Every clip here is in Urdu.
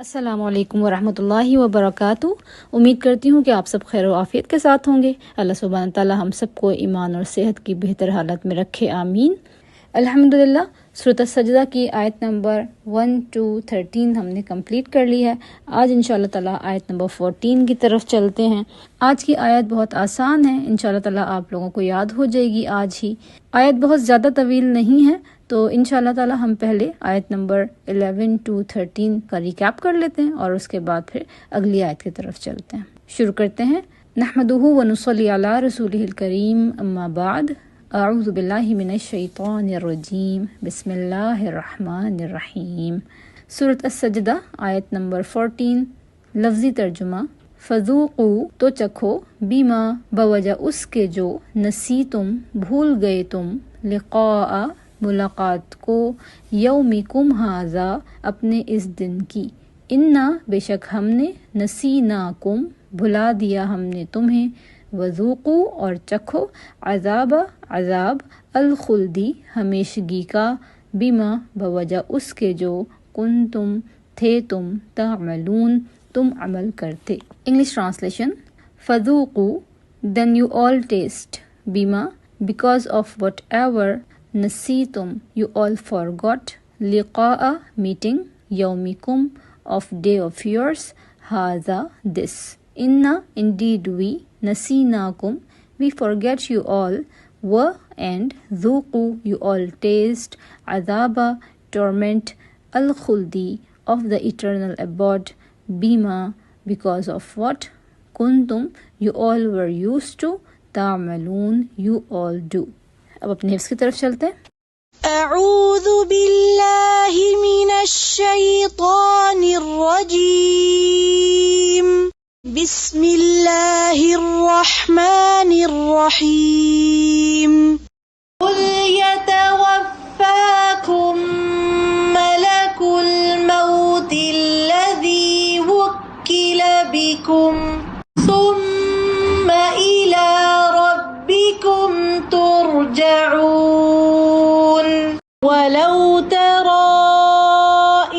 السلام علیکم ورحمۃ اللہ وبرکاتہ۔ امید کرتی ہوں کہ آپ سب خیر و عافیت کے ساتھ ہوں گے۔ اللہ سبحانہ تعالی ہم سب کو ایمان اور صحت کی بہتر حالت میں رکھے، آمین۔ الحمدللہ، سورۃ السجدہ کی آیت نمبر 1 to 13 ہم نے کمپلیٹ کر لی ہے۔ آج انشاءاللہ تعالی آیت نمبر 14 کی طرف چلتے ہیں۔ آج کی آیت بہت آسان ہے، انشاءاللہ تعالی آپ لوگوں کو یاد ہو جائے گی آج ہی۔ آیت بہت زیادہ طویل نہیں ہے، تو انشاءاللہ تعالی ہم پہلے آیت نمبر 11 to 13 کا ریکیپ کر لیتے ہیں اور اس کے بعد پھر اگلی آیت کی طرف چلتے ہیں۔ شروع کرتے ہیں۔ نحمدہ ونصلی علی رسولہ الکریم، اما بعد، اعوذ باللہ من الشیطان الرجیم، بسم اللہ الرحمن الرحیم۔ سورۃ السجدہ آیت نمبر 14، لفظی ترجمہ۔ فذوقوا تو چکھو، بیما بوجہ اس کے جو، نسیتم بھول گئے تم، لقاء ملاقات کو، یومکم ھذا اپنے اس دن کی، انا بے شک ہم نے، نسیناکم بھلا دیا ہم نے تمہیں، وذوقوا اور چکھو، عذاب عذاب، الخلدی ہمیشگی کا، بما بوجہ اس کے جو، کنتم تھے تم، تعملون تم عمل کرتے۔ English translation. فذوقوا then you all taste، بما because of whatever، نسیتم you all forgot، لقاء meeting، یومکم of day of yours، ھذا this، انا indeed we، نسیناکم we forget you all، و and ذوقوا you all taste، عذاب torment، الخلدی of the eternal abode، بما because of what، کنتم you all were used to، تعملون you all do۔ اب اپنے حفظ کی طرف چلتے ہیں۔ اعوذ باللہ من الشیطان الرجیم، بسم اللہ الرحمن الرحیم۔ قل یتوفاکم ملک الموت الذی وکل بکم ثم الی ربکم ترجعون۔ ولو ترى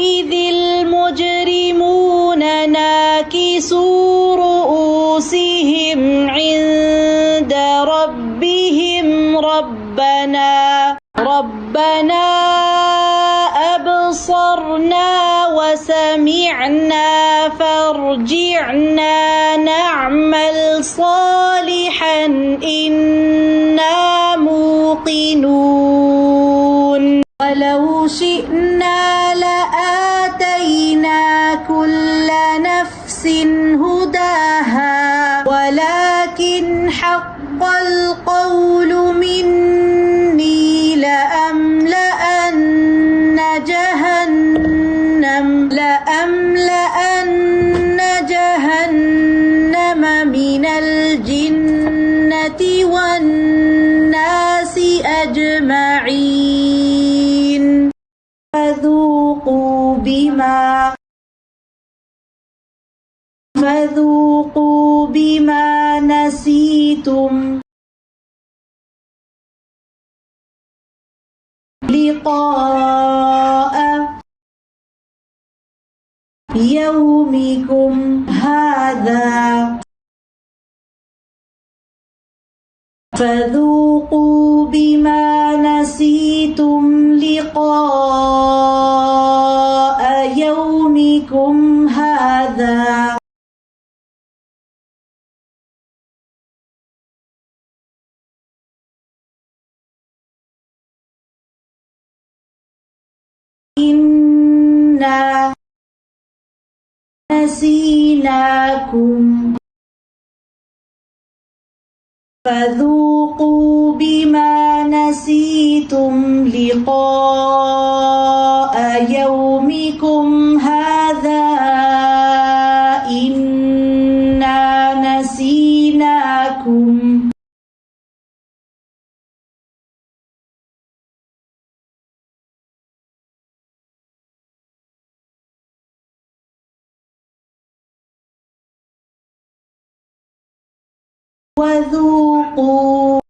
إذ المجرمون ناكسوا رؤوسهم عند ربهم ربنا أبصرنا وسمعنا فارجعنا نعمل صالحا إنا موقنون۔ ولو شئنا لآتينا كل نفس هداها ولكن حق القول مني لأملأن جهنم من الجنة والناس أجمعين۔ فذوقوا بما نسيتم لقاء يومكم هذا، فذوقوا بما نسيتم لقاء يومكم هذا، إنا نسيناكم، فذوقوا بما نسيتم لقاء يومكم هذا إنا نسيناكم، وذوقوا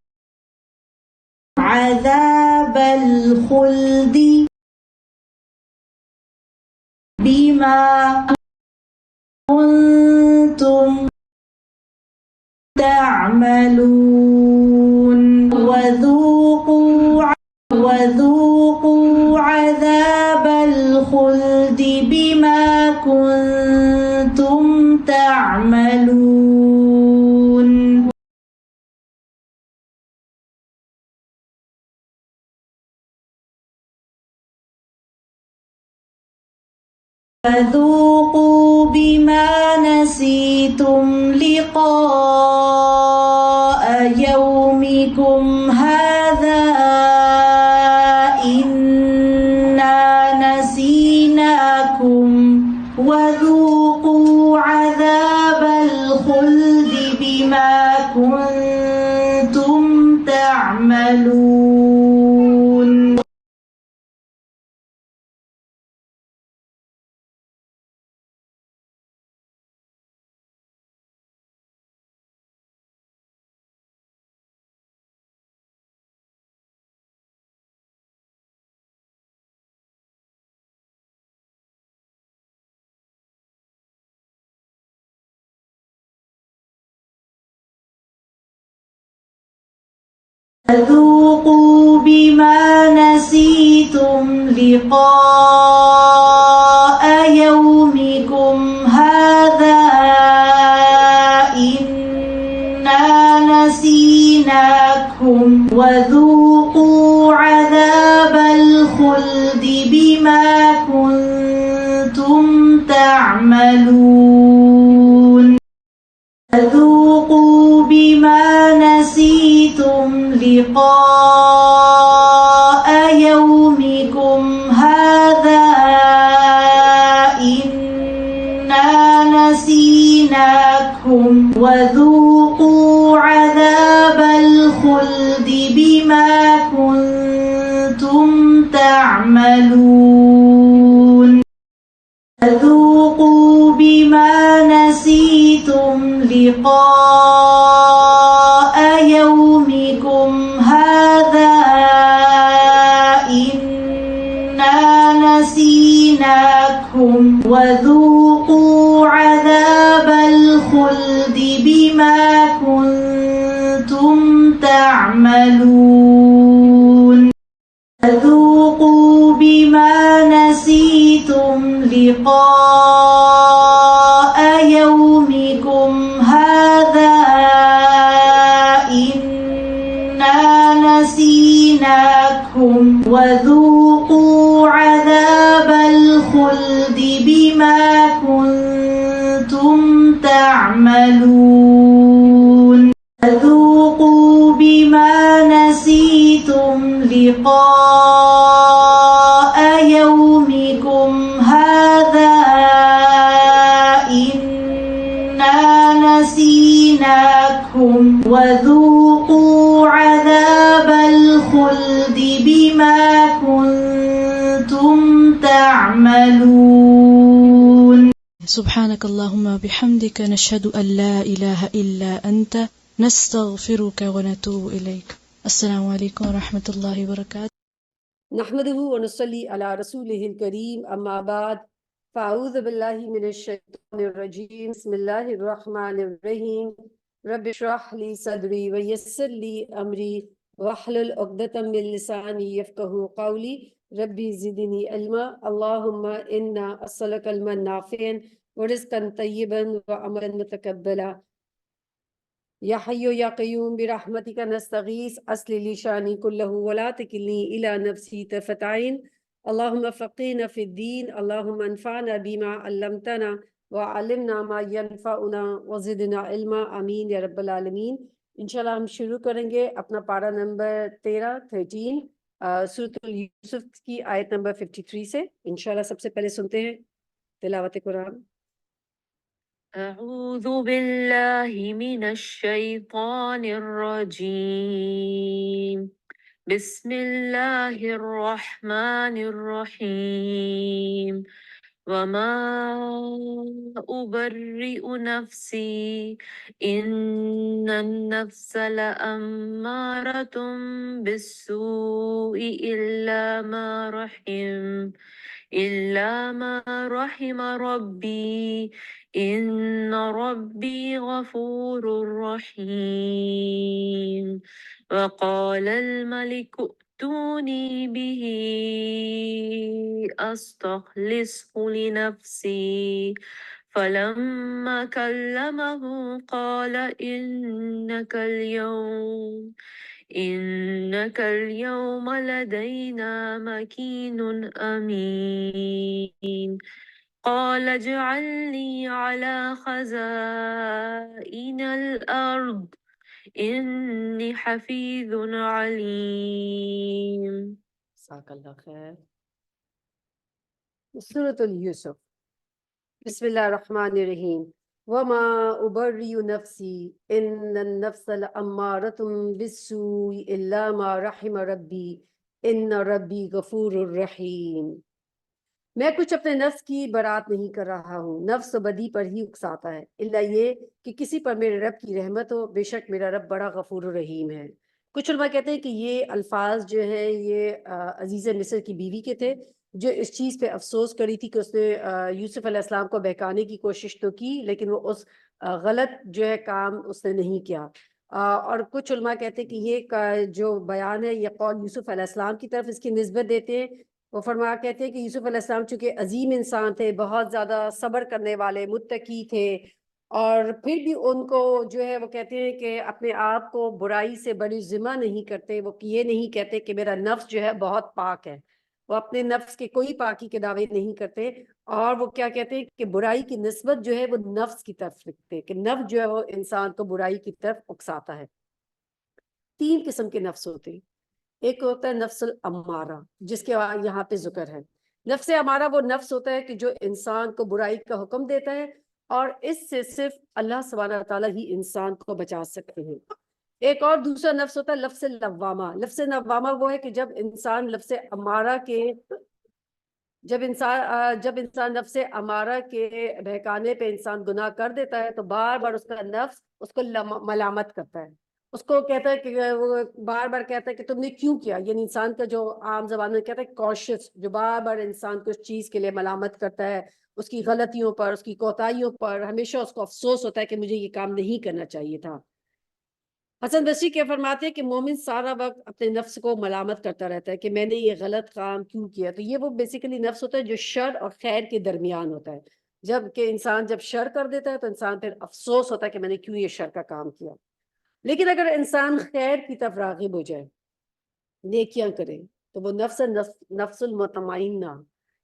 عذاب الخلد بما وذوقوا عذاب الخلد بما كنتم تعملون. فذوقوا بما نسيتم لقاء يومكم هذا إنا نسيناكم وذوقوا عذاب الخلد بما كنتم تعملون. فذوقوا بما نسيتم لقاء يومكم هذا إنا نسيناكم وذوقوا عذاب الخلد بما كنتم تعملون. فذوقوا بما نسيتم لقاء يومكم هذا إنا نسيناكم وذوقوا عذاب الخلد بما كنتم تعملون. فذوقوا بما نسيتم لقاء يومكم هذا إنا نسيناكم وذوقوا عذاب الخلد بما كنتم تعملون. فذوقوا بما نسيتم لقاء يومكم هذا إنا نسيناكم وذوقوا عذاب الخلد بما كنتم تعملون. فذوقوا بما نسيتم لقاء يومكم هذا إنا نسيناكم وذوقوا عذاب الخلد بما كنتم تعملون. سبحانك اللهم وبحمدك نشهد أن لا إله إلا أنت نستغفرك ونتوب إليك. السلام عليكم ورحمة الله وبركاته. نحمده ونصلي على رسوله الكريم أما بعد فأعوذ بالله من الشيطان الرجيم بسم الله الرحمن الرحيم رب اشرح لي صدري ويسر لي أمري واحلل عقدة من لساني يفقهوا قولي ربي زدني علما اللهم إنا أسألك علما نافعا ورزقا طيبا وعملا متقبلا یا حی یا قیوم برحمتک نستغیث اصلح لی شانی کلہ ولا تکلنی الی نفسی طرفۃ عین اللہم فقہنا فی الدین اللہم انفعنا بما علمتنا وعلمنا ما ینفعنا وزدنا علما آمین یا رب العالمین. انشاءاللہ ہم شروع کریں گے اپنا پارہ نمبر 13 سورۃ یوسف کی آیت نمبر 53 سے. انشاءاللہ سب سے پہلے سنتے ہیں تلاوت قرآن. أعوذ بالله من الشيطان الرجيم بسم الله الرحمن الرحيم وما أبرئ نفسي إن النفس لأمارة بالسوء إلا ما رحم ربي إن ربي غفور رحيم وقال الملك ائتوني به أستخلصه لنفسي فلما كلمه قال إنك اليوم لدينا مكين أمين قال اجعلني على خزائن الأرض إني حفيظ عليم. جزاک اللہ خیر. سورۃ یوسف. بسم اللہ الرحمن الرحیم. وما ابرئ نفسی ان النفس لامارۃ بالسوء الا ما رحم ربی ان ربی غفور الرحیم. میں کچھ اپنے نفس کی برات نہیں کر رہا ہوں، نفس بدی پر ہی اکساتا ہے، الا یہ کہ کسی پر میرے رب کی رحمت ہو، بے شک میرا رب بڑا غفور الرحیم ہے. کچھ علماء کہتے ہیں کہ یہ الفاظ جو ہیں یہ عزیز مصر کی بیوی کے تھے، جو اس چیز پہ افسوس کری تھی کہ اس نے یوسف علیہ السلام کو بہکانے کی کوشش تو کی، لیکن وہ اس غلط جو ہے کام اس نے نہیں کیا. اور کچھ علماء کہتے ہیں کہ یہ جو بیان ہے یہ قول یوسف علیہ السلام کی طرف اس کی نسبت دیتے ہیں. وہ فرما کہتے ہیں کہ یوسف علیہ السلام چونکہ عظیم انسان تھے، بہت زیادہ صبر کرنے والے، متقی تھے، اور پھر بھی ان کو جو ہے وہ کہتے ہیں کہ اپنے آپ کو برائی سے بڑی ذمہ نہیں کرتے. وہ یہ نہیں کہتے کہ میرا نفس جو ہے بہت پاک ہے، وہ اپنے نفس کے کوئی پاکی کے دعوے نہیں کرتے. اور وہ کیا کہتے ہیں کہ برائی کی نسبت جو ہے وہ نفس کی طرف رکھتے کہ نفس جو ہے وہ انسان کو برائی کی طرف اکساتا ہے. 3 قسم کے نفس ہوتے ہیں. ایک ہوتا ہے نفس الامارہ، جس کے یہاں پہ ذکر ہے. نفس امارہ وہ نفس ہوتا ہے کہ جو انسان کو برائی کا حکم دیتا ہے، اور اس سے صرف اللہ سبحانہ تعالیٰ ہی انسان کو بچا سکتے ہیں. ایک اور دوسرا نفس ہوتا ہے لفظ لوامہ. لفظ لوامہ وہ ہے کہ جب انسان لفظ امارہ کے جب انسان نفس امارہ کے بہکانے پہ انسان گناہ کر دیتا ہے تو بار بار اس کا نفس اس کو ملامت کرتا ہے، اس کو کہتا ہے کہ وہ بار بار کہتا ہے کہ تم نے کیوں کیا. یعنی انسان کا جو عام زبان میں کہتا ہے کاشس، جو بار بار انسان کو اس چیز کے لیے ملامت کرتا ہے، اس کی غلطیوں پر، اس کی کوتاہیوں پر ہمیشہ اس کو افسوس ہوتا ہے کہ مجھے یہ کام نہیں کرنا چاہیے تھا. حسن بصری کے فرماتے ہیں کہ مومن سارا وقت اپنے نفس کو ملامت کرتا رہتا ہے کہ میں نے یہ غلط کام کیوں کیا. تو یہ وہ بیسیکلی نفس ہوتا ہے جو شر اور خیر کے درمیان ہوتا ہے. جب کہ انسان جب شر کر دیتا ہے تو انسان پھر افسوس ہوتا ہے کہ میں نے کیوں یہ شر کا کام کیا. لیکن اگر انسان خیر کی طرف راغب ہو جائے، نیکیاں کرے، تو وہ نفس المطمئنہ،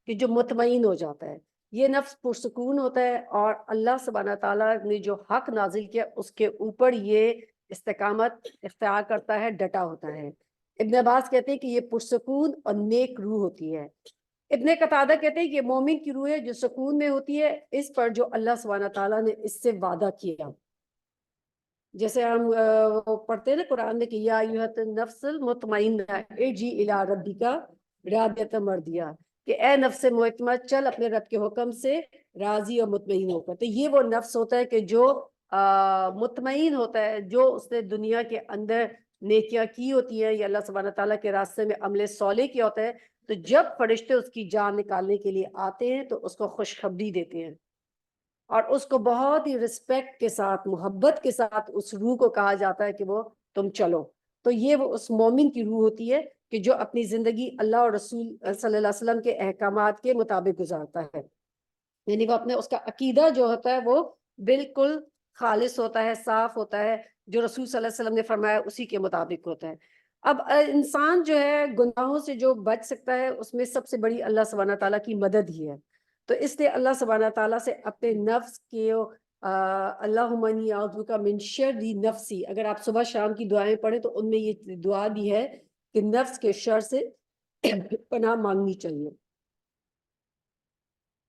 کہ جو مطمئن ہو جاتا ہے، یہ نفس پرسکون ہوتا ہے، اور اللہ سبحانہ تعالیٰ نے جو حق نازل کیا اس کے اوپر یہ استقامت اختیار کرتا ہے، ڈٹا ہوتا ہے. ابن عباس کہتے ہیں کہ یہ پرسکون اور نیک روح ہوتی ہے. ابن قتادہ کہتے ہیں کہ یہ مومن کی روح ہے جو سکون میں ہوتی ہے اس پر جو اللہ سبحانہ تعالیٰ نے اس سے وعدہ کیا. جیسے ہم پڑھتے ہیں نا قرآن میں کہ یا ایھا النفس المطمئنہ ارجعی الی ربک راضیۃ مرضیہ، کہ اے نفس مطمئنہ چل اپنے رب کے حکم سے راضی اور مطمئن ہو کر. تو یہ وہ نفس ہوتا ہے کہ جو مطمئن ہوتا ہے، جو اس نے دنیا کے اندر نیکیاں کی ہوتی ہیں یا اللہ سبحانہ تعالیٰ کے راستے میں عمل صالح کیا ہوتا ہے، تو جب فرشتے اس کی جان نکالنے کے لیے آتے ہیں تو اس کو خوشخبری دیتے ہیں، اور اس کو بہت ہی رسپیکٹ کے ساتھ، محبت کے ساتھ اس روح کو کہا جاتا ہے کہ وہ تم چلو. تو یہ وہ اس مومن کی روح ہوتی ہے کہ جو اپنی زندگی اللہ اور رسول صلی اللہ علیہ وسلم کے احکامات کے مطابق گزارتا ہے. یعنی وہ اپنے اس کا عقیدہ جو ہوتا ہے وہ بالکل خالص ہوتا ہے، صاف ہوتا ہے، جو رسول صلی اللہ علیہ وسلم نے فرمایا اسی کے مطابق ہوتا ہے. اب انسان جو ہے گناہوں سے جو بچ سکتا ہے اس میں سب سے بڑی اللہ سبحانہ تعالیٰ کی مدد ہی ہے. تو اس لیے اللہ سبحانہ تعالیٰ سے اپنے نفس کے اللہم انی اعوذ بک من شر نفسی، اگر آپ صبح شام کی دعائیں پڑھیں تو ان میں یہ دعا بھی ہے کہ نفس کے شر سے پناہ مانگنی چاہیے.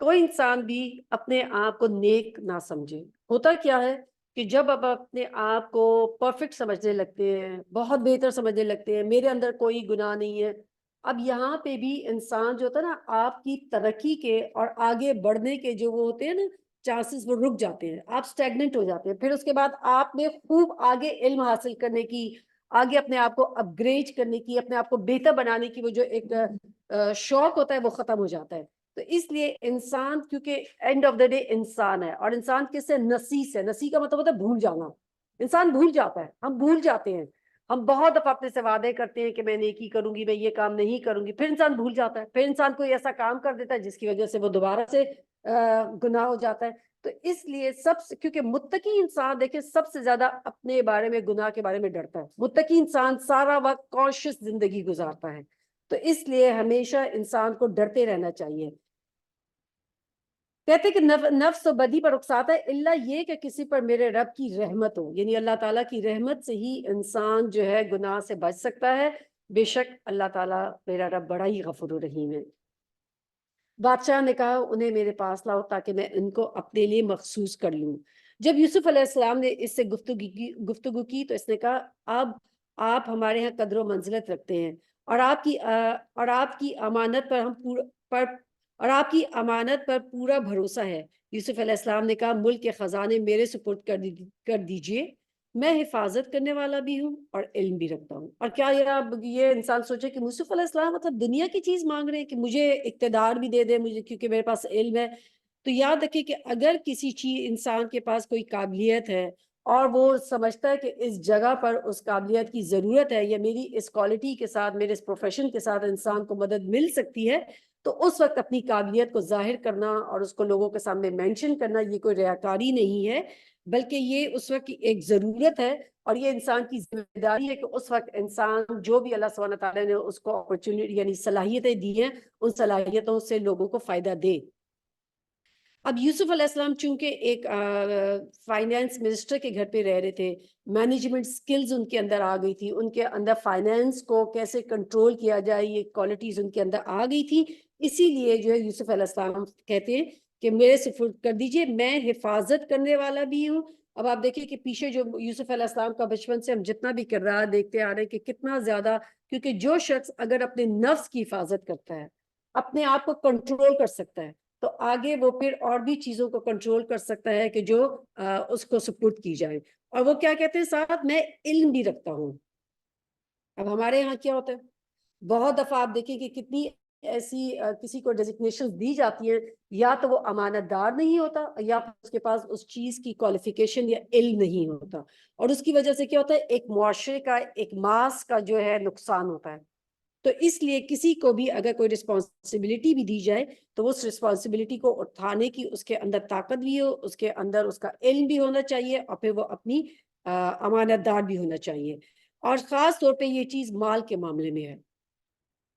کوئی انسان بھی اپنے آپ کو نیک نہ سمجھے. ہوتا کیا ہے کہ جب آپ اپنے آپ کو پرفیکٹ سمجھنے لگتے ہیں، بہت بہتر سمجھنے لگتے ہیں، میرے اندر کوئی گناہ نہیں ہے، اب یہاں پہ بھی انسان جو ہوتا ہے نا آپ کی ترقی کے اور آگے بڑھنے کے جو وہ ہوتے ہیں نا چانسز، وہ رک جاتے ہیں، آپ سٹیگننٹ ہو جاتے ہیں. پھر اس کے بعد آپ میں خوب آگے علم حاصل کرنے کی، آگے اپنے آپ کو اپ گریڈ کرنے کی، اپنے آپ کو بہتر بنانے کی وہ جو ایک شوق ہوتا ہے وہ ختم ہو جاتا ہے. تو اس لیے انسان، کیونکہ اینڈ آف دا ڈے انسان ہے، اور انسان کس سے نسی سے، نسی کا مطلب ہوتا ہے بھول جانا. انسان بھول جاتا ہے، ہم بھول جاتے ہیں. ہم بہت دفعہ اپنے سے وعدے کرتے ہیں کہ میں نیکی کروں گی، میں یہ کام نہیں کروں گی، پھر انسان بھول جاتا ہے، پھر انسان کوئی ایسا کام کر دیتا ہے جس کی وجہ سے وہ دوبارہ سے گناہ ہو جاتا ہے۔ تو اس لیے کیونکہ متقی انسان دیکھیں سب سے زیادہ اپنے بارے میں، گناہ کے بارے میں ڈرتا ہے۔ متقی انسان سارا وقت کانشیس زندگی گزارتا ہے، تو اس لیے ہمیشہ انسان کو ڈرتے رہنا چاہیے۔ کہتے کہ نفس و بدی پر اکساتا ہے، اللہ یہ کہ کسی پر میرے رب کی رحمت ہو، یعنی اللہ تعالیٰ کی رحمت سے ہی انسان جو ہے گناہ سے بچ سکتا ہے۔ بے شک اللہ تعالیٰ میرا رب بڑا ہی غفور الرحیم ہے۔ بادشاہ نے کہا انہیں میرے پاس لاؤ تاکہ میں ان کو اپنے لیے مخصوص کر لوں۔ جب یوسف علیہ السلام نے اس سے گفتگو کی تو اس نے کہا اب آپ ہمارے ہاں قدر و منزلت رکھتے ہیں اور آپ کی امانت پر پورا بھروسہ ہے۔ یوسف علیہ السلام نے کہا ملک کے خزانے میرے سپرد کر دیجئے، میں حفاظت کرنے والا بھی ہوں اور علم بھی رکھتا ہوں۔ اور کیا یہ انسان سوچے کہ یوسف علیہ السلام مطلب دنیا کی چیز مانگ رہے ہیں کہ مجھے اقتدار بھی دے دے مجھے، کیونکہ میرے پاس علم ہے۔ تو یاد رکھیں کہ اگر کسی چیز انسان کے پاس کوئی قابلیت ہے اور وہ سمجھتا ہے کہ اس جگہ پر اس قابلیت کی ضرورت ہے یا میری اس کوالٹی کے ساتھ، میرے اس پروفیشن کے ساتھ انسان کو مدد مل سکتی ہے، تو اس وقت اپنی قابلیت کو ظاہر کرنا اور اس کو لوگوں کے سامنے مینشن کرنا یہ کوئی ریاکاری نہیں ہے، بلکہ یہ اس وقت کی ایک ضرورت ہے اور یہ انسان کی ذمہ داری ہے کہ اس وقت انسان جو بھی اللہ سبحانہ تعالیٰ نے اس کو اپرچونٹی یعنی صلاحیتیں دی ہیں ان صلاحیتوں سے لوگوں کو فائدہ دے۔ اب یوسف علیہ السلام چونکہ ایک فائنینس منسٹر کے گھر پہ رہ رہے تھے، مینجمنٹ سکلز ان کے اندر آ گئی تھی، ان کے اندر فائنینس کو کیسے کنٹرول کیا جائے یہ کوالٹیز ان کے اندر آ گئی تھی، اسی لیے جو ہے یوسف علیہ السلام کہتے ہیں کہ میرے سپرد کر دیجئے، میں حفاظت کرنے والا بھی ہوں۔ اب آپ دیکھیں کہ پیچھے جو یوسف علیہ السلام کا بچپن سے ہم جتنا بھی کردار دیکھتے آ رہے ہیں کہ کتنا زیادہ، کیونکہ جو شخص اگر اپنے نفس کی حفاظت کرتا ہے، اپنے آپ کو کنٹرول کر سکتا ہے، تو آگے وہ پھر اور بھی چیزوں کو کنٹرول کر سکتا ہے کہ جو اس کو سپورٹ کی جائے۔ اور وہ کیا کہتے ہیں ساتھ میں علم بھی رکھتا ہوں۔ اب ہمارے یہاں کیا ہوتا ہے بہت دفعہ آپ دیکھیں کہ کتنی ایسی کسی کو ڈیزگنیشن دی جاتی ہیں، یا تو وہ امانت دار نہیں ہوتا یا اس کے پاس اس چیز کی کوالیفیکیشن یا علم نہیں ہوتا، اور اس کی وجہ سے کیا ہوتا ہے ایک معاشرے کا، ایک ماس کا جو ہے نقصان ہوتا ہے۔ تو اس لیے کسی کو بھی اگر کوئی رسپانسبلٹی بھی دی جائے تو اس رسپانسبلٹی کو اٹھانے کی اس کے اندر طاقت بھی ہو، اس کے اندر اس کا علم بھی ہونا چاہیے، اور پھر وہ اپنی امانت دار بھی ہونا چاہیے۔ اور خاص طور پہ یہ چیز مال کے معاملے میں ہے۔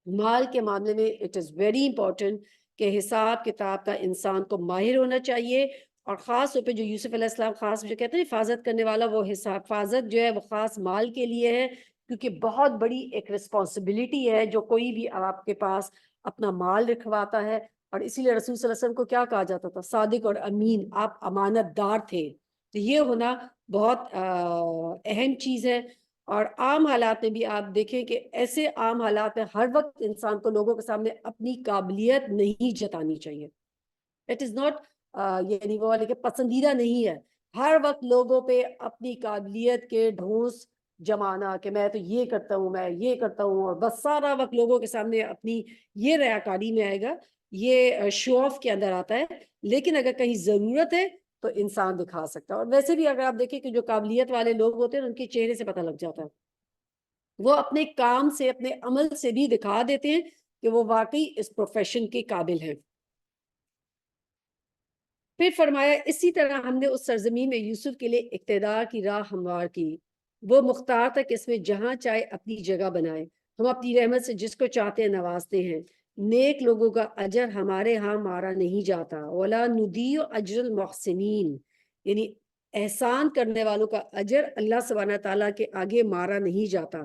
مال کے معاملے میں اٹ از ویری امپورٹنٹ کہ حساب کتاب کا انسان کو ماہر ہونا چاہیے، اور خاص طور پہ جو یوسف علیہ السلام خاص جو کہتے ہیں حفاظت کرنے والا، وہ حفاظت جو ہے وہ خاص مال کے لیے ہے، کیونکہ بہت بڑی ایک رسپانسبلٹی ہے جو کوئی بھی آپ کے پاس اپنا مال رکھواتا ہے۔ اور اسی لیے رسول صلی اللہ علیہ وسلم کو کیا کہا جاتا تھا؟ صادق اور امین، آپ امانت دار تھے۔ تو یہ ہونا بہت اہم چیز ہے۔ اور عام حالات میں بھی آپ دیکھیں کہ ایسے عام حالات میں ہر وقت انسان کو لوگوں کے سامنے اپنی قابلیت نہیں جتانی چاہیے۔ اٹ از ناٹ یعنی وہ کہ پسندیدہ نہیں ہے ہر وقت لوگوں پہ اپنی قابلیت کے ڈھونس جمانا کہ میں تو یہ کرتا ہوں، میں یہ کرتا ہوں، اور بس سارا وقت لوگوں کے سامنے اپنی، یہ ریاکاری میں آئے گا، یہ شو آف کے اندر آتا ہے۔ لیکن اگر کہیں ضرورت ہے تو انسان دکھا سکتا ہے۔ اور ویسے بھی اگر آپ دیکھیں کہ جو قابلیت والے لوگ ہوتے ہیں ان کے چہرے سے پتہ لگ جاتا ہے، وہ اپنے کام سے، اپنے عمل سے بھی دکھا دیتے ہیں کہ وہ واقعی اس پروفیشن کے قابل ہیں۔ پھر فرمایا اسی طرح ہم نے اس سرزمین میں یوسف کے لیے اقتدار کی راہ ہموار کی، وہ مختار تک اس میں جہاں چاہے اپنی جگہ بنائے، ہم اپنی رحمت سے جس کو چاہتے ہیں نوازتے ہیں، نیک لوگوں کا اجر ہمارے ہاں مارا نہیں جاتا، ولا نضیع اجر المحسنین، یعنی احسان کرنے والوں کا اجر اللہ سبحانہ تعالیٰ کے آگے مارا نہیں جاتا۔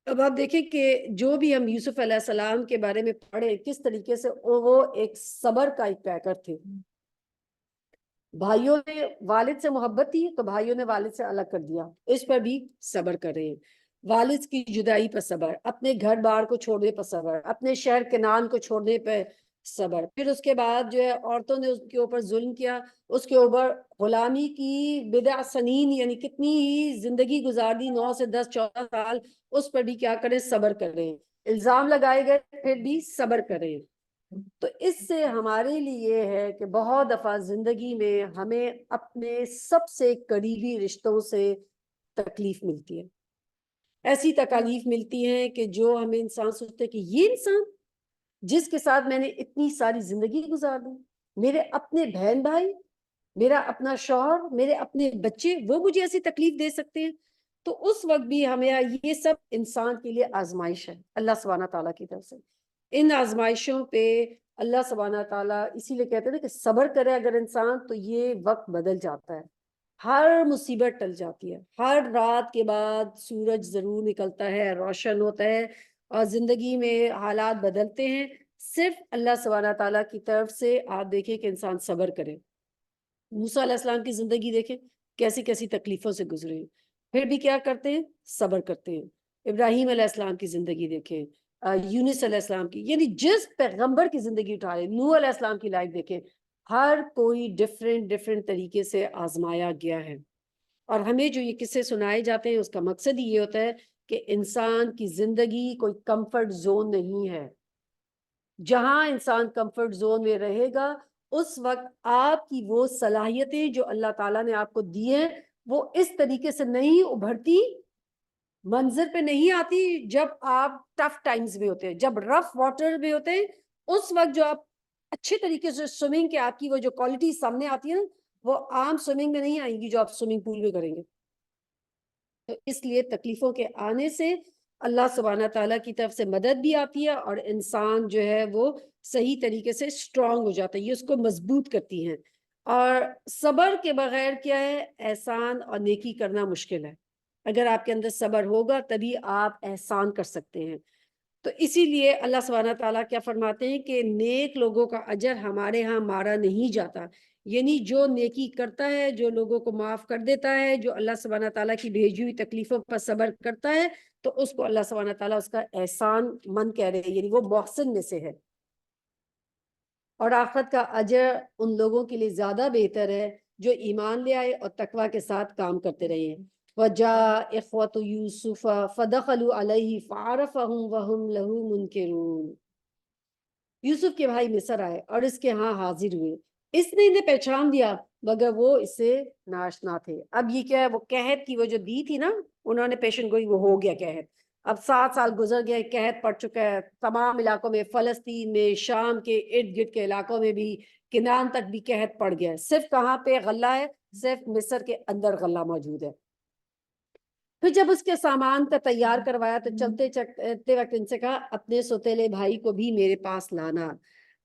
اب آپ دیکھیں کہ جو بھی ہم یوسف علیہ السلام کے بارے میں پڑھیں کس طریقے سے وہ ایک صبر کا ایک پیکر تھے۔ بھائیوں نے والد سے محبت تھی تو بھائیوں نے والد سے الگ کر دیا، اس پر بھی صبر کر رہے ہیں۔ والد کی جدائی پر صبر، اپنے گھر بار کو چھوڑنے پر صبر، اپنے شہر کنعان کو چھوڑنے پر صبر، پھر اس کے بعد جو ہے عورتوں نے اس کے اوپر ظلم کیا، اس کے اوپر غلامی کی بضع سنین، یعنی کتنی ہی زندگی گزار دی، 9 سے 10 14 سال، اس پر بھی کیا کریں؟ صبر کر رہے ہیں۔ الزام لگائے گئے پھر بھی صبر کریں۔ تو اس سے ہمارے لیے یہ ہے کہ بہت دفعہ زندگی میں ہمیں اپنے سب سے قریبی رشتوں سے تکلیف ملتی ہے، ایسی تکالیف ملتی ہیں کہ جو ہمیں انسان سوچتے کہ یہ انسان جس کے ساتھ میں نے اتنی ساری زندگی گزار دی، میرے اپنے بہن بھائی، میرا اپنا شوہر، میرے اپنے بچے، وہ مجھے ایسی تکلیف دے سکتے ہیں. تو اس وقت بھی ہمیں یہ سب انسان کے لیے آزمائش ہے اللہ سبحانہ تعالیٰ کی طرف سے. ان آزمائشوں پہ اللہ سبحانہ تعالیٰ اسی لیے کہتے ہیں نا کہ صبر کرے اگر انسان تو یہ وقت بدل جاتا ہے، ہر مصیبت ٹل جاتی ہے، ہر رات کے بعد سورج ضرور نکلتا ہے، روشن ہوتا ہے، اور زندگی میں حالات بدلتے ہیں. صرف اللہ سبحانہ تعالیٰ کی طرف سے آپ دیکھیں کہ انسان صبر کرے. موسیٰ علیہ السلام کی زندگی دیکھیں کیسی کیسی تکلیفوں سے گزرے ہیں، پھر بھی کیا کرتے ہیں؟ صبر کرتے ہیں. ابراہیم علیہ السلام کی زندگی دیکھیں، یونس علیہ السلام کی، یعنی جس پیغمبر کی زندگی اٹھا لیں، نوح علیہ السلام کی لائف دیکھیں، ہر کوئی ڈفرینٹ طریقے سے آزمایا گیا ہے. اور ہمیں جو یہ قصے سنائے جاتے ہیں اس کا مقصد ہی یہ ہوتا ہے کہ انسان کی زندگی کوئی کمفرٹ زون نہیں ہے. جہاں انسان کمفرٹ زون میں رہے گا اس وقت آپ کی وہ صلاحیتیں جو اللہ تعالیٰ نے آپ کو دی ہیں وہ اس طریقے سے نہیں ابھرتی، منظر پہ نہیں آتی. جب آپ ٹف ٹائمز میں ہوتے ہیں، جب رف واٹر میں ہوتے ہیں، اس وقت جو آپ اچھے طریقے سے سوئمنگ کے آپ کی وہ جو کوالٹی سامنے آتی ہے نا، وہ عام سوئمنگ میں نہیں آئیں گی جو آپ سوئمنگ پول میں کریں گے. تو اس لیے تکلیفوں کے آنے سے اللہ سبحانہ تعالیٰ کی طرف سے مدد بھی آتی ہے اور انسان جو ہے وہ صحیح طریقے سے اسٹرانگ ہو جاتا ہے، یہ اس کو مضبوط کرتی ہیں. اور صبر کے بغیر کیا ہے، احسان اور نیکی کرنا مشکل ہے. اگر آپ کے اندر صبر ہوگا تبھی آپ احسان کر سکتے ہیں. تو اسی لیے اللہ سبحانہ تعالیٰ کیا فرماتے ہیں کہ نیک لوگوں کا اجر ہمارے ہاں مارا نہیں جاتا. یعنی جو نیکی کرتا ہے، جو لوگوں کو معاف کر دیتا ہے، جو اللہ سبحانہ تعالیٰ کی بھیجی ہوئی تکلیفوں پر صبر کرتا ہے، تو اس کو اللہ سبحانہ تعالیٰ اس کا احسان مند کہہ رہے ہیں، یعنی وہ محسن میں سے ہے. اور آخرت کا اجر ان لوگوں کے لیے زیادہ بہتر ہے جو ایمان لے آئے اور تقوی کے ساتھ کام کرتے رہے ہیں. وَجَاءَ إِخْوَةُ يُوسُفَ فَدَخَلُوا عَلَيْهِ فَعَرَفَهُمْ وَهُمْ لَهُ مُنْكِرُونَ. یوسف کے بھائی مصر آئے اور اس کے ہاں حاضر ہوئے، اس نے انہیں پہچان دیا مگر وہ اس سے ناشنا تھے. اب یہ کیا ہے، وہ قحط کی وہ جو دی تھی نا، انہوں نے پیشن گوئی، وہ ہو گیا قحط. اب 7 سال گزر گئے، قحط پڑ چکا ہے تمام علاقوں میں، فلسطین میں، شام کے ارد گرد کے علاقوں میں بھی، کنان تک بھی قحط پڑ گیا ہے. صرف کہاں پہ غلہ ہے؟ صرف مصر کے اندر غلہ موجود ہے. پھر جب اس کے سامان کا تیار کروایا تو چلتے وقت ان سے کہا اپنے سوتیلے بھائی کو بھی میرے پاس لانا.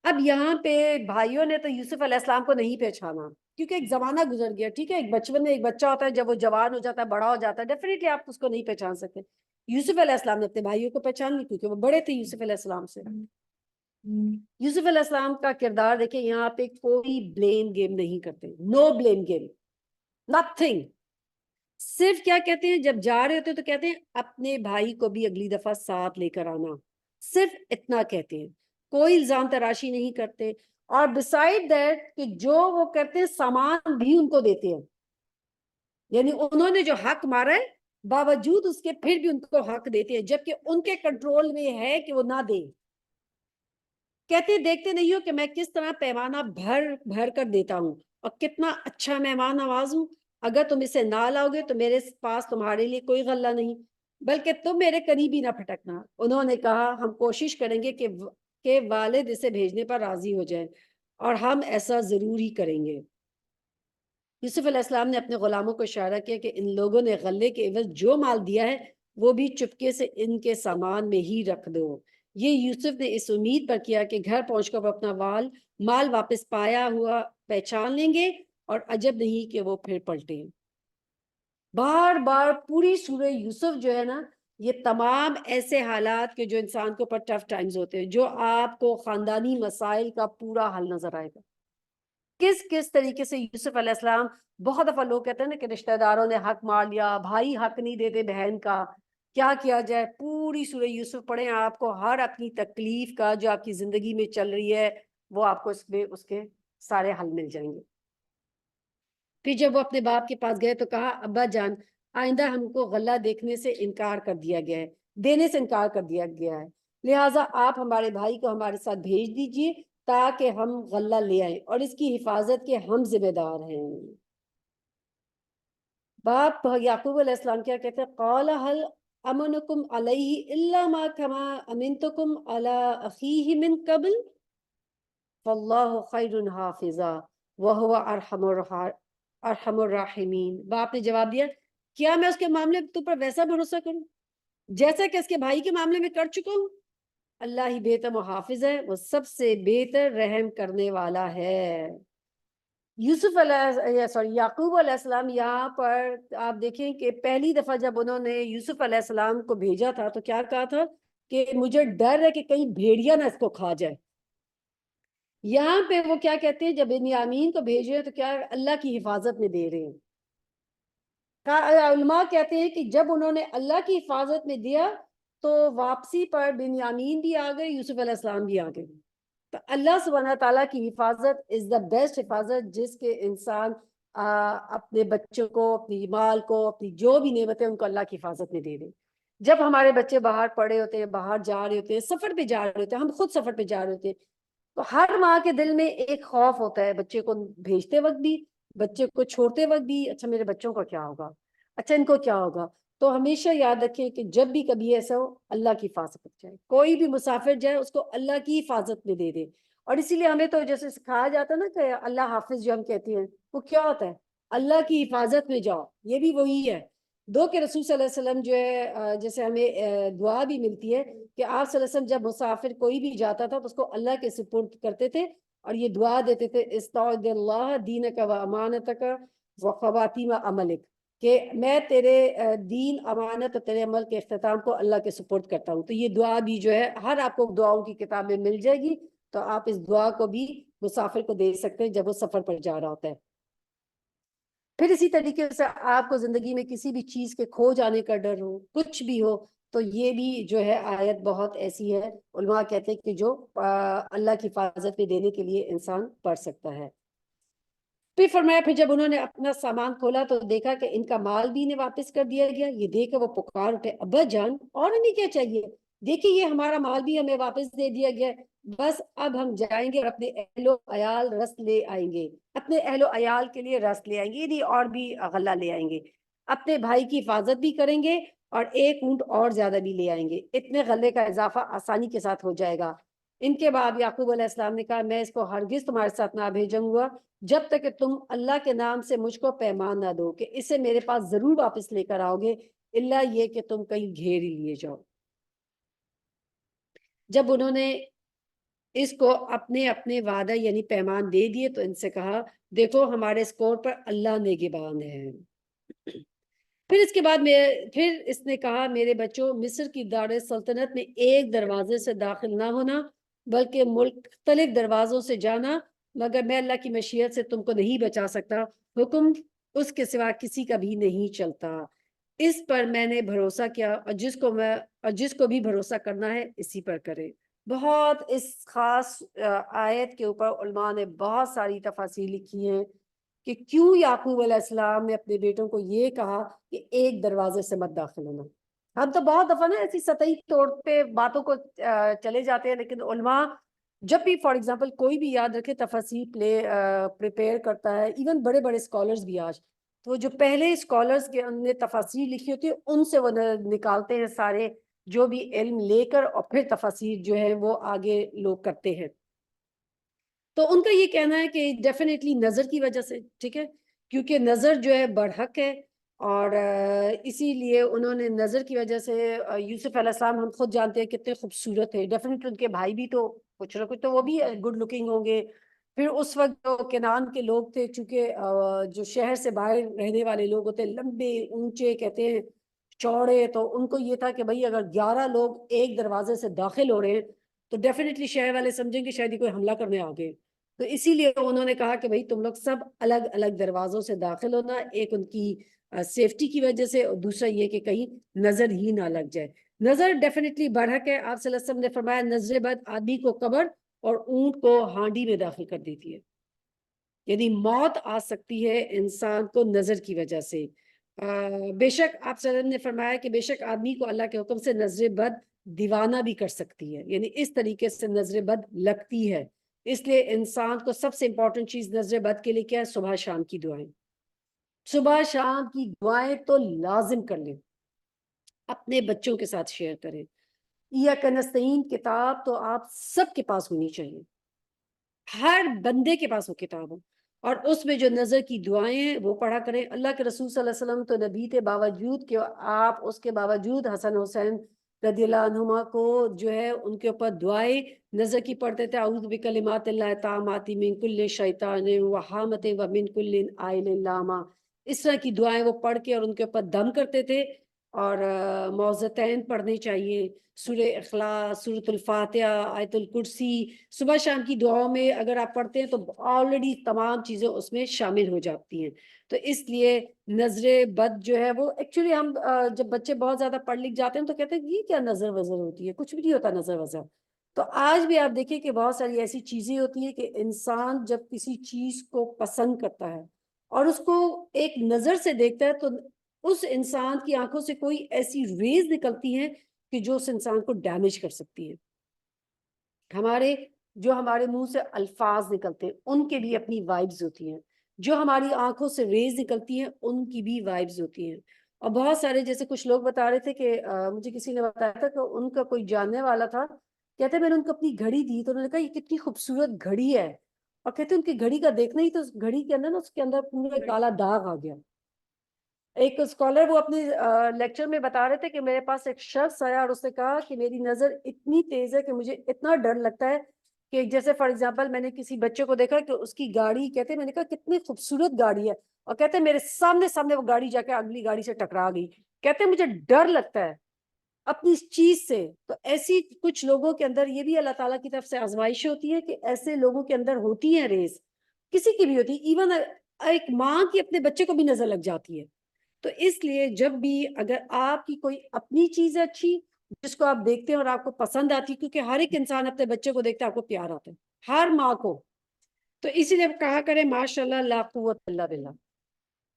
اب یہاں پہ بھائیوں نے تو یوسف علیہ السلام کو نہیں پہچانا کیونکہ ایک زمانہ گزر گیا. ٹھیک ہے، ایک بچپن میں ایک بچہ ہوتا ہے، جب وہ جوان ہو جاتا ہے، بڑا ہو جاتا ہے، ڈیفینیٹلی آپ اس کو نہیں پہچان سکتے. یوسف علیہ السلام نے اپنے بھائیوں کو پہچان لی کیونکہ وہ بڑے تھے یوسف علیہ السلام سے. یوسف علیہ السلام کا کردار دیکھیں، یہاں پہ کوئی بلیم گیم نہیں کرتے، نو بلیم گیم، نتھنگ. صرف کیا کہتے ہیں، جب جا رہے ہوتے تو کہتے ہیں اپنے بھائی کو بھی اگلی دفعہ ساتھ لے کر آنا. صرف اتنا کہتے ہیں، کوئی الزام تراشی نہیں کرتے. اور بسائڈ دیٹ کہ جو وہ کرتے ہیں سامان بھی ان کو دیتے ہیں، یعنی انہوں نے جو حق مارا ہے باوجود اس کے پھر بھی ان کو حق دیتے ہیں، جبکہ ان کے کنٹرول میں ہے کہ وہ نہ دیں. کہتے دیکھتے نہیں ہو کہ میں کس طرح پیمانہ بھر بھر کر دیتا ہوں اور کتنا اچھا مہمان نواز ہوں. اگر تم اسے نہ لاؤ گے تو میرے پاس تمہارے لیے کوئی غلہ نہیں، بلکہ تم میرے قریب ہی نہ پھٹکنا. انہوں نے کہا ہم کوشش کریں گے کہ والد اسے بھیجنے پر راضی ہو جائیں، اور ہم ایسا ضرور ہی کریں گے. یوسف علیہ السلام نے اپنے غلاموں کو اشارہ کیا کہ ان لوگوں نے غلے کے عوض جو مال دیا ہے وہ بھی چپکے سے ان کے سامان میں ہی رکھ دو. یہ یوسف نے اس امید پر کیا کہ گھر پہنچ کر وہ اپنا مال واپس پایا ہوا پہچان لیں گے، اور عجب نہیں کہ وہ پھر پلٹیں. بار بار پوری سورہ یوسف جو ہے نا، یہ تمام ایسے حالات کے جو انسان کے اوپر ٹف ٹائمز ہوتے ہیں، جو آپ کو خاندانی مسائل کا پورا حل نظر آئے گا. کس طریقے سے یوسف علیہ السلام، بہت دفعہ لوگ کہتے ہیں نا کہ رشتہ داروں نے حق مار لیا، بھائی حق نہیں دیتے بہن کا، کیا کیا جائے. پوری سورہ یوسف پڑھیں، آپ کو ہر اپنی تکلیف کا جو آپ کی زندگی میں چل رہی ہے وہ آپ کو اس کے سارے حل مل جائیں گے. پھر جب وہ اپنے باپ کے پاس گئے تو کہا ابا جان، آئندہ ہم کو غلہ دینے سے انکار کر دیا گیا ہے، لہٰذا آپ ہمارے بھائی کو ہمارے ساتھ بھیج دیجئے تاکہ ہم غلہ لے آئیں، اور اس کی حفاظت کے ہم ذمہ دار ہیں. باپ یعقوب علیہ السلام کیا کہتے ہیں، قال هل امنکم علیہ الا ما کما امنتکم علی اخیہ من قبل فاللہ خیر حافظا وہو ارحم الراحمین. باپ نے جواب دیا کیا میں اس کے معاملے میں تم پر ویسا بھروسہ کروں جیسا کہ اس کے بھائی کے معاملے میں کر چکا ہوں؟ اللہ ہی بہتر محافظ ہے، وہ سب سے بہتر رحم کرنے والا ہے. یعقوب علیہ السلام یہاں پر آپ دیکھیں کہ پہلی دفعہ جب انہوں نے یوسف علیہ السلام کو بھیجا تھا تو کیا کہا تھا کہ مجھے ڈر ہے کہ کہیں بھیڑیا نہ اس کو کھا جائے. یہاں پہ وہ کیا کہتے ہیں جب بنیامین کو بھیج رہے ہیں تو کیا اللہ کی حفاظت میں دے رہے ہیں. علماء کہتے ہیں کہ جب انہوں نے اللہ کی حفاظت میں دیا تو واپسی پر بنیامین بھی آ گئے، یوسف علیہ السلام بھی آ گئے. تو اللہ سبحانہ تعالیٰ کی حفاظت از دا بیسٹ حفاظت جس کے انسان اپنے بچوں کو، اپنی مال کو، اپنی جو بھی نعمتیں ان کو اللہ کی حفاظت میں دے دیں. جب ہمارے بچے باہر پڑے ہوتے ہیں، باہر جا رہے ہوتے ہیں، سفر پہ جا رہے ہوتے ہیں، ہم خود سفر پہ جا رہے ہوتے ہیں، تو ہر ماں کے دل میں ایک خوف ہوتا ہے بچے کو بھیجتے وقت بھی، بچے کو چھوڑتے وقت بھی. اچھا میرے بچوں کا کیا ہوگا، اچھا ان کو کیا ہوگا. تو ہمیشہ یاد رکھیں کہ جب بھی کبھی ایسا ہو اللہ کی حفاظت جائے، کوئی بھی مسافر جائے اس کو اللہ کی حفاظت میں دے دے. اور اسی لیے ہمیں تو جیسے سکھایا جاتا ہے نا کہ اللہ حافظ جو ہم کہتے ہیں وہ کیا ہوتا ہے، اللہ کی حفاظت میں جاؤ، یہ بھی وہی ہے. دو کہ رسول صلی اللہ علیہ وسلم جو ہے جیسے ہمیں دعا بھی ملتی ہے کہ آپ صلی اللہ علیہ وسلم جب مسافر کوئی بھی جاتا تھا تو اس کو اللہ کے سپرد کرتے تھے اور یہ دعا دیتے تھے استعوذ اللہ دینک و امانتک و خواتیم عملک، کہ میں تیرے دین، امانت اور تیرے عمل کے اختتام کو اللہ کے سپرد کرتا ہوں. تو یہ دعا بھی جو ہے ہر آپ کو دعاؤں کی کتاب میں مل جائے گی، تو آپ اس دعا کو بھی مسافر کو دے سکتے ہیں جب وہ سفر پر جا رہا ہوتا ہے. پھر اسی طریقے سے آپ کو زندگی میں کسی بھی چیز کے کھو جانے کا ڈر ہو، کچھ بھی ہو، تو یہ بھی جو ہے آیت بہت ایسی ہے، علماء کہتے ہیں کہ جو اللہ کی حفاظت میں دینے کے لیے انسان پڑھ سکتا ہے. پھر فرمایا پھر جب انہوں نے اپنا سامان کھولا تو دیکھا کہ ان کا مال بھی انہیں واپس کر دیا گیا. یہ دیکھ کر وہ پکار اٹھے ابا جان اور انہیں کیا چاہیے، دیکھیے یہ ہمارا مال بھی ہمیں واپس دے دیا گیا، بس اب ہم جائیں گے اور اپنے اہل و عیال رس لے آئیں گے، اپنے اہل و عیال کے لیے رس لے آئیں گے، یعنی اور بھی غلہ لے آئیں گے، اپنے بھائی کی حفاظت بھی کریں گے اور ایک اونٹ اور زیادہ بھی لے آئیں گے، اتنے غلے کا اضافہ آسانی کے ساتھ ہو جائے گا. ان کے بعد یعقوب علیہ السلام نے کہا میں اس کو ہرگز تمہارے ساتھ نہ بھیجوں گا جب تک کہ تم اللہ کے نام سے مجھ کو پیمان نہ دو کہ اسے میرے پاس ضرور واپس لے کر آؤ گے، الا یہ کہ تم کہیں گھیر ہی لیے جاؤ. جب انہوں نے اس کو اپنے اپنے وعدہ یعنی پیمان دے دیے تو ان سے کہا دیکھو ہمارے اسکور پر اللہ نگہبان ہے. پھر اس کے بعد پھر اس نے کہا میرے بچوں مصر کی دار سلطنت میں ایک دروازے سے داخل نہ ہونا بلکہ مختلف دروازوں سے جانا، مگر میں اللہ کی مشیت سے تم کو نہیں بچا سکتا، حکم اس کے سوا کسی کا بھی نہیں چلتا. اس پر میں نے بھروسہ کیا اور جس کو بھی بھروسہ کرنا ہے اسی پر کرے. بہت اس خاص آیت کے اوپر علماء نے بہت ساری تفاصیل لکھی ہیں کہ کیوں یعقوب علیہ السلام نے اپنے بیٹوں کو یہ کہا کہ ایک دروازے سے مت داخل ہونا. ہم تو بہت دفعہ نا ایسی سطحی طور پہ باتوں کو چلے جاتے ہیں، لیکن علماء جب بھی فار ایگزامپل کوئی بھی یاد رکھے تفاصیل پریپیئر کرتا ہے، ایون بڑے بڑے اسکالرز بھی آج، تو جو پہلے اسکالرز کے نے تفاصیل لکھی ہوتی ہے ان سے وہ نکالتے ہیں سارے جو بھی علم لے کر، اور پھر تفاصیل جو ہے وہ آگے لوگ کرتے ہیں. تو ان کا یہ کہنا ہے کہ ڈیفینیٹلی نظر کی وجہ سے، ٹھیک ہے، کیونکہ نظر جو ہے برحق ہے، اور اسی لیے انہوں نے نظر کی وجہ سے یوسف علیہ السلام ہم خود جانتے ہیں کتنے خوبصورت ہے، ڈیفینیٹلی ان کے بھائی بھی تو کچھ نہ کچھ تو وہ بھی گڈ لکنگ ہوں گے. پھر اس وقت جو کنعان کے لوگ تھے، چونکہ جو شہر سے باہر رہنے والے لوگ ہوتے لمبے اونچے کہتے ہیں چوڑے، تو ان کو یہ تھا کہ بھائی اگر 11 لوگ ایک دروازے سے داخل ہو رہے ہیں تو ڈیفینیٹلی شہر والے سمجھیں گے شاید ہی کوئی حملہ کرنے آ گئے. تو اسی لیے انہوں نے کہا کہ بھائی تم لوگ سب الگ الگ دروازوں سے داخل ہونا، ایک ان کی سیفٹی کی وجہ سے، اور دوسرا یہ کہ کہیں نظر ہی نہ لگ جائے. نظر ڈیفینیٹلی برحق ہے. آپ صلی اللہ علیہ وسلم نے فرمایا نظر بد آدمی کو قبر اور اونٹ کو ہانڈی میں داخل کر دیتی ہے، یعنی موت آ سکتی ہے انسان کو نظر کی وجہ سے. بے شک آپ صلی اللہ علیہ وسلم نے فرمایا کہ بے شک آدمی کو اللہ کے حکم سے نظر بد دیوانہ بھی کر سکتی ہے، یعنی اس طریقے سے نظر بد لگتی ہے. اس لیے انسان کو سب سے امپورٹنٹ چیز نظر بد کے لیے کیا ہے؟ صبح شام کی دعائیں. صبح شام کی دعائیں تو لازم کر لیں. اپنے بچوں کے ساتھ شیئر کریں. ایاک نستعین کتاب تو آپ سب کے پاس ہونی چاہیے، ہر بندے کے پاس وہ کتاب ہو، اور اس میں جو نظر کی دعائیں ہیں وہ پڑھا کریں. اللہ کے رسول صلی اللہ علیہ وسلم تو نبی تھے، باوجود کہ آپ اس کے باوجود حسن حسین رضی اللہ عنہما کو جو ہے ان کے اوپر دعائیں نظر کی پڑھتے تھے. اعوذ بکلمات اللہ التامات من کل شیطان وہامۃ ومن کل عین لامہ، اس طرح کی دعائیں وہ پڑھ کے اور ان کے اوپر دم کرتے تھے. اور معوذتین پڑھنے چاہیے، سورہ اخلاص، سورۃ الفاتحہ، آیت الکرسی. صبح شام کی دعاؤں میں اگر آپ پڑھتے ہیں تو آلریڈی تمام چیزیں اس میں شامل ہو جاتی ہیں. تو اس لیے نظر بد جو ہے وہ ایکچولی ہم جب بچے بہت زیادہ پڑھ لکھ جاتے ہیں تو کہتے ہیں یہ کیا نظر وظر ہوتی ہے، کچھ بھی نہیں ہوتا نظر وظر. تو آج بھی آپ دیکھیں کہ بہت ساری ایسی چیزیں ہوتی ہیں کہ انسان جب کسی چیز کو پسند کرتا ہے اور اس کو ایک نظر سے دیکھتا ہے تو اس انسان کی آنکھوں سے کوئی ایسی ریز نکلتی ہیں کہ جو اس انسان کو ڈیمیج کر سکتی ہے. ہمارے منہ سے الفاظ نکلتے ہیں ان کے بھی اپنی وائبز ہوتی ہیں، جو ہماری آنکھوں سے ریز نکلتی ہیں ان کی بھی وائبز ہوتی ہیں. اور بہت سارے جیسے کچھ لوگ بتا رہے تھے کہ مجھے کسی نے بتایا تھا کہ ان کا کوئی جاننے والا تھا، کہتے میں نے ان کو اپنی گھڑی دی تو انہوں نے کہا یہ کتنی خوبصورت گھڑی ہے، اور کہتے ان کی گھڑی کا دیکھنا ہی تو اس گھڑی کے اندر نا اس کے اندر پورا کالا داغ آ گیا. ایک اسکالر وہ اپنے لیکچر میں بتا رہے تھے کہ میرے پاس ایک شخص آیا اور اس نے کہا کہ میری نظر اتنی تیز ہے کہ مجھے اتنا ڈر لگتا ہے کہ جیسے فار ایگزامپل میں نے کسی بچے کو دیکھا کہ اس کی گاڑی، کہتے میں نے کہا کتنی خوبصورت گاڑی ہے، اور کہتے میرے سامنے وہ گاڑی جا کے اگلی گاڑی سے ٹکرا گئی، کہتے مجھے ڈر لگتا ہے اپنی اس چیز سے. تو ایسی کچھ لوگوں کے اندر یہ بھی اللہ تعالیٰ کی طرف سے آزمائش ہوتی ہے کہ ایسے لوگوں کے اندر ہوتی ہے ریز، کسی کی بھی ہوتی ہے، ایون ایک ماں کی اپنے بچے کو بھی نظر لگ جاتی ہے. تو اس لیے جب بھی اگر آپ کی کوئی اپنی چیز ہے اچھی جس کو آپ دیکھتے ہیں اور آپ کو پسند آتی، کیونکہ ہر ایک انسان اپنے بچے کو دیکھتے ہیں آپ کو پیار آتا ہے، ہر ماں کو، تو اسی لیے کہا کریں ماشاء اللہ لا قوت الا باللہ.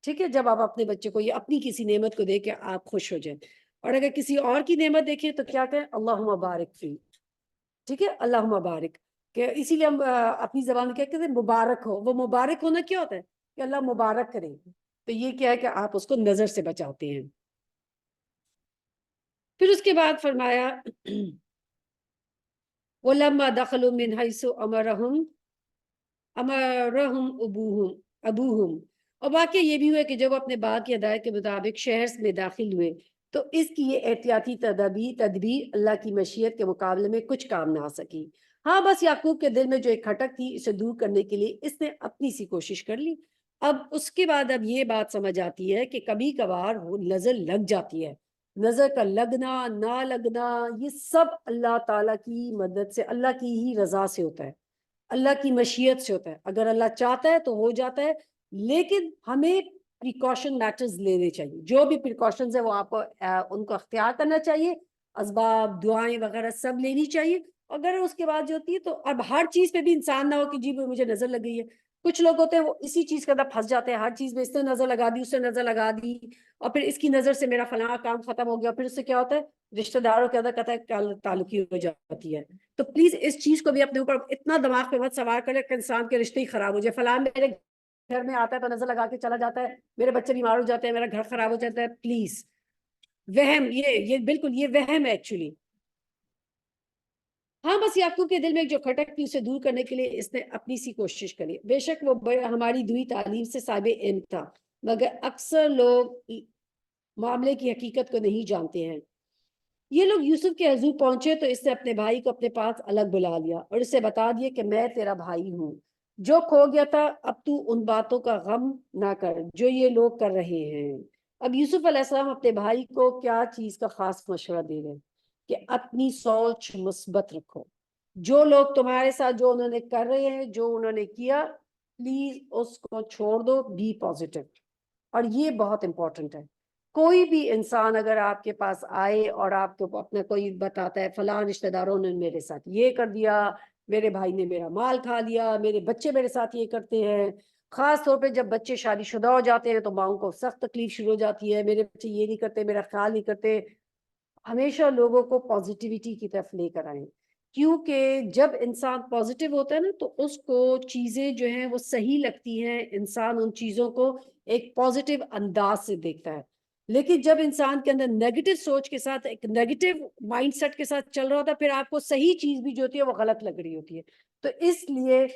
ٹھیک ہے، جب آپ اپنے بچے کو یا اپنی کسی نعمت کو دیکھ کے آپ خوش ہو جائیں، اور اگر کسی اور کی نعمت دیکھیں تو کیا کہیں اللہم بارک فی. ٹھیک ہے، اللہم بارک، کہ اسی لیے ہم اپنی زبان میں کیا کہتے ہیں مبارک ہو. وہ مبارک ہونا کیا ہوتا ہے کہ اللہ مبارک کرے، تو یہ کیا ہے کہ آپ اس کو نظر سے بچاتے ہیں. پھر اس کے بعد فرمایا وَلَمَّا دَخَلُوا مِنْ حَيْثُ أَمَرَهُمْ أَبُوهُمْ. اور واقعہ یہ بھی ہوا کہ جب اپنے باپ کی ہدایت کے مطابق شہر میں داخل ہوئے تو اس کی یہ احتیاطی تدبیر اللہ کی مشیت کے مقابلے میں کچھ کام نہ آ سکی. ہاں بس یعقوب کے دل میں جو ایک کھٹک تھی اسے دور کرنے کے لیے اس نے اپنی سی کوشش کر لی. اب اس کے بعد اب یہ بات سمجھ آتی ہے کہ کبھی کبھار وہ نظر لگ جاتی ہے. نظر کا لگنا نہ لگنا یہ سب اللہ تعالیٰ کی مدد سے، اللہ کی ہی رضا سے ہوتا ہے، اللہ کی مشیت سے ہوتا ہے. اگر اللہ چاہتا ہے تو ہو جاتا ہے، لیکن ہمیں پریکاشن میٹرز لینے چاہیے. جو بھی پریکاشنز ہیں وہ آپ کو ان کو اختیار کرنا چاہیے، اسباب دعائیں وغیرہ سب لینی چاہیے. اگر اس کے بعد جو ہوتی ہے تو اب ہر چیز پہ بھی انسان نہ ہو کہ جی مجھے نظر لگ گئی ہے. کچھ لوگ ہوتے ہیں وہ اسی چیز کے اندر پھنس جاتے ہیں، ہر چیز میں اس نے نظر لگا دی، اس نے نظر لگا دی، اور پھر اس کی نظر سے میرا فلاں کام ختم ہو گیا. پھر اس سے کیا ہوتا ہے رشتہ داروں کے اندر کہتا ہے تعلقی ہو جاتی ہے. تو پلیز اس چیز کو بھی اپنے اوپر اتنا دماغ پہ مت سوار کرے کہ انسان کے رشتے ہی خراب ہو جائے. فلاں میرے گھر میں آتا ہے تو نظر لگا کے چلا جاتا ہے، میرے بچے بیمار ہو جاتے ہیں، میرا گھر خراب ہو جاتا ہے. پلیز وہم، یہ بالکل یہ وہم ہے ایکچولی. ہاں بس یعقوب کے دل میں جو کھٹک تھی اسے دور کرنے کے لیے اس نے اپنی سی کوشش کری. بے شک وہ ہماری دوئی تعلیم سے صاحب علم تھا، مگر اکثر لوگ معاملے کی حقیقت کو نہیں جانتے ہیں. یہ لوگ یوسف کے حضور پہنچے تو اس نے اپنے بھائی کو اپنے پاس الگ بلا لیا اور اسے بتا دیا کہ میں تیرا بھائی ہوں، جو کھو گیا تھا. اب تو ان باتوں کا غم نہ کر جو یہ لوگ کر رہے ہیں. اب یوسف علیہ السلام اپنے بھائی کو کیا چیز کا خاص مشورہ دے رہے ہیں کہ اپنی سوچ مثبت رکھو. جو لوگ تمہارے ساتھ جو انہوں نے کر رہے ہیں، جو انہوں نے کیا، پلیز اس کو چھوڑ دو، بی پازیٹیو. اور یہ بہت امپورٹنٹ ہے. کوئی بھی انسان اگر آپ کے پاس آئے اور آپ کو اپنا کوئی بتاتا ہے فلاں رشتہ داروں نے میرے ساتھ یہ کر دیا، میرے بھائی نے میرا مال کھا لیا، میرے بچے میرے ساتھ یہ کرتے ہیں. خاص طور پہ جب بچے شادی شدہ ہو جاتے ہیں تو ماؤں کو سخت تکلیف شروع ہو جاتی ہے، میرے بچے یہ نہیں کرتے، میرا خیال نہیں کرتے. ہمیشہ لوگوں کو پازیٹیوٹی کی طرف لے کر آئیں، کیونکہ جب انسان پازیٹیو ہوتا ہے نا تو اس کو چیزیں جو ہیں وہ صحیح لگتی ہیں. انسان ان چیزوں کو ایک پازیٹیو انداز سے دیکھتا ہے. لیکن جب انسان کے اندر نیگیٹو سوچ کے ساتھ، ایک نیگیٹو مائنڈ سیٹ کے ساتھ چل رہا ہوتا ہے، پھر آپ کو صحیح چیز بھی جو ہوتی ہے وہ غلط لگ رہی ہوتی ہے. تو اس لیے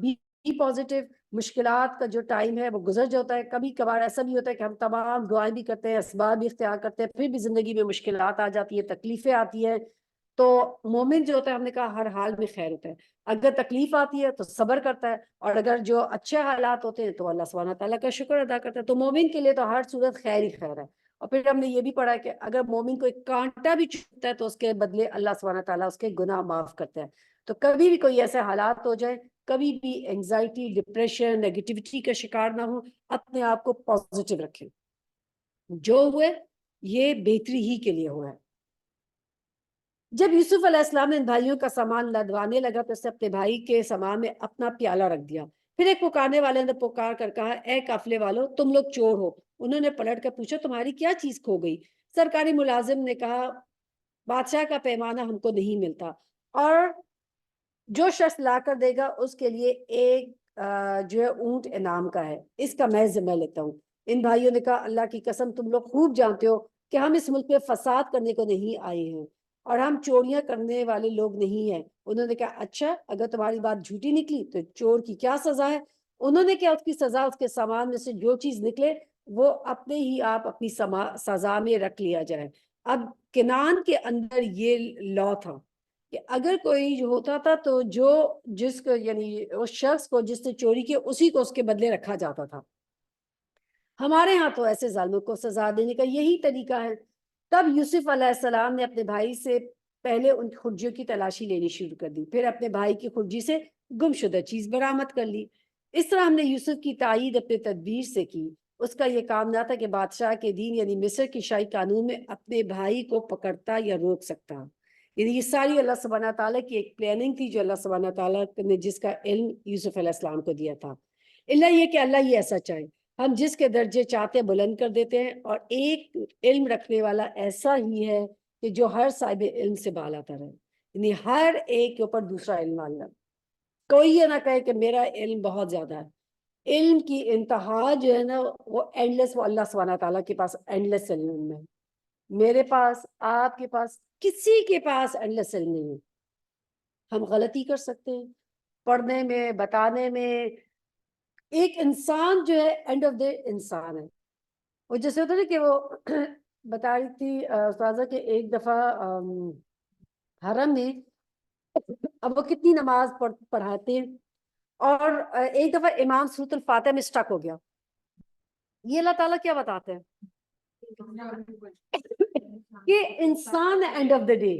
بی پازیٹیو. مشکلات کا جو ٹائم ہے وہ گزر جاتا ہے. کبھی کبھار ایسا بھی ہوتا ہے کہ ہم تمام دعائیں بھی کرتے ہیں، اسباب بھی اختیار کرتے ہیں، پھر بھی زندگی میں مشکلات آ جاتی ہیں، تکلیفیں آتی ہیں. تو مومن جو ہوتا ہے، ہم نے کہا ہر حال میں خیر ہوتا ہے. اگر تکلیف آتی ہے تو صبر کرتا ہے، اور اگر جو اچھے حالات ہوتے ہیں تو اللہ سبحانہ تعالیٰ کا شکر ادا کرتا ہے. تو مومن کے لیے تو ہر صورت خیر ہی خیر ہے. اور پھر ہم نے یہ بھی پڑھا کہ اگر مومن کو ایک کانٹا بھی چبھتا ہے تو اس کے بدلے اللہ سبحانہ تعالیٰ اس کے گناہ معاف کرتا ہے. تو کبھی بھی کوئی ایسے حالات ہو جائے، کبھی بھی اینگزائٹی، ڈپریشن، نیگیٹیوٹی کا شکار نہ ہو، اپنے آپ کو پازیٹیو رکھیں. جو ہوئے یہ بہتری ہی کے لیے ہوا ہے. جب یوسف علیہ السلام نے ان بھائیوں کا سامان لدوانے لگا تو اس نے اپنے بھائی کے سامان میں اپنا پیالہ رکھ دیا. پھر ایک پکارنے والے نے پکار کر کہا، اے قافلے والو، تم لوگ چور ہو. انہوں نے پلٹ کر پوچھا، تمہاری کیا چیز کھو گئی؟ سرکاری ملازم نے کہا، بادشاہ کا پیمانہ ہم کو نہیں ملتا، اور جو شخص لا کر دے گا اس کے لیے ایک جو ہے اونٹ انعام کا ہے، اس کا میں ذمہ لیتا ہوں. ان بھائیوں نے کہا، اللہ کی قسم تم لوگ خوب جانتے ہو کہ ہم اس ملک میں فساد کرنے کو نہیں آئے ہیں، اور ہم چوریاں کرنے والے لوگ نہیں ہیں. انہوں نے کہا، اچھا اگر تمہاری بات جھوٹی نکلی تو چور کی کیا سزا ہے؟ انہوں نے کہا، اس کی سزا اس کے سامان میں سے جو چیز نکلے وہ اپنے ہی آپ اپنی سزا میں رکھ لیا جائے. اب کنان کے اندر یہ لا تھا کہ اگر کوئی جو ہوتا تھا تو جس کو، یعنی اس شخص کو جس نے چوری کی، اسی کو اس کے بدلے رکھا جاتا تھا. ہمارے ہاں تو ایسے ظالموں کو سزا دینے کا یہی طریقہ ہے. تب یوسف علیہ السلام نے اپنے بھائی سے پہلے ان خرجیوں کی تلاشی لینی شروع کر دی، پھر اپنے بھائی کی خرجی سے گمشدہ چیز برآمد کر لی. اس طرح ہم نے یوسف کی تائید اپنے تدبیر سے کی. اس کا یہ کام نہ تھا کہ بادشاہ کے دین یعنی مصر کی شاہی قانون میں اپنے بھائی کو پکڑتا یا روک سکتا. یعنی یہ ساری اللہ سبحانہ تعالیٰ کی ایک پلاننگ تھی، جو اللہ سبحانہ تعالیٰ نے جس کا علم یوسف علیہ السلام کو دیا تھا. اللہ یہ کہ اللہ یہ ایسا چاہے، ہم جس کے درجے چاہتے بلند کر دیتے ہیں. اور ایک علم رکھنے والا ایسا ہی ہے کہ جو ہر صاحب علم سے بالا تر ہے، یعنی ہر ایک کے اوپر دوسرا علم والا. کوئی یہ نہ کہے کہ میرا علم بہت زیادہ ہے. علم کی انتہا جو ہے نا وہ اینڈلیس، وہ اللہ سبحانہ تعالیٰ کے پاس اینڈلیس علم ہے. میرے پاس، آپ کے پاس، کسی کے پاس اینڈلیس علم نہیں ہے. ہم غلطی کر سکتے ہیں پڑھنے میں، بتانے میں. ایک انسان جو ہے اینڈ آف دا انسان ہے. وہ جیسے ہوتا ہے کہ وہ بتا رہی تھی استاذہ کہ ایک دفعہ حرم میں اب وہ کتنی نماز پڑھاتے ہیں، اور ایک دفعہ امام سورۃ الفاتحہ میں اسٹک ہو گیا. یہ اللہ تعالیٰ کیا بتاتے ہیں کہ انسان اینڈ آف دا ڈے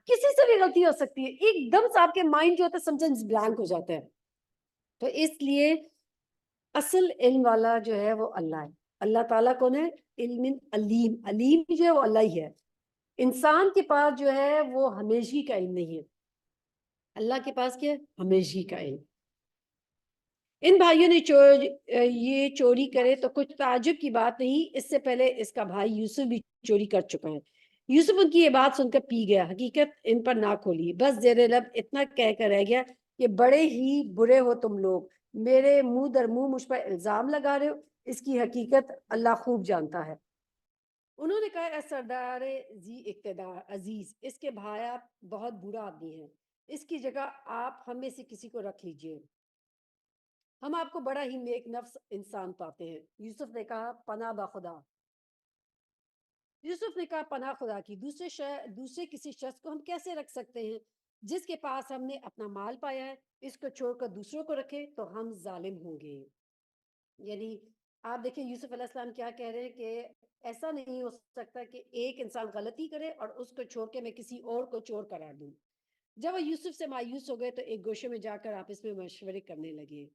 کسی سے بھی غلطی ہو سکتی ہے. ایک دم سے آپ کے مائنڈ جو ہوتا ہے سمجھنس بلینک ہو جاتا ہے. تو اس لیے اصل علم والا جو ہے وہ اللہ ہے. اللہ تعالیٰ کون ہے؟ علم علیم. علیم جو ہے وہ اللہ ہی ہے. انسان کے پاس جو ہے وہ ہمیشگی کا علم نہیں ہے، اللہ کے پاس کیا ہے؟ ہمیشگی کا علم. ان بھائیوں نے یہ چوری کرے تو کچھ تعجب کی بات نہیں، اس سے پہلے اس کا بھائی یوسف بھی چوری کر چکا ہے. یوسف ان کی یہ بات سن کر پی گیا، حقیقت ان پر نہ کھولی، بس زیر لب اتنا کہہ کر رہ گیا کہ بڑے ہی برے ہو تم لوگ، میرے منہ در منہ مجھ پر الزام لگا رہے ہو، اس کی حقیقت اللہ خوب جانتا ہے. انہوں نے کہا، اے سردار ذی اقتدار عزیز، اس کے بھایا بہت برا آدمی ہے، اس کی جگہ آپ ہم میں سے کسی کو رکھ لیجئے، ہم آپ کو بڑا ہی نیک نفس انسان پاتے ہیں. یوسف نے کہا، پناہ بخدا. یوسف نے کہا، پناہ خدا کی، دوسرے کسی شخص کو ہم کیسے رکھ سکتے ہیں جس کے پاس ہم نے اپنا مال پایا ہے؟ اس کو چھوڑ کر دوسروں کو رکھے تو ہم ظالم ہوں گے. یعنی آپ دیکھیں یوسف علیہ السلام کیا کہہ رہے ہیں کہ ایسا نہیں ہو سکتا کہ ایک انسان غلطی کرے اور اس کو چھوڑ کے میں کسی اور کو چور قرار دوں. جب وہ یوسف سے مایوس ہو گئے تو ایک گوشے میں جا کر آپس میں مشورے کرنے لگے.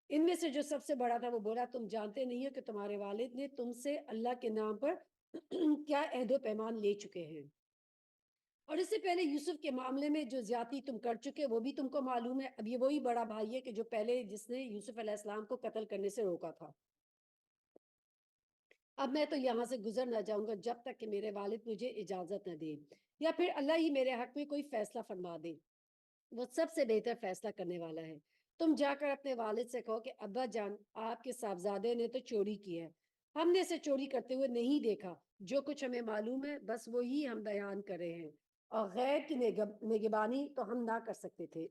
ان میں سے جو سب سے بڑا تھا وہ بولا، تم جانتے نہیں ہو کہ تمہارے والد نے تم سے اللہ کے نام پر کیا عہد و پیمان لے چکے ہیں، اور اس سے پہلے یوسف کے معاملے میں جو زیادتی تم کر چکے وہ بھی تم کو معلوم ہے. اب یہ وہی بڑا بھائی ہے کہ جو پہلے جس نے یوسف علیہ السلام کو قتل کرنے سے روکا تھا. اب میں تو یہاں سے گزر نہ جاؤں گا جب تک کہ میرے والد مجھے اجازت نہ دے، یا پھر اللہ ہی میرے حق میں کوئی فیصلہ فرما دے، وہ سب سے بہتر فیصلہ کرنے والا ہے. تم جا کر اپنے والد سے کہو کہ ابا جان، آپ کے صاحبزادے نے تو چوری کی ہے، ہم نے اسے چوری کرتے ہوئے نہیں دیکھا، جو کچھ ہمیں معلوم ہے بس وہی ہم بیان کر رہے ہیں، اور غیر کی نگبانی تو ہم نہ کر سکتے تھے۔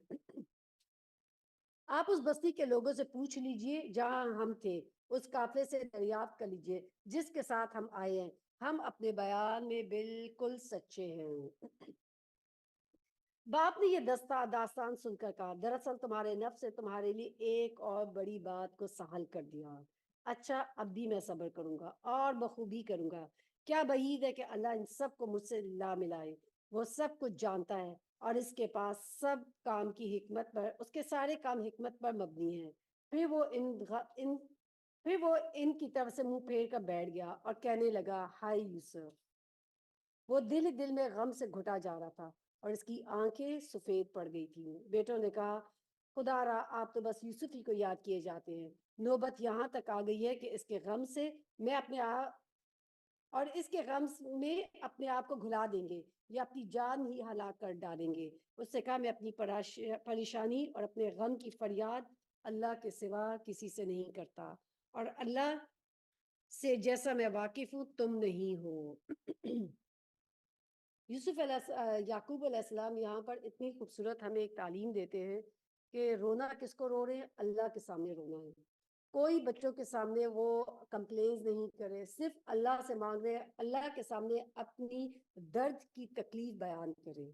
آپ اس بستی کے لوگوں سے پوچھ لیجئے جہاں ہم تھے، اس قافلے سے دریافت کر لیجئے جس کے ساتھ ہم آئے ہیں، ہم اپنے بیان میں بالکل سچے ہیں۔ باپ نے یہ داستان سن کر کہا، دراصل تمہارے نفس نے تمہارے لیے ایک اور بڑی بات کو سہل کر دیا۔ اچھا، اب بھی میں صبر کروں گا اور بخوبی کروں گا۔ کیا بعید ہے کہ اللہ ان سب کو مجھ سے لا ملائے۔ وہ سب کچھ جانتا ہے اور اس کے پاس سب کام کی حکمت پر، اس کے سارے کام حکمت پر مبنی ہیں۔ پھر وہ ان کی طرف سے منہ پھیر کر بیٹھ گیا اور کہنے لگا، ہائے یوسف۔ وہ دل دل میں غم سے گھٹا جا رہا تھا اور اس کی آنکھیں سفید پڑ گئی تھیں۔ بیٹوں نے کہا، خدا را، آپ تو بس یوسف ہی کو یاد کیے جاتے ہیں۔ نوبت یہاں تک آ گئی ہے کہ اس کے غم سے میں اپنے آپ کو گھلا دیں گے یا اپنی جان ہی ہلاک کر ڈالیں گے۔ اس سے کہا، میں اپنی پریشانی اور اپنے غم کی فریاد اللہ کے سوا کسی سے نہیں کرتا، اور اللہ سے جیسا میں واقف ہوں تم نہیں ہو۔ یعقوب علیہ السلام یہاں پر اتنی خوبصورت ہمیں ایک تعلیم دیتے ہیں کہ رونا کس کو رو رہے ہیں؟ اللہ کے سامنے رونا ہے۔ کوئی بچوں کے سامنے وہ کمپلینز نہیں کرے، صرف اللہ سے مانگ رہے ہیں، اللہ کے سامنے اپنی درد کی تکلیف بیان کرے۔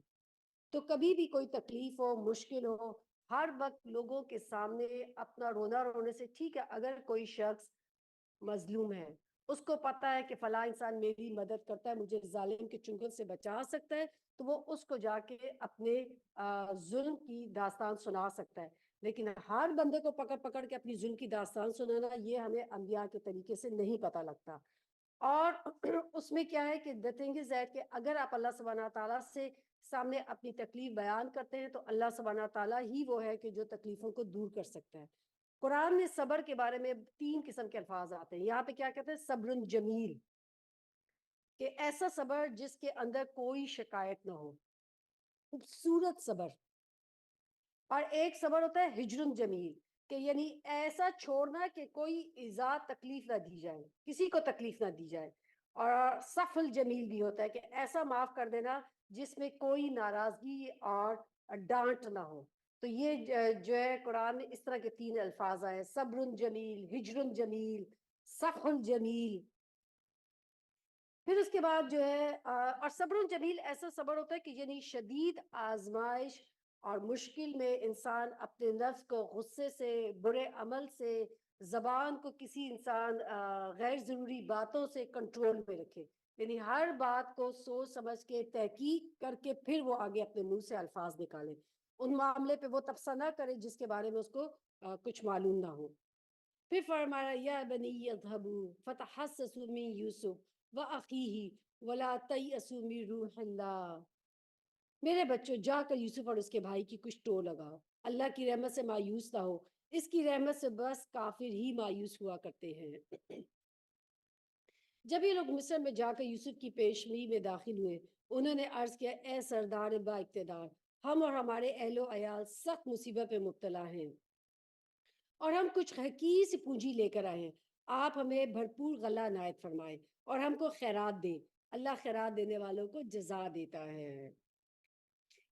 تو کبھی بھی کوئی تکلیف ہو، مشکل ہو، ہر وقت لوگوں کے سامنے اپنا رونا رونے سے ٹھیک ہے۔ اگر کوئی شخص مظلوم ہے، اس کو پتا ہے کہ فلاں انسان میری مدد کرتا ہے، مجھے ظالم کے چنگل سے بچا سکتا ہے، تو وہ اس کو جا کے اپنے ظلم کی داستان سنا سکتا ہے۔ لیکن ہر بندے کو پکڑ پکڑ کے اپنی ظلم کی داستان سنانا، یہ ہمیں انبیاء کے طریقے سے نہیں پتہ لگتا۔ اور اس میں کیا ہے کہ the thing is that کہ اگر آپ اللہ سبحانہ تعالیٰ سے سامنے اپنی تکلیف بیان کرتے ہیں تو اللہ سبحانہ تعالیٰ ہی وہ ہے کہ جو تکلیفوں کو دور کر سکتا ہے۔ قرآن میں صبر کے بارے میں 3 قسم کے الفاظ آتے ہیں۔ یہاں پہ کیا کہتے ہیں؟ صبر جمیل، کہ ایسا صبر جس کے اندر کوئی شکایت نہ ہو، خوبصورت صبر۔ اور ایک صبر ہوتا ہے ہجر جمیل، کہ یعنی ایسا چھوڑنا کہ کوئی ایذا تکلیف نہ دی جائے، کسی کو تکلیف نہ دی جائے۔ اور صف الجمیل بھی ہوتا ہے کہ ایسا معاف کر دینا جس میں کوئی ناراضگی اور ڈانٹ نہ ہو۔ تو یہ جو ہے قرآن میں اس طرح کے 3 الفاظ آئے، صبر جمیل، ہجر جمیل، صف الجمیل۔ پھر اس کے بعد جو ہے اور صبر جمیل ایسا صبر ہوتا ہے کہ یعنی شدید آزمائش اور مشکل میں انسان اپنے نفس کو غصے سے، برے عمل سے، زبان کو کسی انسان غیر ضروری باتوں سے کنٹرول میں رکھے، یعنی ہر بات کو سوچ سمجھ کے تحقیق کر کے پھر وہ آگے اپنے منہ سے الفاظ نکالے۔ ان معاملے پہ وہ تبصرہ نہ کرے جس کے بارے میں اس کو کچھ معلوم نہ ہو۔ پھر فرمایا، یا بنی اذهبوا فتحسسوا من یوسف وَأَخِيهِ وَلَا تَيْأَسُوا مِن رُوحِ اللَّهِ۔ میرے بچوں، جا کر یوسف اور اس کے بھائی کی کچھ ٹو لگاؤ، اللہ کی رحمت سے مایوس نہ ہو، اس کی رحمت سے بس کافر ہی مایوس ہوا کرتے ہیں۔ جب یہ لوگ مصر میں جا کر یوسف کی پیشمی میں داخل ہوئے، انہوں نے عرض کیا، اے سردار با اقتدار، ہم اور ہمارے اہل و عیال سخت مصیبت میں مبتلا ہیں اور ہم کچھ حقیر سی پونجی لے کر آئے ہیں۔ آپ ہمیں بھرپور غلہ عنایت فرمائے اور ہم کو خیرات دے، اللہ خیرات دینے والوں کو جزا دیتا ہے۔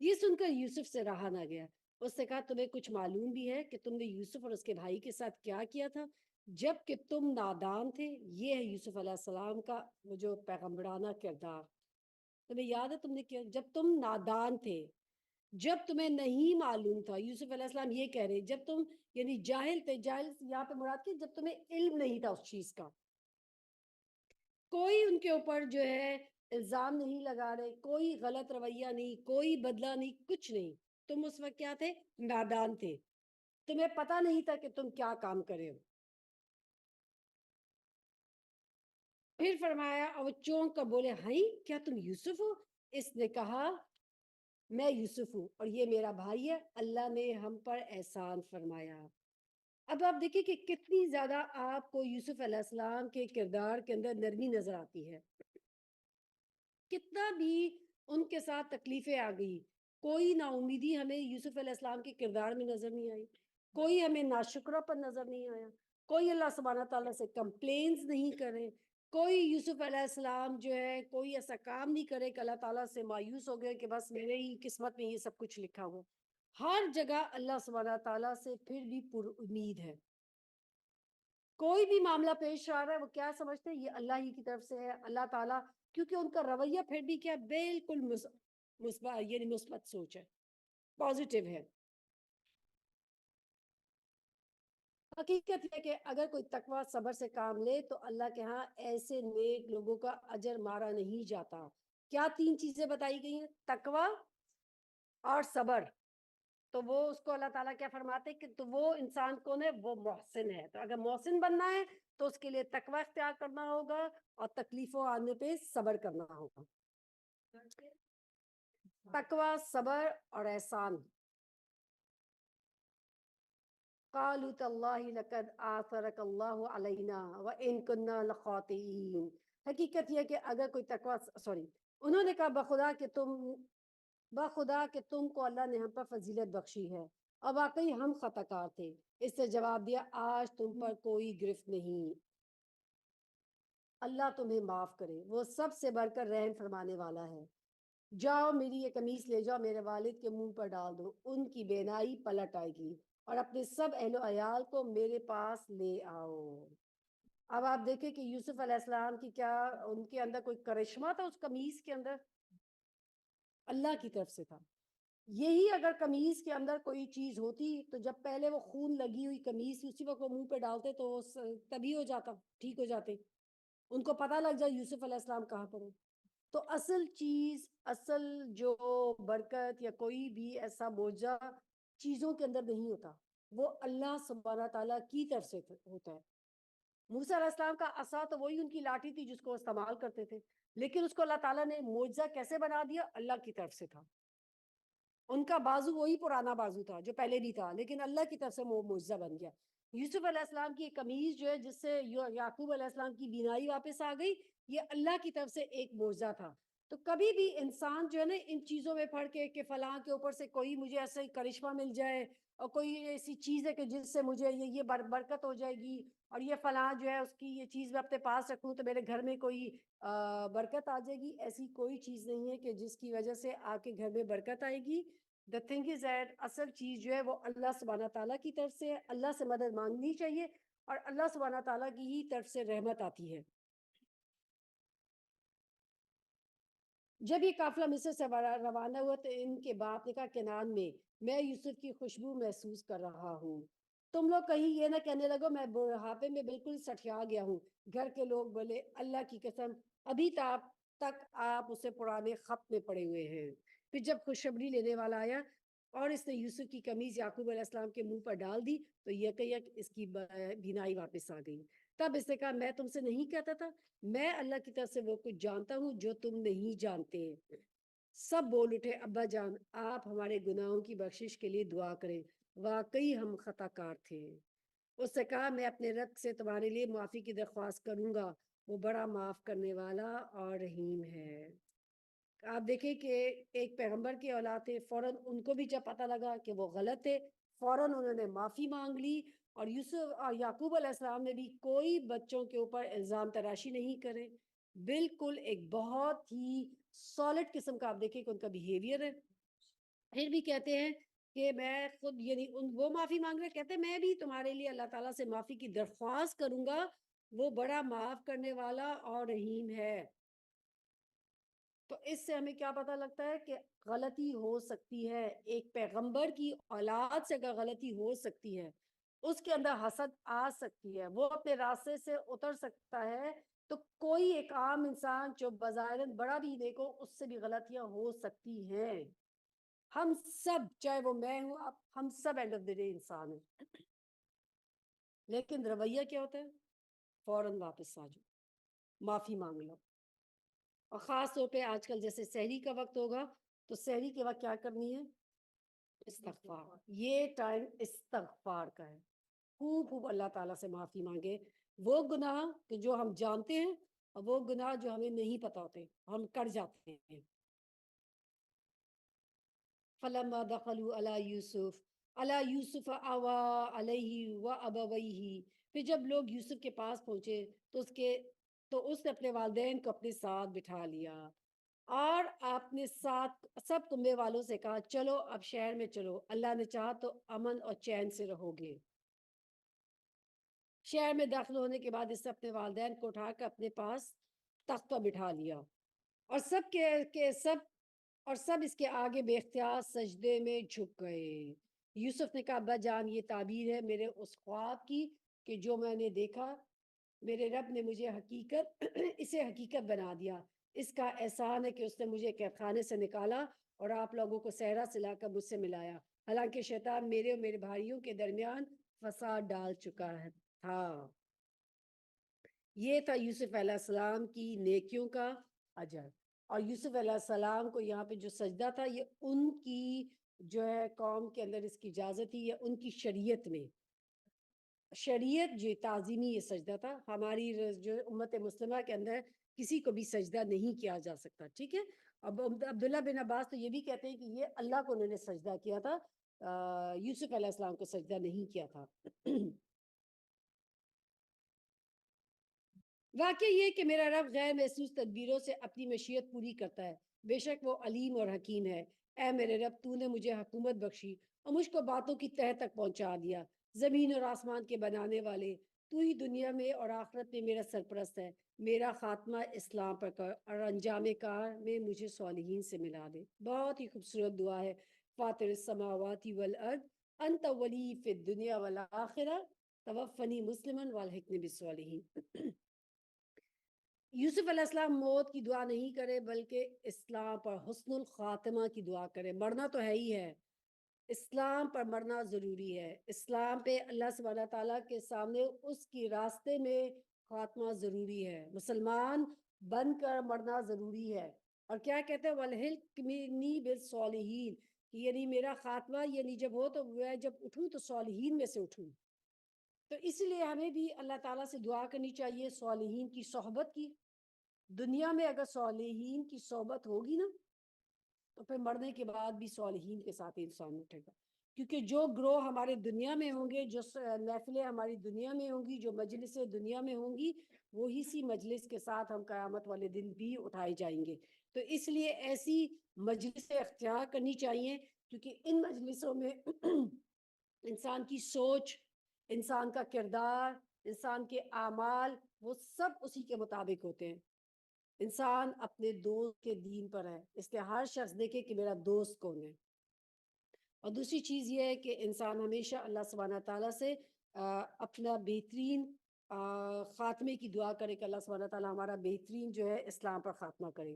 یہ سن کر یوسف سے رہا نہ گیا، اس نے کہا، تمہیں کچھ معلوم بھی ہے کہ تم نے یوسف اور اس کے بھائی کے ساتھ کیا کیا تھا جب کہ تم نادان تھے؟ یہ ہے یوسف علیہ السلام کا وہ جو پیغمبرانہ کردار۔ تمہیں یاد ہے تم نے کیا؟ جب تم نادان تھے، جب تمہیں نہیں معلوم تھا، یوسف علیہ السلام یہ کہہ رہے، جب تم یعنی جاہل تھے، جاہل یہاں پہ مراد کی جب تمہیں علم نہیں تھا اس چیز کا، کوئی ان کے اوپر جو ہے الزام نہیں لگا رہے، کوئی غلط رویہ نہیں، کوئی بدلہ نہیں، کچھ نہیں۔ تم اس وقت کیا تھے؟ نادان تھے، تمہیں پتہ نہیں تھا کہ تم کیا کام کرے ہو۔ پھر فرمایا، اور وہ چونک کر بولے، ہائی کیا تم یوسف ہو؟ اس نے کہا، میں یوسف ہوں اور یہ میرا بھائی ہے، اللہ نے ہم پر احسان فرمایا۔ اب آپ دیکھیں کہ کتنی زیادہ آپ کو یوسف علیہ السلام کے کردار کے اندر نرمی نظر آتی ہے۔ کتنا بھی ان کے ساتھ تکلیفیں آ گئی، کوئی نا امیدی ہمیں یوسف علیہ السلام کے کردار میں نظر نہیں آئی، کوئی ہمیں ناشکرہ پر نظر نہیں آیا، کوئی اللہ سبحانہ تعالیٰ سے کمپلینز نہیں کرے، کوئی یوسف علیہ السلام جو ہے کوئی ایسا کام نہیں کرے کہ اللہ تعالیٰ سے مایوس ہو گئے کہ بس میرے ہی قسمت میں یہ سب کچھ لکھا ہوا۔ ہر جگہ اللہ سبحانہ تعالیٰ سے پھر بھی پر امید ہے۔ کوئی بھی معاملہ پیش آ رہا ہے وہ کیا سمجھتے ہیں یہ اللہ ہی کی طرف سے ہے، اللہ تعالیٰ، کیونکہ ان کا رویہ پھر بھی کیا بالکل مثبت سوچ ہے، پازیٹیو ہے۔ حقیقت ہے کہ اگر کوئی تقوی صبر سے کام لے تو اللہ کے ہاں ایسے نیک لوگوں کا اجر مارا نہیں جاتا۔ کیا 3 چیزیں بتائی گئی ہیں؟ تقوی اور صبر۔ تو وہ اس کو اللہ تعالیٰ کیا فرماتے کہ تو وہ انسان کون ہے؟ وہ محسن ہے۔ تو اگر محسن بننا ہے تو اس کے لیے تقوی اختیار کرنا ہوگا اور تکلیفوں آنے پہ صبر کرنا ہوگا۔ تقوی، صبر اور احسان۔ قالوا تاللہ لقد آثرک اللہ علینا وان کنا لخاطئین۔ حقیقت یہ کہ اگر کوئی تقوی انہوں نے کہا بخدا کہ تم کو اللہ نے ہم پر فضیلت بخشی ہے اور واقعی ہم خطا کار تھے۔ اس سے جواب دیا آج تم پر کوئی گرفت نہیں، اللہ تمہیں معاف کرے، وہ سب سے بڑھ کر رحم فرمانے والا ہے۔ جاؤ میری یہ قمیص لے جاؤ، میرے والد کے منہ پر ڈال دو، ان کی بینائی پلٹ آئے گی، اور اپنے سب اہل و عیال کو میرے پاس لے آؤ۔ اب آپ دیکھیں کہ یوسف علیہ السلام کی کیا ان کے اندر کوئی کرشمہ تھا اس قمیص کے اندر؟ اللہ کی طرف سے تھا۔ یہی اگر قمیص کے اندر کوئی چیز ہوتی تو جب پہلے وہ خون لگی ہوئی قمیص اسی وقت وہ منہ پہ ڈالتے تو تبھی ہو جاتا، ٹھیک ہو جاتے، ان کو پتہ لگ جائے یوسف علیہ السلام کہاں پر ہو۔ تو اصل چیز، اصل جو برکت یا کوئی بھی ایسا معجزہ چیزوں کے اندر نہیں ہوتا، وہ اللہ سبحانہ تعالیٰ کی طرف سے ہوتا ہے۔ موسیٰ علیہ السلام کا عصا تو وہی ان کی لاٹھی تھی جس کو استعمال کرتے تھے، لیکن اس کو اللہ تعالیٰ نے معجزہ کیسے بنا دیا؟ اللہ کی طرف سے تھا۔ ان کا بازو وہی پرانا بازو تھا جو پہلے بھی تھا، لیکن اللہ کی طرف سے وہ معجزہ بن گیا۔ یوسف علیہ السلام کی قمیض جو ہے جس سے یعقوب علیہ السلام کی بینائی واپس آ گئی، یہ اللہ کی طرف سے ایک معجزہ تھا۔ تو کبھی بھی انسان جو ہے نا ان چیزوں میں پڑھ کے کہ فلاں کے اوپر سے کوئی مجھے ایسا ہی کرشمہ مل جائے اور کوئی ایسی چیز ہے کہ جس سے مجھے یہ برکت ہو جائے گی اور یہ فلاں جو ہے اس کی یہ چیز میں اپنے پاس رکھوں تو میرے گھر میں کوئی برکت آ جائے گی، ایسی کوئی چیز نہیں ہے کہ جس کی وجہ سے آپ کے گھر میں برکت آئے گی۔ The thing is that اصل چیز جو ہے وہ اللہ سبحانہ تعالیٰ کی طرف سے ہے، اللہ سے مدد مانگنی چاہیے اور اللہ سبحانہ تعالیٰ کی ہی طرف سے رحمت آتی ہے۔ جب یہ قافلہ مصر سے روانہ ہوا تو ان کے باپ نے کہا کنعان میں یوسف کی خوشبو محسوس کر رہا ہوں، تم لوگ کہیں یہ نہ کہنے لگو میں بڑھاپے میں بالکل سٹھیا گیا ہوں۔ گھر کے لوگ بولے اللہ کی قسم ابھی تک آپ اسے پرانے خط میں پڑے ہوئے ہیں۔ پھر جب خوشخبری لینے والا آیا اور اس نے یوسف کی قمیض یعقوب علیہ السلام کے منہ پر ڈال دی تو یک اس کی بینائی واپس آ گئی۔ تب اس نے کہا میں تم سے نہیں کہتا تھا میں اللہ کی طرف سے وہ کچھ جانتا ہوں جو تم نہیں جانتے۔ سب بول اٹھے ابا جان آپ ہمارے گناہوں کی بخشش کے لیے دعا کریں، واقعی ہم خطا کار تھے۔ اس نے کہا میں اپنے رب سے تمہارے لیے معافی کی درخواست کروں گا، وہ بڑا معاف کرنے والا اور رحیم ہے۔ آپ دیکھیں کہ ایک پیغمبر کی اولاد تھے، فوراً ان کو بھی جب پتہ لگا کہ وہ غلط تھے فوراً انہوں نے معافی مانگ لی، اور یوسف اور یعقوب علیہ السلام نے بھی کوئی بچوں کے اوپر الزام تراشی نہیں کرے، بالکل ایک بہت ہی سالڈ قسم کا آپ دیکھیں کہ ان کا بیہیویئر ہے۔ پھر بھی کہتے ہیں کہ میں خود یعنی وہ معافی مانگ رہے کہتے ہیں میں بھی تمہارے لیے اللہ تعالیٰ سے معافی کی درخواست کروں گا، وہ بڑا معاف کرنے والا اور رحیم ہے۔ تو اس سے ہمیں کیا پتہ لگتا ہے کہ غلطی ہو سکتی ہے، ایک پیغمبر کی اولاد سے اگر غلطی ہو سکتی ہے، اس کے اندر حسد آ سکتی ہے، وہ اپنے راستے سے اتر سکتا ہے، تو کوئی ایک عام انسان جو بظاہر بڑا بھی نیک ہو اس سے بھی غلطیاں ہو سکتی ہیں۔ ہم سب چاہے وہ میں ہوں آپ ہم سب اینڈ آف دی ڈے انسان ہیں، لیکن رویہ کیا ہوتا ہے؟ فوراً واپس آ جاؤ، معافی مانگ لو۔ اور خاص طور پہ آج کل جیسے سحری کا وقت ہوگا تو سحری کے وقت کیا کرنی ہے؟ استغفار۔ یہ ٹائم استغفار کا ہے، خوب اللہ تعالیٰ سے معافی مانگے وہ گناہ کہ جو ہم جانتے ہیں اور وہ گناہ جو ہمیں نہیں پتا ہوتے ہم کر جاتے ہیں۔ فلما دخلوا علی یوسف آویٰ علیہ وابویہ، پھر جب لوگ یوسف کے پاس پہنچے تو اس نے اپنے والدین کو اپنے ساتھ بٹھا لیا اور آپ نے ساتھ سب کنبے والوں سے کہا چلو اب شہر میں چلو، اللہ نے چاہا تو امن اور چین سے رہو گے۔ شہر میں داخل ہونے کے بعد اس نے اپنے والدین کو اٹھا کر اپنے پاس تخت پر بٹھا لیا اور سب اس کے آگے بے اختیار سجدے میں جھک گئے۔ یوسف نے کہا ابا جان، یہ تعبیر ہے میرے اس خواب کی کہ جو میں نے دیکھا، میرے رب نے مجھے اسے حقیقت بنا دیا۔ اس کا احسان ہے کہ اس نے مجھے قید خانے سے نکالا اور آپ لوگوں کو صحرا سے لا کر مجھ سے ملایا، حالانکہ شیطان میرے اور میرے بھائیوں کے درمیان فساد ڈال چکا تھا۔ یہ تھا یوسف علیہ السلام کی نیکیوں کا اجر۔ اور یوسف علیہ السلام کو یہاں پہ جو سجدہ تھا، یہ ان کی جو ہے قوم کے اندر اس کی اجازت تھی، یا ان کی شریعت میں، شریعت جو تعظیمی یہ سجدہ تھا۔ ہماری جو امت مسلمہ کے اندر کسی کو بھی سجدہ نہیں کیا جا سکتا، ٹھیک ہے۔ اب عبداللہ بن عباس تو یہ بھی کہتے ہیں کہ یہ اللہ کو انہوں نے سجدہ کیا تھا، یوسف علیہ السلام کو سجدہ نہیں کیا تھا۔ واقعہ یہ کہ میرا رب غیر محسوس تدبیروں سے اپنی مشیت پوری کرتا ہے، بے شک وہ علیم اور حکیم ہے۔ اے میرے رب، تو نے مجھے حکومت بخشی اور مجھ کو باتوں کی تہہ تک پہنچا دیا۔ زمین اور آسمان کے بنانے والے، تو ہی دنیا میں اور آخرت میں میرا سرپرست ہے۔ میرا خاتمہ اسلام پر کر اور انجام کار میں مجھے صالحین سے ملا دے۔ بہت ہی خوبصورت دعا ہے۔ فاطر السماوات والارض انت ولی فی الدنیا والآخرہ توفنی مسلما والحقنی بالصالحین۔ یوسف علیہ السلام موت کی دعا نہیں کرے بلکہ اسلام پر حسن الخاتمہ کی دعا کرے۔ مرنا تو ہے ہی ہے، اسلام پر مرنا ضروری ہے۔ اسلام پہ اللہ سبحانہ تعالیٰ کے سامنے اس کی راستے میں خاتمہ ضروری ہے، مسلمان بن کر مرنا ضروری ہے۔ اور کیا کہتے ہیں وَالْحِقْنِي بِالصَّالِحِينَ، یعنی میرا خاتمہ یعنی جب ہو تو میں جب اٹھوں تو صالحین میں سے اٹھوں۔ تو اس لیے ہمیں بھی اللہ تعالیٰ سے دعا کرنی چاہیے صالحین کی صحبت کی۔ دنیا میں اگر صالحین کی صحبت ہوگی نا تو پھر مرنے کے بعد بھی صالحین کے ساتھ انسان اٹھے گا، کیونکہ جو گروہ ہمارے دنیا میں ہوں گے، جو محفلیں ہماری دنیا میں ہوں گی، جو مجلسیں دنیا میں ہوں گی، وہی سی مجلس کے ساتھ ہم قیامت والے دن بھی اٹھائے جائیں گے۔ تو اس لیے ایسی مجلسیں اختیار کرنی چاہیے، کیونکہ ان مجلسوں میں انسان کی سوچ، انسان کا کردار، انسان کے اعمال، وہ سب اسی کے مطابق ہوتے ہیں۔ انسان اپنے دوست کے دین پر ہے، اس لیے ہر شخص دیکھے کہ میرا دوست کون ہے۔ اور دوسری چیز یہ ہے کہ انسان ہمیشہ اللہ سبحانہ تعالیٰ سے اپنا بہترین خاتمے کی دعا کرے کہ اللہ سبحانہ تعالیٰ ہمارا بہترین جو ہے اسلام پر خاتمہ کرے۔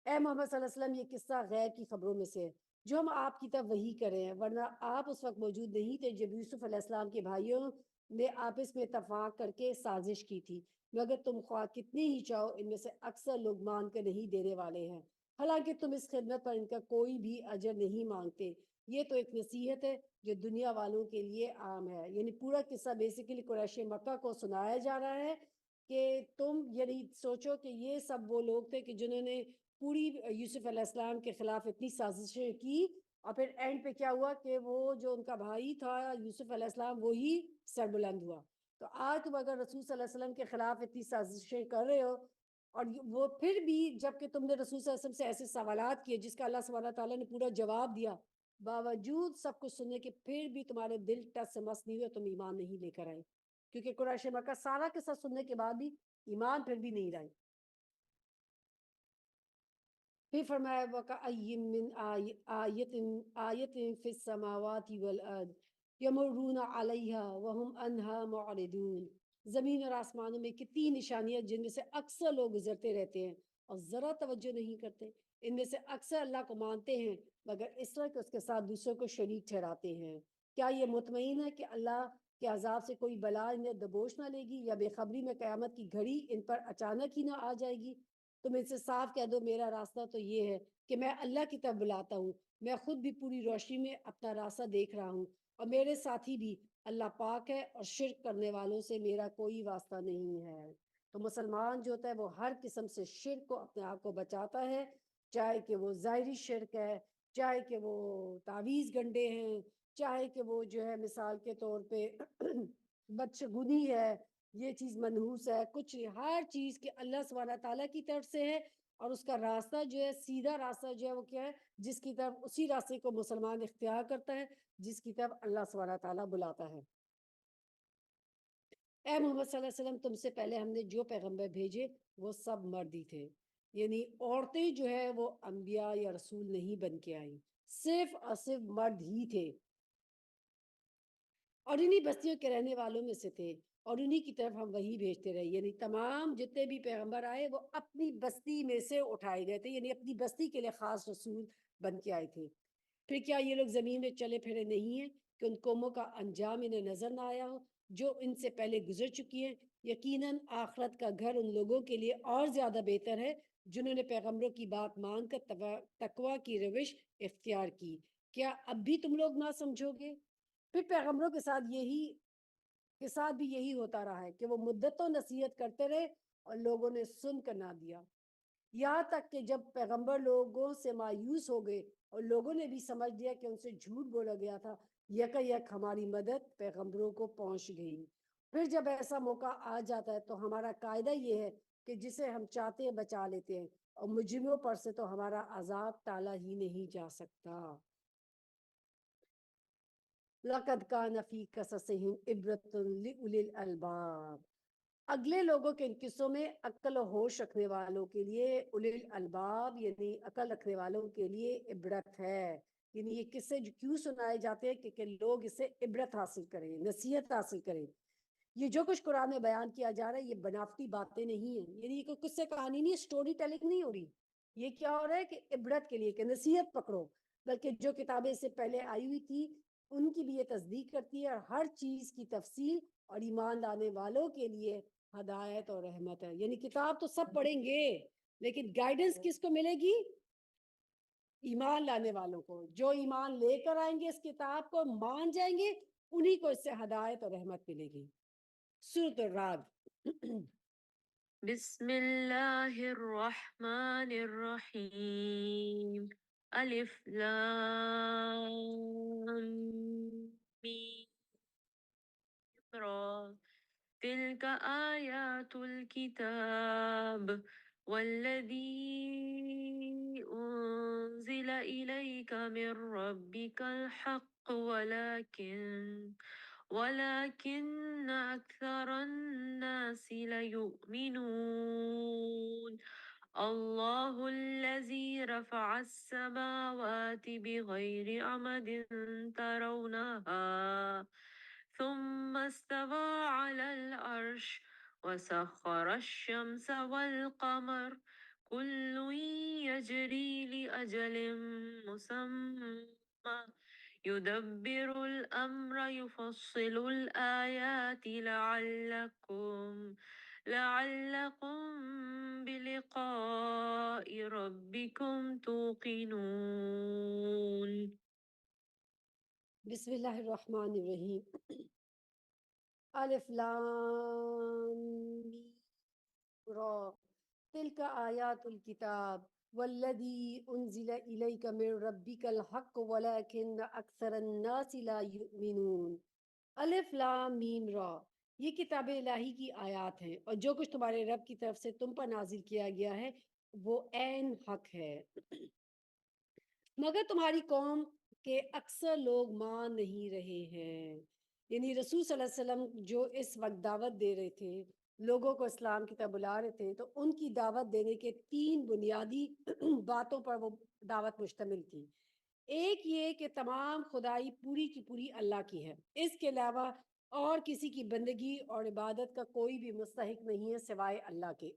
اے محمد صلی اللہ علیہ وسلم، یہ قصہ غیب کی خبروں میں سے ہے جو ہم آپ کی طرف وحی کرے ہیں، ورنہ آپ اس وقت موجود نہیں تھے جب یوسف علیہ السلام کے بھائیوں نے آپس میں اتفاق کر کے سازش کی تھی، مگر تم خواہ کتنی ہی چاہو ان میں سے اکثر لوگ مان کر نہیں دینے والے ہیں، حالانکہ تم اس خدمت پر ان کا کوئی بھی اجر نہیں مانگتے۔ یہ تو ایک نصیحت ہے جو دنیا والوں کے لیے عام ہے۔ یعنی پورا قصہ بیسیکلی قریش مکہ کو سنایا جا رہا ہے کہ تم یعنی سوچو کہ یہ سب وہ لوگ تھے کہ جنہوں نے پوری یوسف علیہ السلام کے خلاف اتنی سازشیں کی، اور پھر اینڈ پہ کیا ہوا کہ وہ جو ان کا بھائی تھا یوسف علیہ السلام وہی سربلند ہوا۔ تو آج تم اگر رسول صلی اللہ علیہ وسلم کے خلاف اتنی سازشیں کر رہے ہو، اور وہ پھر بھی جب کہ تم نے رسول صلی اللہ علیہ وسلم سے ایسے سوالات کیے جس کا اللہ سبحانہ تعالیٰ نے پورا جواب دیا، باوجود سب کچھ سننے کے پھر بھی تمہارے دل ٹس سے مس نہیں ہوئے، تم ایمان نہیں لے کر آئے، کیونکہ قریش مکہ سارا قصہ سننے کے بعد بھی ایمان پھر بھی نہیں لائے۔ پھر فرمایا وَكَأَيٍّ مِّنْ آیَةٍ فِي السَّمَاوَاتِ وَالْأَرْضِ يَمُرُّونَ عَلَيْهَا وَهُمْ عَنْهَا مُعْرِضُونَ، زمین اور آسمانوں میں کتنی نشانیاں جن میں سے اکثر لوگ گزرتے رہتے ہیں اور ذرا توجہ نہیں کرتے۔ ان میں سے اکثر اللہ کو مانتے ہیں مگر اس طرح کہ اس کے ساتھ دوسروں کو شریک ٹھہراتے ہیں۔ کیا یہ مطمئن ہے کہ اللہ کے عذاب سے کوئی بلا انہیں دبوچ نہ لے گی، یا بے خبری میں قیامت کی گھڑی ان پر اچانک ہی نہ آ جائے گی؟ تم ان سے صاف کہہ دو میرا راستہ تو یہ ہے کہ میں اللہ کی طرف بلاتا ہوں، میں خود بھی پوری روشنی میں اپنا راستہ دیکھ رہا ہوں، اور میرے ساتھی بھی اللہ پاک ہے، اور شرک کرنے والوں سے میرا کوئی واسطہ نہیں ہے۔ تو مسلمان جو ہوتا ہے وہ ہر قسم سے شرک کو اپنے آپ کو بچاتا ہے، چاہے کہ وہ ظاہری شرک ہے، چاہے کہ وہ تعویذ گنڈے ہیں، چاہے کہ وہ جو ہے مثال کے طور پہ بدشگونی ہے، یہ چیز منحوس ہے، کچھ ہر چیز کے اللہ سبحانہ تعالیٰ کی طرف سے ہے، اور اس کا راستہ جو ہے سیدھا راستہ جو ہے وہ کیا ہے، جس کی طرف اسی راستے کو مسلمان اختیار کرتا ہے جس کی طرف اللہ سبحانہ تعالیٰ بلاتا ہے۔ اے محمد صلی اللہ علیہ وسلم، تم سے پہلے ہم نے جو پیغمبر بھیجے وہ سب مرد ہی تھے، یعنی عورتیں جو ہے وہ انبیاء یا رسول نہیں بن کے آئیں، صرف اور صرف مرد ہی تھے، اور انہی بستیوں کے رہنے والوں میں سے تھے، اور انہی کی طرف ہم وہی بھیجتے رہے، یعنی تمام جتنے بھی پیغمبر آئے وہ اپنی بستی میں سے اٹھائے گئے تھے، یعنی اپنی بستی کے لیے خاص رسول بن کے آئے تھے۔ پھر کیا یہ لوگ زمین میں چلے پھرے نہیں ہیں کہ ان قوموں کا انجام انہیں نظر نہ آیا ہو جو ان سے پہلے گزر چکی ہیں؟ یقیناً آخرت کا گھر ان لوگوں کے لیے اور زیادہ بہتر ہے جنہوں نے پیغمبروں کی بات مان کر تقوی کی روش اختیار کی۔ کیا اب بھی تم لوگ نہ سمجھو گے؟ پھر پیغمبروں کے ساتھ بھی یہی ہوتا رہا ہے کہ وہ مدتوں نصیحت کرتے رہے اور لوگوں نے سن کر نہ دیا، یہاں تک کہ جب پیغمبر لوگوں سے مایوس ہو گئے اور لوگوں نے بھی سمجھ لیا کہ ان سے جھوٹ بولا گیا تھا، یک ہماری مدد پیغمبروں کو پہنچ گئی۔ پھر جب ایسا موقع آ جاتا ہے تو ہمارا قاعدہ یہ ہے کہ جسے ہم چاہتے ہیں بچا لیتے ہیں، اور مجرموں پر سے تو ہمارا عذاب ٹالا ہی نہیں جا سکتا۔ لَقَدْ كَانَ فِي قَصَصِهِمْ عِبْرَةٌ لِأُولِي الْأَلْبَابِ، اگلے لوگوں کے ان قصوں میں عقل و ہوش رکھنے والوں کے لیے، اُولی الالباب یعنی عقل رکھنے والوں کے لیے عبرت ہے، یعنی یہ قصے جو کیوں سنائے جاتے ہیں کہ لوگ اس سے عبرت حاصل کریں، نصیحت حاصل کریں۔ یہ جو کچھ قرآن میں بیان کیا جا رہا ہے یہ بناوٹی باتیں نہیں ہیں، یعنی یہ کوئی قصے کہانی نہیں، سٹوری ٹیلنگ نہیں ہو رہی، یہ کیا ہو رہا ہے کہ عبرت کے لیے کہ نصیحت پکڑو، بلکہ جو کتابیں اس سے پہلے آئی ہوئی تھی ان کی بھی یہ تصدیق کرتی ہے، اور ہر چیز کی تفصیل، اور ایمان لانے والوں کے لیے ہدایت اور رحمت ہے۔ یعنی کتاب تو سب پڑھیں گے لیکن گائیڈنس کس کو ملے گی؟ ایمان لانے والوں کو، جو ایمان لے کر آئیں گے اس کتاب کو، مان جائیں گے، انہی کو اس سے ہدایت اور رحمت ملے گی۔ سورۃ الرعد۔ بسم اللہ الرحمن الرحیم، الف لام میم را، تلک آیات الکتاب والذی انزل الیک من ربک الحق ولكن أكثر الناس لا يؤمنون۔ الله الذي رفع السماوات بغير عمد ترونها ثم استوى على العرش وسخر الشمس والقمر كل يجري لأجل مسمى يدبر الأمر يفصل الآيات لعلكم بلقاء ربكم توقنون۔ بسم اللہ الرحمن الرحیم۔ الف لام میم را، تلک آیات الکتاب والذی انزل الیک من ربک الحق ولکن اکثر الناس لا یؤمنون۔ الف لام میم را، یہ کتاب الہی کی آیات ہیں اور جو کچھ تمہارے رب کی طرف سے تم پر نازل کیا گیا ہے وہ عین حق ہے، مگر تمہاری قوم کے اکثر لوگ مان نہیں رہے ہیں۔ یعنی رسول صلی اللہ علیہ وسلم جو اس وقت دعوت دے رہے تھے، لوگوں کو اسلام کی طرف بلا رہے تھے، تو ان کی دعوت دینے کے 3 بنیادی باتوں پر وہ دعوت مشتمل تھی۔ ایک یہ کہ تمام خدائی پوری کی پوری اللہ کی ہے، اس کے علاوہ اور کسی کی بندگی اور عبادت کا کوئی بھی مستحق نہیں ہے سوائے اللہ کے۔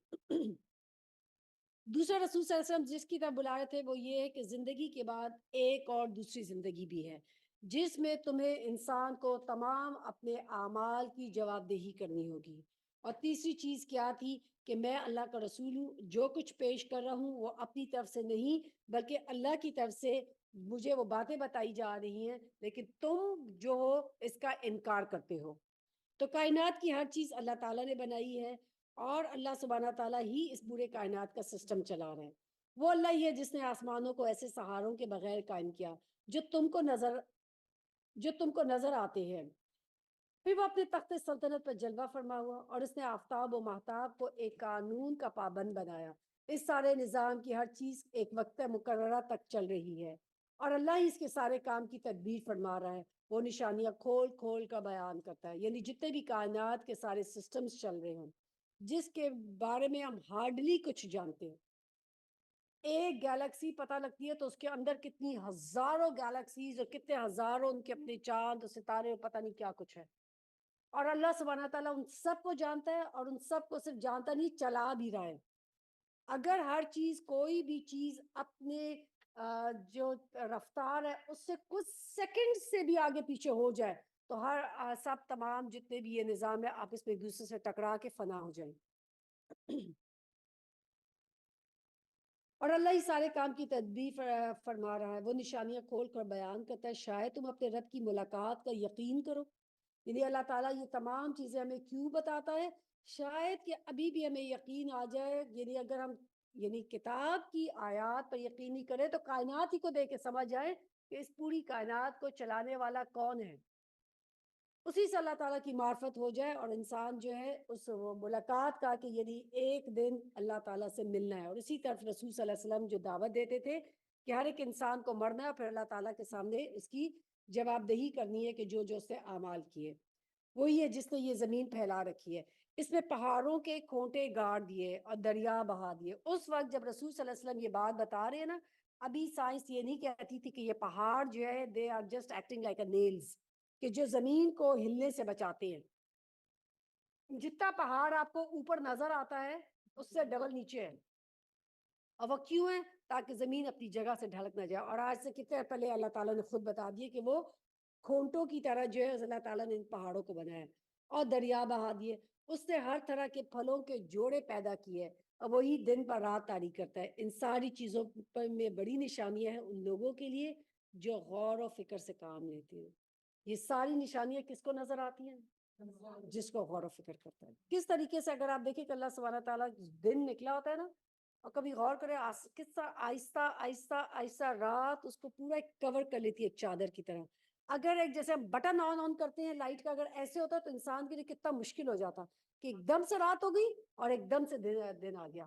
دوسرا رسول صلی اللہ علیہ وسلم جس کی طرف بلا رہے تھے وہ یہ ہے کہ زندگی کے بعد ایک اور دوسری زندگی بھی ہے جس میں تمہیں انسان کو تمام اپنے اعمال کی جواب دہی کرنی ہوگی، اور تیسری چیز کیا تھی کہ میں اللہ کا رسول ہوں، جو کچھ پیش کر رہا ہوں وہ اپنی طرف سے نہیں بلکہ اللہ کی طرف سے مجھے وہ باتیں بتائی جا رہی ہیں، لیکن تم جو ہو اس کا انکار کرتے ہو۔ تو کائنات کی ہر چیز اللہ تعالیٰ نے بنائی ہے، اور اللہ سبحانہ تعالیٰ ہی اس پورے کائنات کا سسٹم چلا رہا ہے۔ وہ اللہ ہی ہے جس نے آسمانوں کو ایسے سہاروں کے بغیر قائم کیا جو تم کو نظر آتے ہیں، پھر وہ اپنے تخت سلطنت پر جلوہ فرما ہوا اور اس نے آفتاب و ماہتاب کو ایک قانون کا پابند بنایا. اس سارے نظام کی ہر چیز ایک وقت مقررہ تک چل رہی ہے اور اللہ ہی اس کے سارے کام کی تدبیر فرما رہا ہے. وہ نشانیاں کھول کھول کا بیان کرتا ہے، یعنی جتنے بھی کائنات کے سارے سسٹمز چل رہے ہیں جس کے بارے میں ہم ہارڈلی کچھ جانتے ہیں. ایک گیلیکسی پتہ لگتی ہے تو اس کے اندر کتنی ہزاروں گیلیکسیز اور کتنے ہزاروں ان کے اپنے چاند اور ستارے اور پتہ نہیں کیا کچھ ہے. اور اللہ سبحانہ تعالیٰ ان سب کو جانتا ہے اور ان سب کو صرف جانتا نہیں، چلا بھی رہا ہے. اگر ہر چیز، کوئی بھی چیز اپنے جو رفتار ہے اس سے کچھ سیکنڈ سے بھی آگے پیچھے ہو جائے تو ہر سب تمام جتنے بھی یہ نظام ہے آپس میں ایک دوسرے سے ٹکرا کے فنا ہو جائیں. اور اللہ ہی سارے کام کی تدبیر فرما رہا ہے. وہ نشانیاں کھول کر بیان کرتا ہے شاید تم اپنے رب کی ملاقات کا یقین کرو. یعنی اللہ تعالیٰ یہ تمام چیزیں ہمیں کیوں بتاتا ہے؟ شاید کہ ابھی بھی ہمیں یقین آ جائے. یعنی اگر ہم کتاب کی آیات پر یقین نہیں کریں تو کائنات ہی کو دیکھ کے سمجھ جائیں کہ اس پوری کائنات کو چلانے والا کون ہے. اسی سے اللہ تعالیٰ کی معرفت ہو جائے اور انسان جو ہے اس ملاقات کا کہ یعنی ایک دن اللہ تعالیٰ سے ملنا ہے. اور اسی طرف رسول صلی اللہ علیہ وسلم جو دعوت دیتے تھے کہ ہر ایک انسان کو مرنا ہے پھر اللہ تعالیٰ کے سامنے اس کی جواب دہی کرنی ہے کہ جو جو اس سے اعمال کیے. وہی ہے جس نے یہ زمین پھیلا رکھی ہے، اس میں پہاڑوں کے کھونٹے گاڑ دیے اور دریا بہا دیے. اس وقت جب رسول صلی اللہ علیہ وسلم یہ بات بتا رہے ہیں نا، ابھی سائنس یہ نہیں کہتی تھی کہ یہ پہاڑ جو ہے they are just acting like a nails, کہ جو زمین کو ہلنے سے بچاتے ہیں. جتنا پہاڑ آپ کو اوپر نظر آتا ہے اس سے ڈبل نیچے ہے. اور وہ کیوں ہے؟ تاکہ زمین اپنی جگہ سے ڈھلک نہ جائے. اور آج سے کتنے پہلے اللہ تعالیٰ نے خود بتا دیے کہ وہ کھونٹوں کی طرح جو ہے اللہ تعالیٰ نے ان پہاڑوں کو بنایا اور دریا بہا دیے. اس نے ہر طرح کے پھلوں کے جوڑے پیدا کیے اور وہی دن پر رات طاری کرتا ہے. ان ساری چیزوں پر میں بڑی نشانیاں ہیں ان لوگوں کے لیے جو غور و فکر سے کام لیتے ہیں. یہ ساری نشانیاں کس کو نظر آتی ہیں؟ جس کو غور و فکر کرتا ہے. کس طریقے سے اگر آپ دیکھیں کہ اللہ سبحانہ تعالیٰ دن نکلا ہوتا ہے نا، اور کبھی غور کرے کس طرح آہستہ آہستہ آہستہ رات اس کو پورا ایک کور کر لیتی ہے ایک چادر کی طرح. اگر ایک جیسے ہم بٹن آن کرتے ہیں لائٹ کا، اگر ایسے ہوتا تو انسان کے لیے کتنا مشکل ہو جاتا کہ ایک دم سے رات ہو گئی اور ایک دم سے دن آ گیا.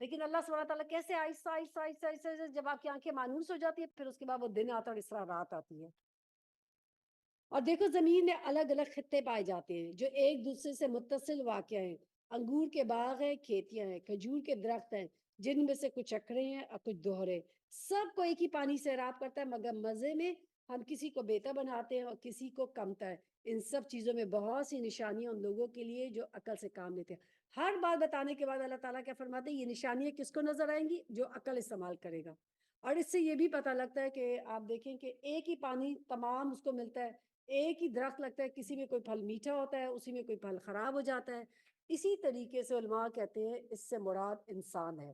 لیکن اللہ سبحانہ تعالیٰ کیسے آہستہ آہستہ آہستہ آہستہ جب آپ کی آنکھیں مانوس ہو جاتی ہے پھر اس کے بعد وہ دن آتا ہے اور اس طرح رات آتی ہے. اور دیکھو زمین میں الگ الگ خطے پائے جاتے ہیں جو ایک دوسرے سے متصل واقع ہیں. انگور کے باغ ہیں، کھیتیاں ہیں، کھجور کے درخت ہیں جن میں سے کچھ اکھڑے ہیں اور کچھ دوہرے. سب کو ایک ہی پانی سے سیراب کرتا ہے مگر مزے میں ہم کسی کو بہتر بناتے ہیں اور کسی کو کمتر. ان سب چیزوں میں بہت سی نشانیاں ان لوگوں کے لیے جو عقل سے کام لیتے ہیں. ہر بات بتانے کے بعد اللہ تعالیٰ کیا فرماتے ہیں؟ یہ نشانیاں کس کو نظر آئیں گی؟ جو عقل استعمال کرے گا. اور اس سے یہ بھی پتہ لگتا ہے کہ آپ دیکھیں کہ ایک ہی پانی تمام اس کو ملتا ہے. ایک ہی درخت لگتا ہے، کسی میں کوئی پھل میٹھا ہوتا ہے اسی میں کوئی پھل خراب ہو جاتا ہے. اسی طریقے سے علماء کہتے ہیں اس سے مراد انسان ہے.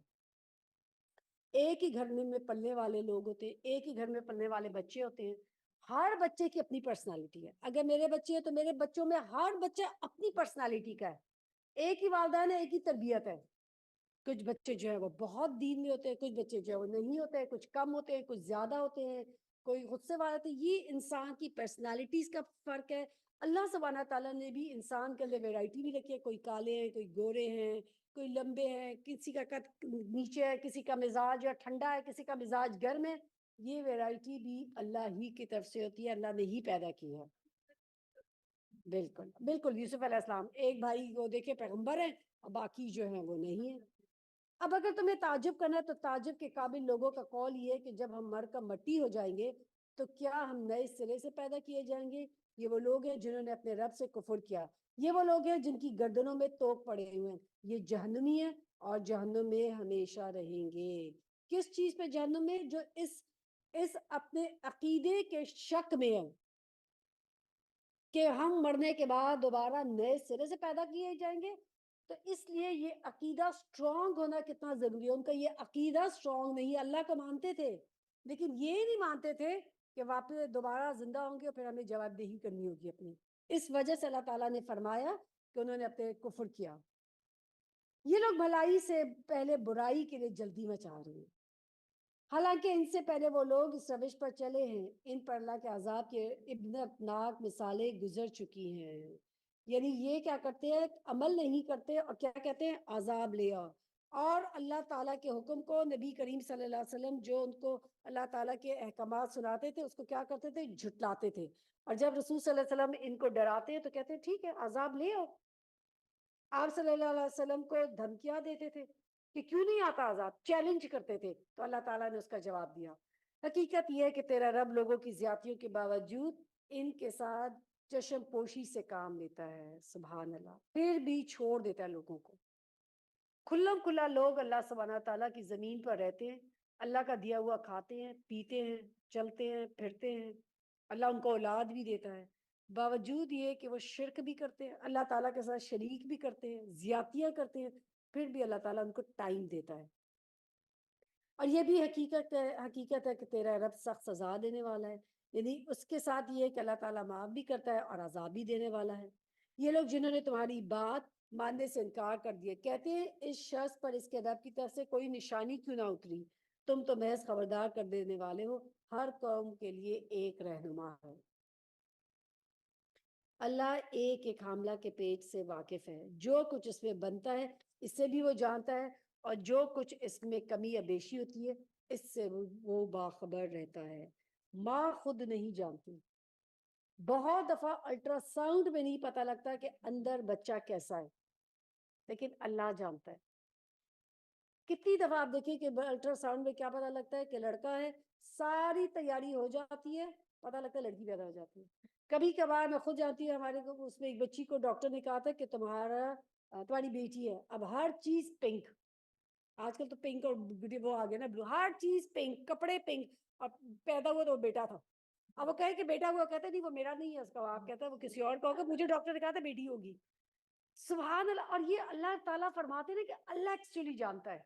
ایک ہی گھر میں پلنے والے لوگ ہوتے ہیں، ایک ہی گھر میں پلنے والے بچے ہوتے ہیں. ہر بچے کی اپنی پرسنالٹی ہے. اگر میرے بچے ہیں تو میرے بچوں میں ہر بچہ اپنی پرسنالٹی کا ہے. ایک ہی والدین ہے، ایک ہی تربیت ہے. کچھ بچے جو ہے وہ بہت دین میں ہوتے ہیں، کچھ بچے جو ہے وہ نہیں ہوتے ہیں، کچھ کم ہوتے ہیں، کچھ زیادہ ہوتے ہیں، کوئی غصے والا ہوتا ہے. یہ انسان کی پرسنالٹیز کا فرق ہے. اللہ سبحانہ تعالیٰ نے بھی انسان کے اندر ویرائٹی بھی رکھی ہے. کوئی کالے ہیں، کوئی گورے ہیں، کوئی لمبے ہیں، کسی کا قد نیچے ہے، کسی کا مزاج ٹھنڈا ہے، کسی کا مزاج گرم ہے. یہ ویرائٹی بھی اللہ ہی کی طرف سے ہوتی ہے، اللہ نے ہی پیدا کی ہے. بالکل بالکل. یوسف علیہ السلام ایک بھائی کو دیکھے پیغمبر ہیں اور باقی جو ہیں وہ نہیں ہیں. اب اگر تمہیں تعجب کرنا ہے تو تعجب کے قابل لوگوں کا قول یہ ہے کہ جب ہم مر کر مٹی ہو جائیں گے تو کیا ہم نئے سرے سے پیدا کیے جائیں گے؟ یہ وہ لوگ ہیں جنہوں نے اپنے رب سے کفر کیا. یہ وہ لوگ ہیں جن کی گردنوں میں توق پڑے ہوئے ہیں. یہ جہنمی ہیں اور جہنم میں ہمیشہ رہیں گے. کس چیز پہ جہنم میں؟ جو اس اپنے عقیدے کے شک میں ہے کہ ہم مرنے کے بعد دوبارہ نئے سرے سے پیدا کیے جائیں گے. تو اس لیے یہ عقیدہ سٹرونگ ہونا کتنا ضروری ہے. ان کا یہ عقیدہ سٹرونگ نہیں. اللہ کو مانتے تھے لیکن یہ نہیں مانتے تھے کہ واپس دوبارہ زندہ ہوں گے اور پھر ہمیں جواب دہی کرنی ہوگی اپنی. اس وجہ سے اللہ تعالیٰ نے فرمایا کہ انہوں نے اپنے کفر کیا. یہ لوگ بھلائی سے پہلے برائی کے لیے جلدی مچا رہے ہیں. حالانکہ ان سے پہلے وہ لوگ اس روش پر چلے ہیں، ان پر اللہ کے عذاب کے ابنتناک مثالیں گزر چکی ہیں. یعنی یہ کیا کرتے ہیں، عمل نہیں کرتے اور کیا کہتے ہیں، عذاب لے آؤ. اور اللہ تعالیٰ کے حکم کو نبی کریم صلی اللہ علیہ وسلم جو ان کو اللہ تعالیٰ کے احکامات سناتے تھے اس کو کیا کرتے تھے، جھٹلاتے تھے. اور جب رسول صلی اللہ علیہ وسلم ان کو ڈراتے ہیں تو کہتے ہیں ٹھیک ہے عذاب لے آؤ. آپ صلی اللہ علیہ وسلم کو دھمکیاں دیتے تھے کہ کیوں نہیں آتا عذاب، چیلنج کرتے تھے، تو اللہ تعالیٰ نے اس کا جواب دیا. حقیقت یہ ہے کہ تیرا رب لوگوں کی زیادتیوں کے باوجود ان کے ساتھ چشم پوشی سے کام لیتا ہے. سبحان اللہ. پھر بھی چھوڑ دیتا ہے لوگوں کو. کھلم کھلا لوگ اللہ سبحانہ تعالیٰ کی زمین پر رہتے ہیں، اللہ کا دیا ہوا کھاتے ہیں، پیتے ہیں، چلتے ہیں، پھرتے ہیں. اللہ ان کو اولاد بھی دیتا ہے، باوجود یہ کہ وہ شرک بھی کرتے ہیں، اللہ تعالیٰ کے ساتھ شریک بھی کرتے ہیں، زیادتیاں کرتے ہیں، پھر بھی اللہ تعالیٰ ان کو ٹائم دیتا ہے. اور یہ بھی حقیقت ہے کہ تیرا رب سخت سزا دینے والا ہے. یعنی اس کے ساتھ یہ ہے کہ اللہ تعالیٰ معاف بھی کرتا ہے اور عذاب بھی دینے والا ہے. یہ لوگ جنہوں نے تمہاری بات ماننے سے انکار کر دیا کہتے ہیں اس شخص پر اس کے رب کی طرف سے کوئی نشانی کیوں نہ اتری، تم تو محض خبردار کر دینے والے ہو، ہر قوم کے لیے ایک رہنما ہے. اللہ ایک ایک حاملہ کے پیٹ سے واقف ہے، جو کچھ اس میں بنتا ہے اس سے بھی وہ جانتا ہے، اور جو کچھ اس میں کمی یا بیشی ہوتی ہے اس سے وہ باخبر رہتا ہے. ماں خود نہیں جانتی. بہت دفعہ الٹرا ساؤنڈ میں نہیں پتہ لگتا کہ اندر بچہ کیسا ہے، لیکن اللہ جانتا ہے. کتنی دفعہ آپ دیکھیں کہ الٹرا ساؤنڈ میں کیا پتہ لگتا ہے کہ لڑکا ہے، ساری تیاری ہو جاتی ہے، پتہ لگتا ہے لڑکی پیدا ہو جاتی ہے. کبھی کبھار میں خود جانتی ہوں، ہمارے کو اس میں ایک بچی کو ڈاکٹر نے کہا تھا کہ تمہاری بیٹی ہے. اب ہر چیز پنک، آج کل تو پنک اور وہ آ گیا نا بلو، ہر چیز پنک، کپڑے پنک. اب پیدا ہوا تو وہ بیٹا تھا. اب وہ کہے کہ بیٹا ہوا، کہتا نہیں وہ میرا نہیں ہے، اس کا آپ کہتا ہے وہ کسی اور کا ہوگا، مجھے ڈاکٹر نے کہا تھا بیٹی ہوگی. سبحان اللہ. اور یہ اللہ تعالیٰ فرماتے ہیں کہ اللہ ایکچولی جانتا ہے.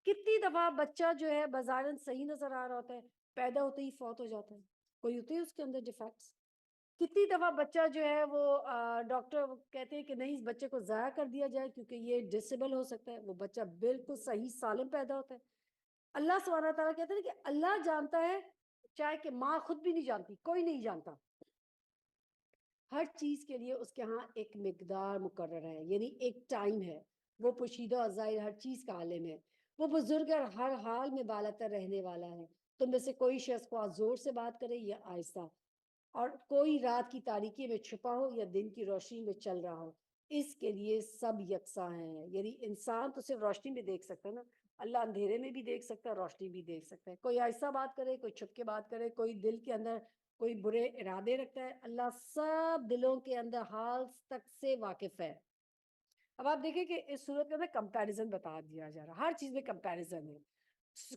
کتنی دفعہ بچہ جو ہے بظاہراً صحیح نظر آ رہا ہوتا ہے، پیدا ہوتے ہی فوت ہو جاتا ہے، کوئی ہوتے ہیں اس کے اندر ڈیفیکٹس. کتنی دفعہ بچہ جو ہے وہ ڈاکٹر کہتے ہیں کہ نہیں اس بچے کو ضائع کر دیا جائے کیونکہ یہ ڈسیبل ہو سکتا ہے، وہ بچہ بالکل صحیح سالم پیدا ہوتا ہے. اللہ سبحانہ تعالیٰ کہتے ہیں کہ اللہ جانتا ہے، چاہے کہ ماں خود بھی نہیں جانتی، کوئی نہیں جانتا. ہر چیز کے لیے اس کے ہاں ایک مقدار مقرر ہے، یعنی ایک ٹائم ہے. وہ پوشیدہ اور ظاہر ہر چیز کا عالم ہے. وہ بزرگ اور ہر حال میں بالاتر رہنے والا ہے. تم میں سے کوئی شخص کو زور سے بات کرے یا آہستہ، اور کوئی رات کی تاریکی میں چھپا ہو یا دن کی روشنی میں چل رہا ہو، اس کے لیے سب یکساں ہیں. یعنی انسان تو صرف روشنی میں دیکھ سکتا ہے نا، اللہ اندھیرے میں بھی دیکھ سکتا ہے، روشنی بھی دیکھ سکتا ہے. کوئی ایسا بات کرے، کوئی چھپ کے بات کرے، کوئی دل کے اندر کوئی برے ارادے رکھتا ہے، اللہ سب دلوں کے اندر حال تک سے واقف ہے. اب آپ دیکھیں کہ اس صورت کے اندر کمپیریزن بتا دیا جا رہا، ہر چیز میں کمپیریزن ہے.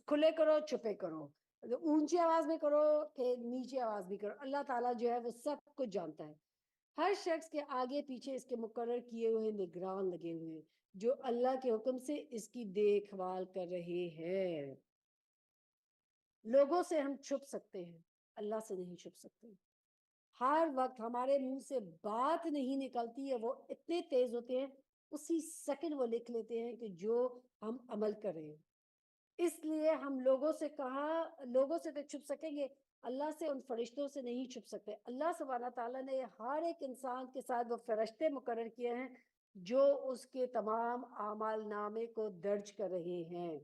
کھلے کرو چھپے کرو، اونچی آواز میں کرو کہ نیچے آواز بھی کرو، اللہ تعالیٰ جو ہے وہ سب کچھ جانتا ہے. ہر شخص کے آگے پیچھے اس کے مقرر کیے ہوئے نگران لگے ہوئے ہیں جو اللہ کے حکم سے اس کی دیکھ بھال کر رہے ہیں. لوگوں سے ہم چھپ سکتے ہیں، اللہ سے نہیں چھپ سکتے. ہر وقت ہمارے منہ سے بات نہیں نکلتی ہے، وہ اتنے تیز ہوتے ہیں اسی سیکنڈ وہ لکھ لیتے ہیں کہ جو ہم عمل کریں. اس لیے ہم لوگوں سے تو چھپ سکیں گے، اللہ سے ان فرشتوں سے نہیں چھپ سکتے. اللہ سبحانہ تعالیٰ نے ہر ایک انسان کے ساتھ وہ فرشتے مقرر کیے ہیں جو اس کے تمام اعمال نامے کو درج کر رہے ہیں.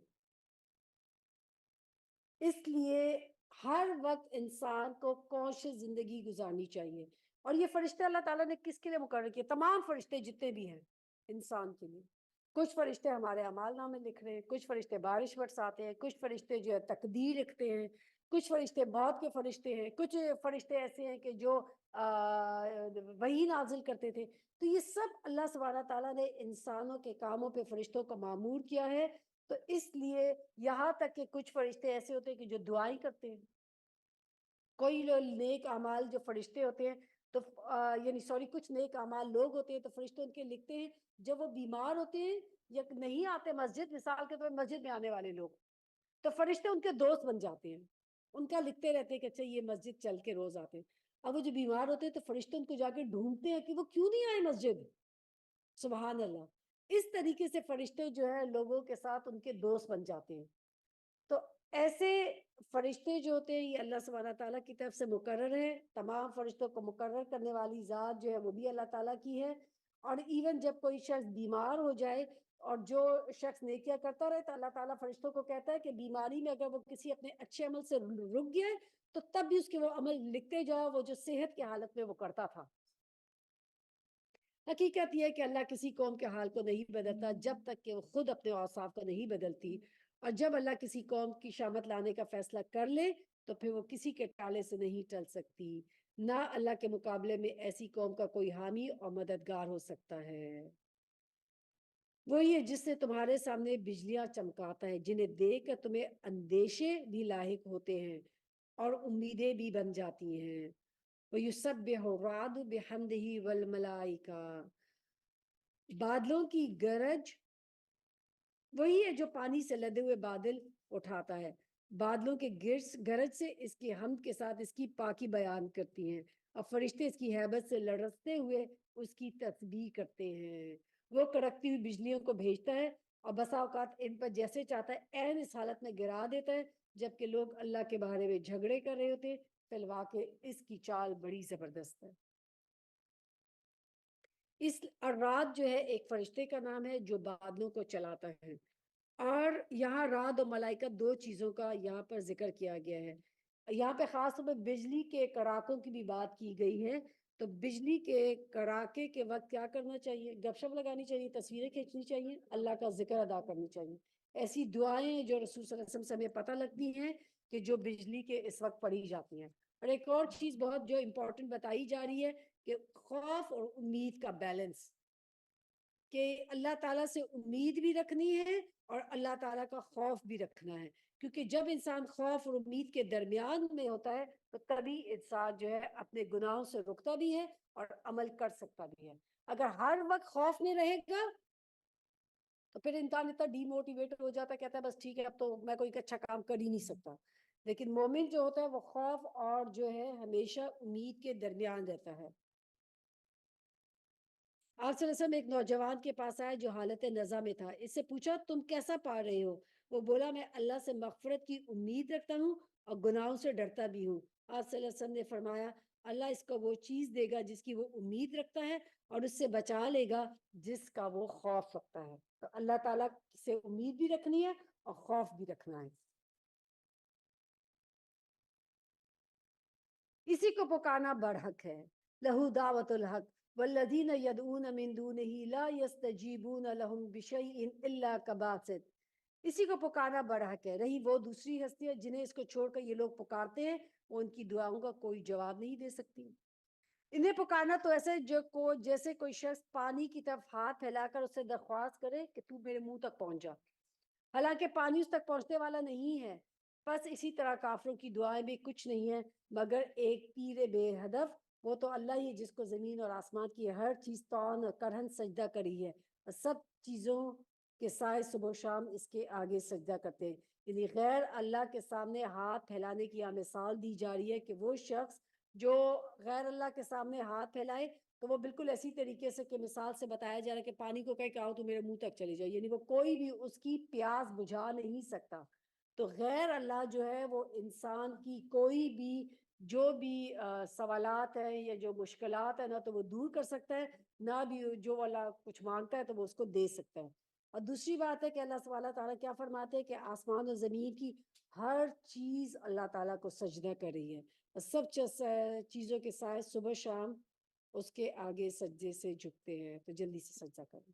اس لیے ہر وقت انسان کو کانشیس زندگی گزارنی چاہیے. اور یہ فرشتے اللہ تعالیٰ نے کس کے لیے مقرر کیے؟ تمام فرشتے جتنے بھی ہیں انسان کے لیے. کچھ فرشتے ہمارے اعمال نامے لکھ رہے ہیں، کچھ فرشتے بارش برساتے ہیں، کچھ فرشتے جو ہے تقدیر لکھتے ہیں، کچھ فرشتے موت کے فرشتے ہیں، کچھ فرشتے ایسے ہیں کہ جو وحی نازل کرتے تھے. تو یہ سب اللہ سبحانہ تعالیٰ نے انسانوں کے کاموں پہ فرشتوں کو معمور کیا ہے. تو اس لیے یہاں تک کہ کچھ فرشتے ایسے ہوتے ہیں کہ جو دعائیں کرتے ہیں. کوئی نیک اعمال جو فرشتے ہوتے ہیں تو کچھ نیک اعمال لوگ ہوتے ہیں تو فرشتے ان کے لکھتے ہیں. جب وہ بیمار ہوتے ہیں یا نہیں آتے مسجد، مثال کے طور پر مسجد میں آنے والے لوگ، تو فرشتے ان کے دوست بن جاتے ہیں، ان کا لکھتے رہتے ہیں کہ اچھا یہ مسجد چل کے روز آتے ہیں. اب وہ جو بیمار ہوتے ہیں تو فرشتے ان کو جا کے ڈھونڈتے ہیں کہ وہ کیوں نہیں آئے مسجد. سبحان اللہ. اس طریقے سے فرشتے جو ہے لوگوں کے ساتھ ان کے دوست بن جاتے ہیں. تو ایسے فرشتے جو ہوتے ہیں یہ اللہ سبحانہ تعالیٰ کی طرف سے مقرر ہیں. تمام فرشتوں کو مقرر کرنے والی ذات جو ہے وہ بھی اللہ تعالیٰ کی ہے. اور ایون جب کوئی شخص بیمار ہو جائے اور جو شخص نیکیاں کرتا رہے تو اللہ تعالیٰ فرشتوں کو کہتا ہے کہ بیماری میں اگر وہ کسی اپنے اچھے عمل سے رک گیا ہے تو تب بھی اس کے وہ عمل لکھتے جاؤ وہ جو صحت کی حالت میں وہ کرتا تھا. حقیقت یہ ہے کہ اللہ کسی قوم کے حال کو نہیں بدلتا جب تک کہ وہ خود اپنے اوصاف کو نہیں بدلتی. اور جب اللہ کسی قوم کی شامت لانے کا فیصلہ کر لے تو پھر وہ کسی کے ٹالے سے نہیں ٹل سکتی. نہ اللہ کے مقابلے میں ایسی قوم کا کوئی حامی اور مددگار ہو سکتا ہے. وہی ہے جس سے تمہارے سامنے بجلیاں چمکاتا ہے جنہیں دیکھ کر تمہیں اندیشے بھی لاحق ہوتے ہیں اور امیدیں بھی بن جاتی ہیں. وَيُسَبِّحُ الرَّعْدُ بِحَمْدِهِ وَالْمَلَائِكَةُ بادلوں کی گرج وہی ہے جو پانی سے لدے ہوئے بادل اٹھاتا ہے. بادلوں کے گرج سے اس کی حمد کے ساتھ اس کی پاکی بیان کرتی ہیں اور فرشتے اس کی ہیبت سے لرزتے ہوئے اس کی تسبیح کرتے ہیں. وہ کڑکتی ہوئی بجلیوں کو بھیجتا ہے اور بسا اوقات ان پر جیسے چاہتا ہے عین اس حالت میں گرا دیتا ہے جبکہ لوگ اللہ کے بارے میں جھگڑے کر رہے ہوتے ہیں. فی الواقع اس کی چال بڑی زبردست ہے. اس رات جو ہے ایک فرشتے کا نام ہے جو بادلوں کو چلاتا ہے. اور یہاں رات اور ملائکہ دو چیزوں کا یہاں پر ذکر کیا گیا ہے. یہاں پہ خاص طور پہ بجلی کے کڑاکوں کی بھی بات کی گئی ہے. تو بجلی کے کڑاکے کے وقت کیا کرنا چاہیے؟ گپ شپ لگانی چاہیے, تصویریں کھینچنی چاہیے, اللہ کا ذکر ادا کرنی چاہیے. ایسی دعائیں جو رسول صلی اللہ علیہ وسلم سے ہمیں پتہ لگتی ہیں کہ جو بجلی کے اس وقت پڑھی جاتی ہیں. اور ایک اور چیز بہت جو امپورٹنٹ بتائی جا رہی ہے کہ خوف اور امید کا بیلنس, کہ اللہ تعالیٰ سے امید بھی رکھنی ہے اور اللہ تعالیٰ کا خوف بھی رکھنا ہے. کیونکہ جب انسان خوف اور امید کے درمیان میں ہوتا ہے تو تبھی انسان جو ہے اپنے گناہوں سے رکتا بھی ہے اور عمل کر سکتا بھی ہے. اگر ہر وقت خوف میں رہے گا تو پھر انسان اتنا ڈی موٹیویٹ ہو جاتا ہے, کہتا ہے بس ٹھیک ہے اب تو میں کوئی اچھا کام کر ہی نہیں سکتا. لیکن مومن جو ہوتا ہے وہ خوف اور جو ہے ہمیشہ امید کے درمیان رہتا ہے. آپ صلی اللہ علیہ وسلم ایک نوجوان کے پاس آیا جو حالت نزا میں تھا. اس سے پوچھا تم کیسا پا رہے ہو؟ وہ بولا میں اللہ سے مغفرت کی امید رکھتا ہوں اور گناہوں سے ڈرتا بھی ہوں. آپ صلی اللہ علیہ وسلم نے فرمایا اللہ اس کو وہ چیز دے گا جس کی وہ امید رکھتا ہے اور اس سے بچا لے گا جس کا وہ خوف رکھتا ہے. تو اللہ تعالیٰ سے امید بھی رکھنی ہے اور خوف بھی رکھنا ہے. اسی کو پکارنا برحق ہے. لہو دعوت الحق والذین یدعون من دونہ لا یستجیبون لهم بشیء الا کباسط. اسی کو پکارنا برحق ہے. رہی وہ دوسری ہستیاں جنہیں اس کو چھوڑ کر یہ لوگ پکارتے ہیں وہ ان کی دعاؤں کا کوئی جواب نہیں دے سکتی. انہیں پکارنا تو ایسے جیسے کوئی شخص پانی کی طرف ہاتھ پھیلا کر اسے درخواست کرے کہ تو میرے منہ تک پہنچ جا, حالانکہ پانی اس تک پہنچنے والا نہیں ہے. بس اسی طرح کافروں کی دعائیں بھی کچھ نہیں ہے مگر ایک تیر بے ہدف. وہ تو اللہ ہی جس کو زمین اور آسمان کی ہر چیز طعن اور کرہن سجدہ کری ہے اور سب چیزوں کے سائے صبح و شام اس کے آگے سجدہ کرتے ہیں. یعنی غیر اللہ کے سامنے ہاتھ پھیلانے کی یہاں مثال دی جا رہی ہے کہ وہ شخص جو غیر اللہ کے سامنے ہاتھ پھیلائے تو وہ بالکل ایسی طریقے سے کہ مثال سے بتایا جا رہا ہے کہ پانی کو کہے کہ آؤ تو میرے منہ تک چلی جائے, یعنی وہ کوئی بھی اس کی پیاس بجھا نہیں سکتا. تو غیر اللہ جو ہے وہ انسان کی کوئی بھی جو بھی سوالات ہیں یا جو مشکلات ہیں نہ تو وہ دور کر سکتا ہے نہ بھی جو اللہ کچھ مانگتا ہے تو وہ اس کو دے سکتا ہے. اور دوسری بات ہے کہ اللہ سبحانہ تعالیٰ کیا فرماتے ہیں کہ آسمان و زمین کی ہر چیز اللہ تعالیٰ کو سجدہ کر رہی ہے. سب چیزوں کے سائے صبح شام اس کے آگے سجدے سے جھکتے ہیں, تو جلدی سے سجدہ کریں.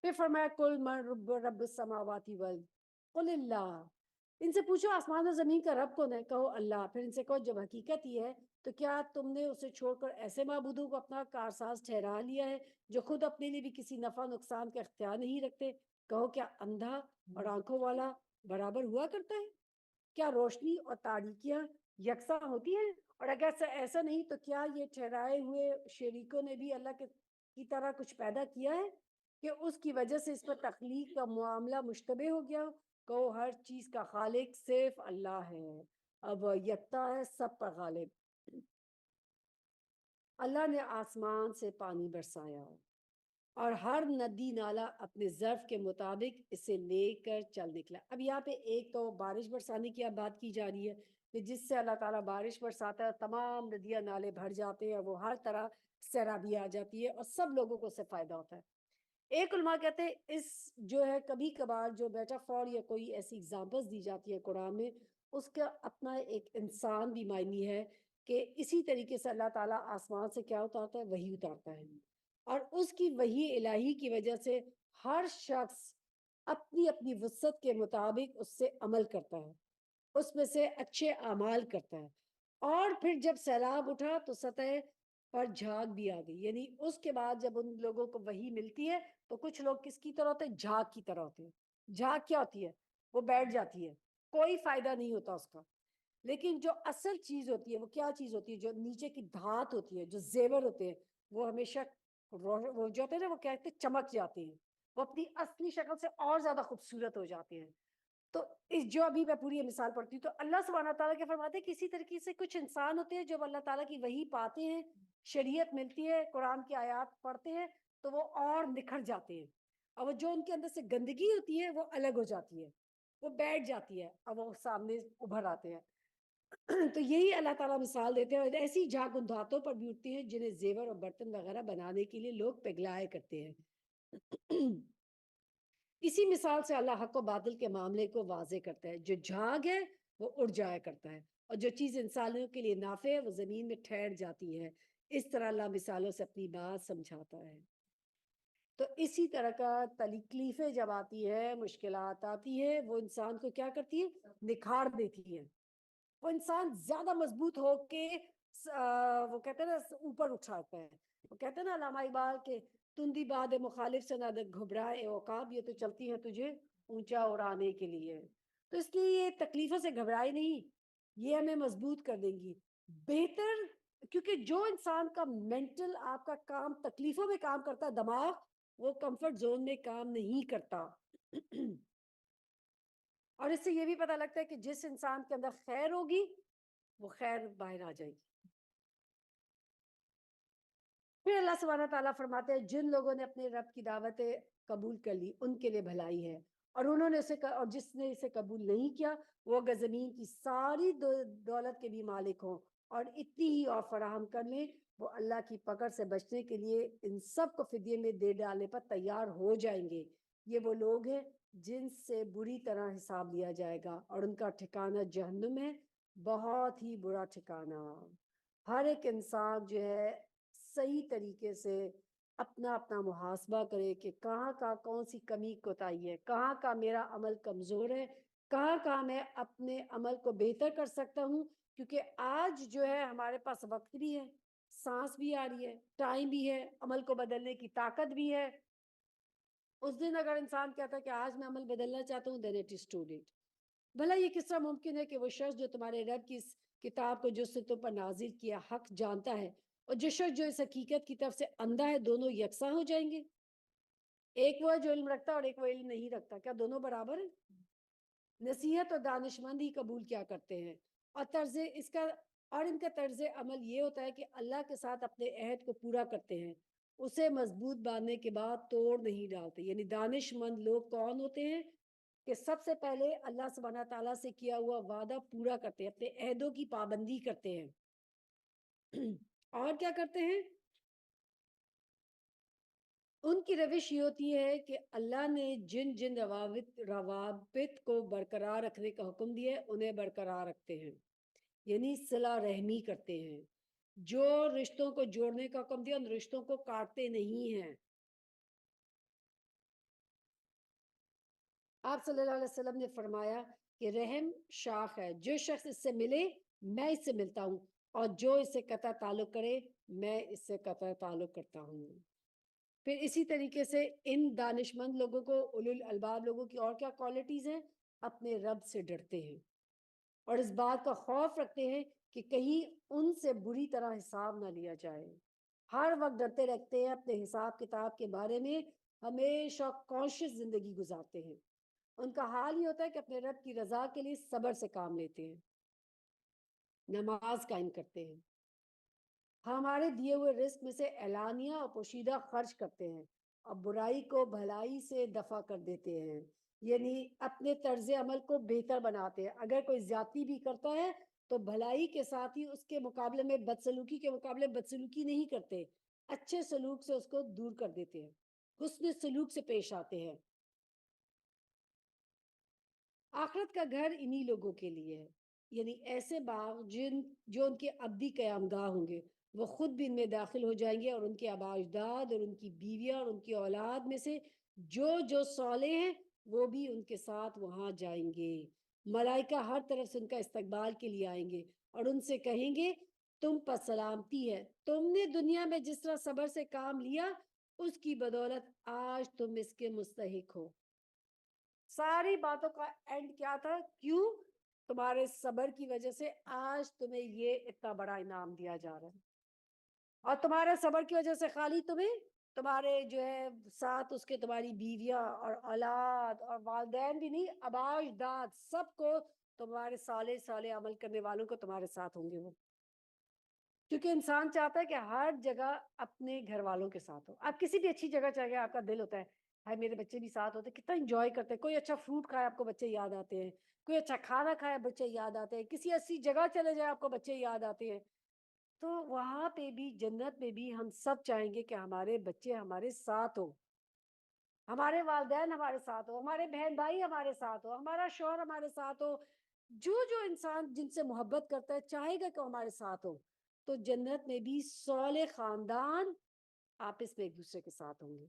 پھر فرمایا کل من رب السماوات والارض قل اللہ. ان سے پوچھو آسمان و زمین کا رب کون ہے؟ کہو اللہ. پھر ان سے کہو جب حقیقت یہ ہے تو کیا تم نے اسے چھوڑ کر ایسے معبودوں کو اپنا کارساز ٹھہرا لیا ہے جو خود اپنے لیے بھی کسی نفع نقصان کا اختیار نہیں رکھتے؟ کہو کیا اندھا اور آنکھوں والا برابر ہوا کرتا ہے؟ کیا روشنی اور تاریکیاں یکساں ہوتی ہیں؟ اور اگر ایسا نہیں تو کیا یہ ٹھہرائے ہوئے شریکوں نے بھی اللہ کی طرح کچھ پیدا کیا ہے کہ اس کی وجہ سے اس پر تخلیق کا معاملہ مشتبہ ہو گیا؟ کہو ہر چیز کا خالق صرف اللہ ہے, اب یکتا ہے سب پر غالب. اللہ نے آسمان سے پانی برسایا اور ہر ندی نالا اپنے ظرف کے مطابق اسے لے کر چل نکلا. اب یہاں پہ ایک تو بارش برسانے کی اب بات کی جا رہی ہے کہ جس سے اللہ تعالیٰ بارش برساتا ہے تمام ندیاں نالے بھر جاتے ہیں, وہ ہر طرح سیرابی آ جاتی ہے اور سب لوگوں کو اس سے فائدہ ہوتا ہے. ایک علماء کہتے ہیں اس جو ہے کبھی کبھار جو میٹافور یا کوئی ایسی ایگزامپلس دی جاتی ہے قرآن میں, اس کا اپنا ایک انسان بھی معنی ہے کہ اسی طریقے سے اللہ تعالیٰ آسمان سے کیا اتارتا ہے, وہی اتارتا ہے, اور اس کی وحی الہی کی وجہ سے ہر شخص اپنی اپنی وسعت کے مطابق اس سے عمل کرتا ہے, اس میں سے اچھے اعمال کرتا ہے. اور پھر جب سیلاب اٹھا تو سطح پر جھاگ بھی آ گئی, یعنی اس کے بعد جب ان لوگوں کو وحی ملتی ہے تو کچھ لوگ کس کی طرح ہوتے ہیں, جھاگ کی طرح ہوتے ہیں. جھاگ کیا ہوتی ہے, وہ بیٹھ جاتی ہے, کوئی فائدہ نہیں ہوتا اس کا. لیکن جو اصل چیز ہوتی ہے وہ کیا چیز ہوتی ہے, جو نیچے کی دھات ہوتی ہے, جو زیور ہوتے ہیں, وہ ہمیشہ وہ جو ہوتے ہیں نا, وہ کہتے ہیں چمک جاتے ہیں, وہ اپنی اصلی شکل سے اور زیادہ خوبصورت ہو جاتے ہیں. تو اس جو ابھی میں پوری مثال پڑھتی ہوں تو اللہ سبحانہ تعالیٰ کے فرماتے ہیں کہ اسی طریقے سے کچھ انسان ہوتے ہیں جب اللہ تعالیٰ کی وحی پاتے ہیں, شریعت ملتی ہے, قرآن کی آیات پڑھتے ہیں تو وہ اور نکھر جاتے ہیں, اور وہ جو ان کے اندر سے گندگی ہوتی ہے وہ الگ ہو جاتی ہے, وہ بیٹھ جاتی ہے, اور وہ سامنے ابھر آتے ہیں. تو یہی اللہ تعالیٰ مثال دیتے ہیں, اور ایسی جھاگ ان دھاتوں پر بھی اٹھتی ہے جنہیں زیور اور برتن وغیرہ بنانے کے لیے لوگ پگلائے کرتے ہیں. اسی مثال سے اللہ حق و باطل کے معاملے کو واضح کرتا ہے. جو جھاگ ہے وہ اڑ جایا کرتا ہے, اور جو چیز انسانوں کے لیے نافع ہے وہ زمین میں ٹھہر جاتی ہے. اس طرح اللہ مثالوں سے اپنی بات سمجھاتا ہے. تو اسی طرح کا تکلیفیں جب آتی ہے, مشکلات آتی ہے, وہ انسان کو کیا کرتی ہے, نکھار دیتی ہے. وہ انسان زیادہ مضبوط ہو کے وہ کہتے ہیں نا اوپر اٹھاتا ہے. وہ کہتے ہیں نا علامہ اقبال کے تندی باد مخالف سے نہ گھبرائے عقاب, یہ تو چلتی ہے تجھے اونچا اڑانے کے لیے. تو اس لیے یہ تکلیفوں سے گھبرائے نہیں, یہ ہمیں مضبوط کر دیں گی. بہتر, کیونکہ جو انسان کا مینٹل آپ کا کام تکلیفوں میں کام کرتا ہے, دماغ, وہ کمفرٹ زون میں کام نہیں کرتا. اور اس سے یہ بھی پتہ لگتا ہے کہ جس انسان کے اندر خیر ہوگی وہ خیر باہر آ جائے گی. پھر اللہ سبحانہ تعالیٰ فرماتے ہیں جن لوگوں نے اپنے رب کی دعوتیں قبول کر لی ان کے لیے بھلائی ہے, اور انہوں نے اور جس نے اسے قبول نہیں کیا وہ اگر زمین کی ساری دولت کے بھی مالک ہوں اور اتنی ہی اور فراہم کر لیں, وہ اللہ کی پکڑ سے بچنے کے لیے ان سب کو فدیے میں دے ڈالنے پر تیار ہو جائیں گے. یہ وہ لوگ ہیں جن سے بری طرح حساب لیا جائے گا, اور ان کا ٹھکانہ جہنم ہے, بہت ہی برا ٹھکانہ. ہر ایک انسان جو ہے صحیح طریقے سے اپنا اپنا محاسبہ کرے کہ کہاں کا کون سی کمی کوتاہی ہے, کہاں کا میرا عمل کمزور ہے, کہاں میں اپنے عمل کو بہتر کر سکتا ہوں. کیونکہ آج جو ہے ہمارے پاس وقت بھی ہے, سانس بھی آ رہی ہے, ٹائم بھی ہے, عمل کو بدلنے کی طاقت بھی ہے. اس دن اگر انسان کہتا ہے کہ آج میں عمل بدلنا چاہتا ہوں, then it is too late. بھلا یہ کس طرح ممکن ہے کہ وہ شخص جو تمہارے رب کی اس کتاب کو جو سے تم پر نازل کیا حق جانتا ہے, اور جو شخص جو اس حقیقت کی طرف سے اندھا ہے, دونوں یکساں ہو جائیں گے؟ ایک وہ ہے جو علم رکھتا ہے اور ایک وہ علم نہیں رکھتا, کیا دونوں برابر ہیں؟ نصیحت اور دانشمند ہی قبول کیا کرتے ہیں, اور ان کا طرز عمل یہ ہوتا ہے کہ اللہ کے ساتھ اپنے عہد کو پورا کرتے ہیں, اسے مضبوط باندھنے کے بعد توڑ نہیں ڈالتے. یعنی دانشمند لوگ کون ہوتے ہیں کہ سب سے پہلے اللہ سبحانہ تعالیٰ سے کیا ہوا وعدہ پورا کرتے ہیں, اپنے عہدوں کی پابندی کرتے ہیں. اور کیا کرتے ہیں؟ ان کی روش یہ ہوتی ہے کہ اللہ نے جن جن روابط کو برقرار رکھنے کا حکم دیا ہے انہیں برقرار رکھتے ہیں, یعنی صلہ رحمی کرتے ہیں. جو رشتوں کو جوڑنے کا حکم دیا ان رشتوں کو کاٹتے نہیں ہیں. آپ صلی اللہ علیہ وسلم نے فرمایا کہ رحم شاخ ہے, جو شخص اس سے ملے میں اس سے ملتا ہوں, اور جو اس سے قطع تعلق کرے میں اس سے قطع تعلق کرتا ہوں. پھر اسی طریقے سے ان دانشمند لوگوں کو, اولو الالباب لوگوں کی اور کیا کوالٹیز ہیں؟ اپنے رب سے ڈرتے ہیں اور اس بات کا خوف رکھتے ہیں کہ کہیں ان سے بری طرح حساب نہ لیا جائے. ہر وقت ڈرتے رہتے ہیں اپنے حساب کتاب کے بارے میں, ہمیشہ کانشیس زندگی گزارتے ہیں. ان کا حال یہ ہوتا ہے کہ اپنے رب کی رضا کے لیے صبر سے کام لیتے ہیں, نماز قائم کرتے ہیں, ہمارے دیے ہوئے رزق میں سے اعلانیہ اور پوشیدہ خرچ کرتے ہیں, اور برائی کو بھلائی سے دفع کر دیتے ہیں، یعنی اپنے طرز عمل کو بہتر بناتے ہیں۔ اگر کوئی زیادتی بھی کرتا ہے تو بھلائی کے ساتھ ہی اس کے مقابلے میں بدسلوکی کے مقابلے بدسلوکی نہیں کرتے، اچھے سلوک سے اس کو دور کر دیتے ہیں، حسن سلوک سے پیش آتے ہیں۔ آخرت کا گھر انہی لوگوں کے لیے ہے، یعنی ایسے باغ جو ان کے ابدی قیام گاہ ہوں گے، وہ خود بھی ان میں داخل ہو جائیں گے، اور ان کے آباء اجداد اور ان کی بیویاں اور ان کی اولاد میں سے جو صالح ہیں وہ بھی ان کے ساتھ وہاں جائیں گے۔ ملائکہ ہر طرف سے ان کا استقبال کے لیے آئیں گے اور ان سے کہیں گے تم پر سلامتی ہے، تم نے دنیا میں جس طرح صبر سے کام لیا اس کی بدولت آج تم اس کے مستحق ہو۔ ساری باتوں کا اینڈ کیا تھا؟ کیوں؟ تمہارے صبر کی وجہ سے آج تمہیں یہ اتنا بڑا انعام دیا جا رہا ہے، اور تمہارے صبر کی وجہ سے خالی تمہیں تمہارے جو ہے ساتھ اس کے تمہاری بیویاں اور اولاد اور والدین بھی نہیں، آباء اجداد سب کو، تمہارے صالح عمل کرنے والوں کو تمہارے ساتھ ہوں گے وہ، کیونکہ انسان چاہتا ہے کہ ہر جگہ اپنے گھر والوں کے ساتھ ہو۔ آپ کسی بھی اچھی جگہ چاہے، آپ کا دل ہوتا ہے ہائے میرے بچے بھی ساتھ ہوتے، کتنا انجوائے کرتے ہیں، کوئی اچھا فروٹ کھائے آپ کو بچے یاد آتے ہیں، کوئی اچھا کھانا کھائے بچے یاد آتے ہیں، کسی ایسی جگہ چلے جائے آپ کو بچے یاد آتے ہیں۔ تو وہاں پہ بھی جنت میں بھی ہم سب چاہیں گے کہ ہمارے بچے ہمارے ساتھ ہو، ہمارے والدین ہمارے ساتھ ہو، ہمارے بہن بھائی ہمارے ساتھ ہو، ہمارا شوہر ہمارے ساتھ ہو، جو انسان جن سے محبت کرتا ہے چاہے گا کہ وہ ہمارے ساتھ ہو۔ تو جنت میں بھی صالح خاندان آپس میں ایک دوسرے کے ساتھ ہوں گے۔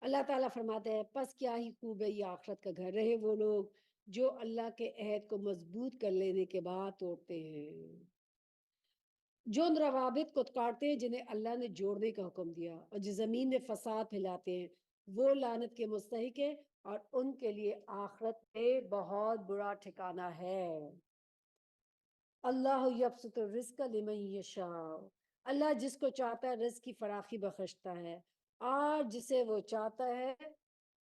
اللہ تعالیٰ فرماتے ہیں پس کیا ہی خوب ہے یہ آخرت کا گھر، رہے وہ لوگ جو اللہ کے عہد کو مضبوط کر لینے کے بعد توڑتے ہیں، جو ان روابط کو کاٹتے ہیں جنہیں اللہ نے جوڑنے کا حکم دیا، اور جو زمین میں فساد پھیلاتے ہیں، وہ لعنت کے مستحق ہیں اور ان کے لیے آخرت میں بہت برا ٹھکانہ ہے۔ اللہ یبسط الرزق لمن یشاء، اللہ جس کو چاہتا ہے رزق کی فراخی بخشتا ہے، اور جسے وہ چاہتا ہے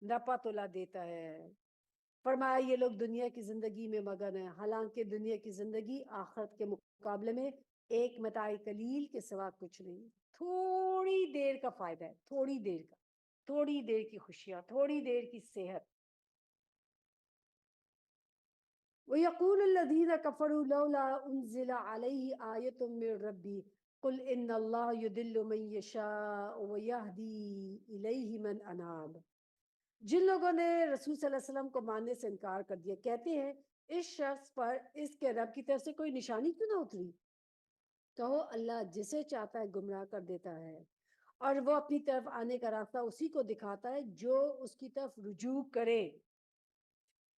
نپا تلا دیتا ہے۔ فرمایا یہ لوگ دنیا کی زندگی میں مگن ہیں، حالانکہ دنیا کی زندگی آخرت کے مقابلے میں ایک متاع قلیل کے سوا کچھ نہیں، تھوڑی دیر کا فائدہ ہے، تھوڑی دیر کا، تھوڑی دیر کی خوشیاں، تھوڑی دیر کی صحت۔ وَيَقُولُ الَّذِينَ كَفَرُوا لَوْلَا أُنزِلَ عَلَيْهِ آيَةٌ مِّن رَّبِّهِ قُلْ إِنَّ اللَّهَ يُضِلُّ مَن يَشَاءُ وَيَهْدِي إِلَيْهِ مَنْ أَنَابَ۔ جن لوگوں نے رسول صلی اللہ علیہ وسلم کو ماننے سے انکار کر دیا کہتے ہیں اس شخص پر اس کے رب کی طرف سے کوئی نشانی کیوں نہ اتری؟ کہو اللہ جسے چاہتا ہے گمراہ کر دیتا ہے، اور وہ اپنی طرف آنے کا راستہ اسی کو دکھاتا ہے جو اس کی طرف رجوع کرے،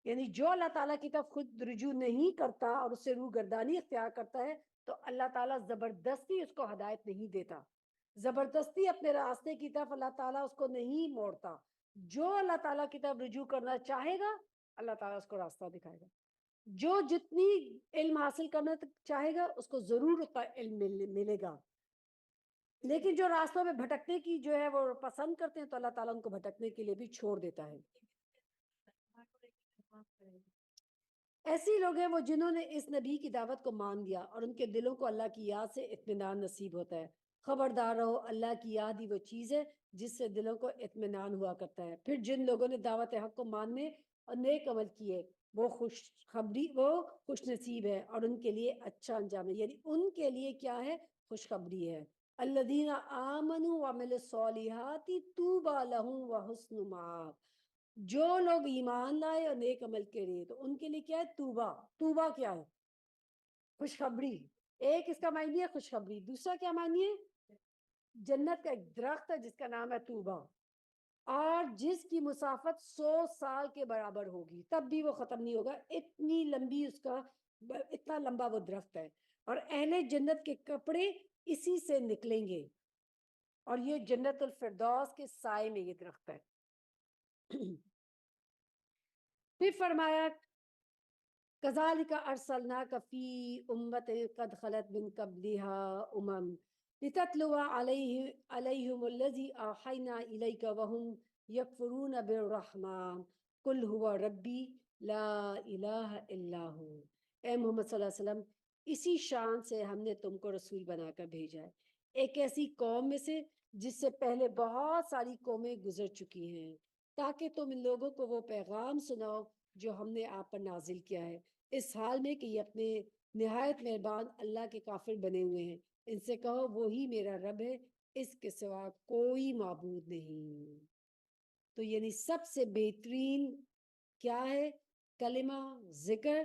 یعنی جو اللہ تعالیٰ کی طرف خود رجوع نہیں کرتا اور اس سے روح گردانی اختیار کرتا ہے تو اللہ تعالیٰ زبردستی اس کو ہدایت نہیں دیتا، زبردستی اپنے راستے کی طرف اللہ تعالیٰ اس کو نہیں موڑتا۔ جو اللہ تعالیٰ کی طرف رجوع کرنا چاہے گا اللہ تعالیٰ اس کو راستہ دکھائے گا، جو جتنی علم حاصل کرنا چاہے گا اس کو ضرور اتنا علم ملے گا، لیکن جو راستوں میں بھٹکنے کی جو ہے وہ پسند کرتے ہیں تو اللہ تعالیٰ ان کو بھٹکنے کے لیے بھی چھوڑ دیتا ہے۔ ایسی لوگ ہیں وہ جنہوں نے اس نبی کی دعوت کو مان لیا اور ان کے دلوں کو اللہ کی یاد سے اطمینان نصیب ہوتا ہے۔ خبردار رہو اللہ کی یاد ہی وہ چیز ہے جس سے دلوں کو اطمینان ہوا کرتا ہے۔ پھر جن لوگوں نے دعوت حق کو ماننے اور نیک عمل کیے وہ خوش نصیب ہے اور ان کے لیے اچھا انجام ہے، یعنی ان کے لیے کیا ہے؟ خوشخبری ہے۔ الذین آمنوا وعملوا الصالحات طوبی لہم وحسن مآب، جو لوگ ایمان لائے اور نیک عمل کرے تو ان کے لیے کیا ہے؟ توبہ۔ توبہ کیا ہے؟ خوشخبری۔ ایک اس کا معنی ہے خوشخبری، دوسرا کیا معنی ہے؟ جنت کا ایک درخت ہے جس کا نام ہے توبہ، اور جس کی مسافت 100 سال کے برابر ہوگی تب بھی وہ ختم نہیں ہوگا، اتنی لمبی اس کا، اتنا لمبا وہ درخت ہے، اور اہل جنت کے کپڑے اسی سے نکلیں گے، اور یہ جنت الفردوس کے سائے میں یہ درخت ہے۔ پھر فرمایا کذالک ارسلناک فی امت قد خلت من قبلها لتتلو علیہم الذی اوحینا الیک وهم یکفرون بالرحمن قل هو ربی لا الہ الا ہو۔ اے محمد صلی اللہ علیہ وسلم اسی شان سے ہم نے تم کو رسول بنا کر بھیجا ہے، ایک ایسی قوم میں سے جس سے پہلے بہت ساری قومیں گزر چکی ہیں، تاکہ تم ان لوگوں کو وہ پیغام سناؤ جو ہم نے آپ پر نازل کیا ہے، اس حال میں کہ یہ اپنے نہایت مہربان اللہ کے کافر بنے ہوئے ہیں۔ ان سے کہو وہی میرا رب ہے، اس کے سوا کوئی معبود نہیں۔ تو یعنی سب سے بہترین کیا ہے؟ کلمہ، ذکر،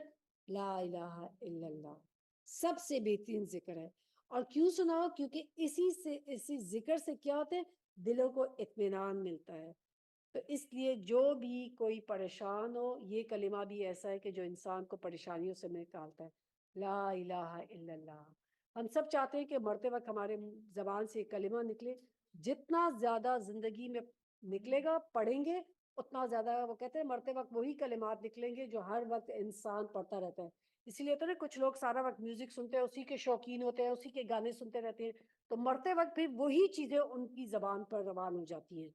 لا الہ الا اللہ، سب سے بہترین ذکر ہے۔ اور کیوں سناؤ؟ کیونکہ اسی ذکر سے کیا ہوتے ہیں؟ دلوں کو اطمینان ملتا ہے۔ تو اس لیے جو بھی کوئی پریشان ہو، یہ کلمہ بھی ایسا ہے کہ جو انسان کو پریشانیوں سے نکالتا ہے، لا الہ الا اللہ۔ ہم سب چاہتے ہیں کہ مرتے وقت ہمارے زبان سے کلمہ نکلے، جتنا زیادہ زندگی میں نکلے گا، پڑھیں گے، اتنا زیادہ وہ کہتے ہیں مرتے وقت وہی کلمات نکلیں گے جو ہر وقت انسان پڑھتا رہتا ہے۔ اسی لیے تو نا کچھ لوگ سارا وقت میوزک سنتے ہیں، اسی کے شوقین ہوتے ہیں، اسی کے گانے سنتے رہتے ہیں، تو مرتے وقت بھی وہی چیزیں ان کی زبان پر روان ہو جاتی ہیں۔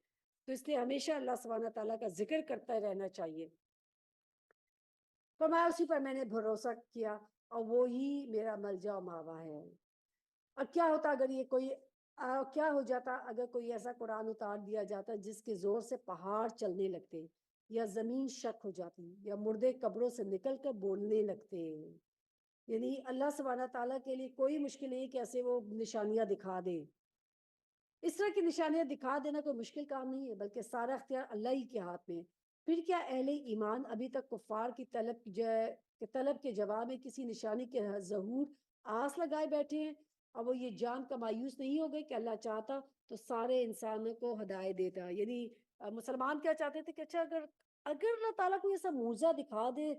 تو اس لیے ہمیشہ اللہ سبحانہ تعالیٰ کا ذکر کرتا رہنا چاہیے۔ فرمایا اسی پر میں نے بھروسہ کیا اور وہی میرا ملجا و ماوا ہے۔ اور کیا ہوتا اگر یہ کوئی کیا ہو جاتا اگر کوئی ایسا قرآن اتار دیا جاتا جس کے زور سے پہاڑ چلنے لگتے، یا زمین شک ہو جاتی، یا مردے قبروں سے نکل کر بولنے لگتے؟ یعنی اللہ سبحانہ تعالیٰ کے لیے کوئی مشکل نہیں کہ ایسے وہ نشانیاں دکھا دے۔ اس طرح کی نشانیاں دکھا دینا کوئی مشکل کام نہیں ہے، بلکہ سارا اختیار اللہ ہی کے ہاتھ میں ہے۔ پھر کیا اہل ایمان ابھی تک کفار کی طلب کے جواب میں کسی نشانی کے ظہور آس لگائے بیٹھے ہیں، اور وہ یہ جان کا مایوس نہیں ہو گئے کہ اللہ چاہتا تو سارے انسانوں کو ہدایت دیتا؟ یعنی مسلمان کیا چاہتے تھے کہ اچھا اگر اللہ تعالیٰ کو یہ سب معجزہ دکھا دے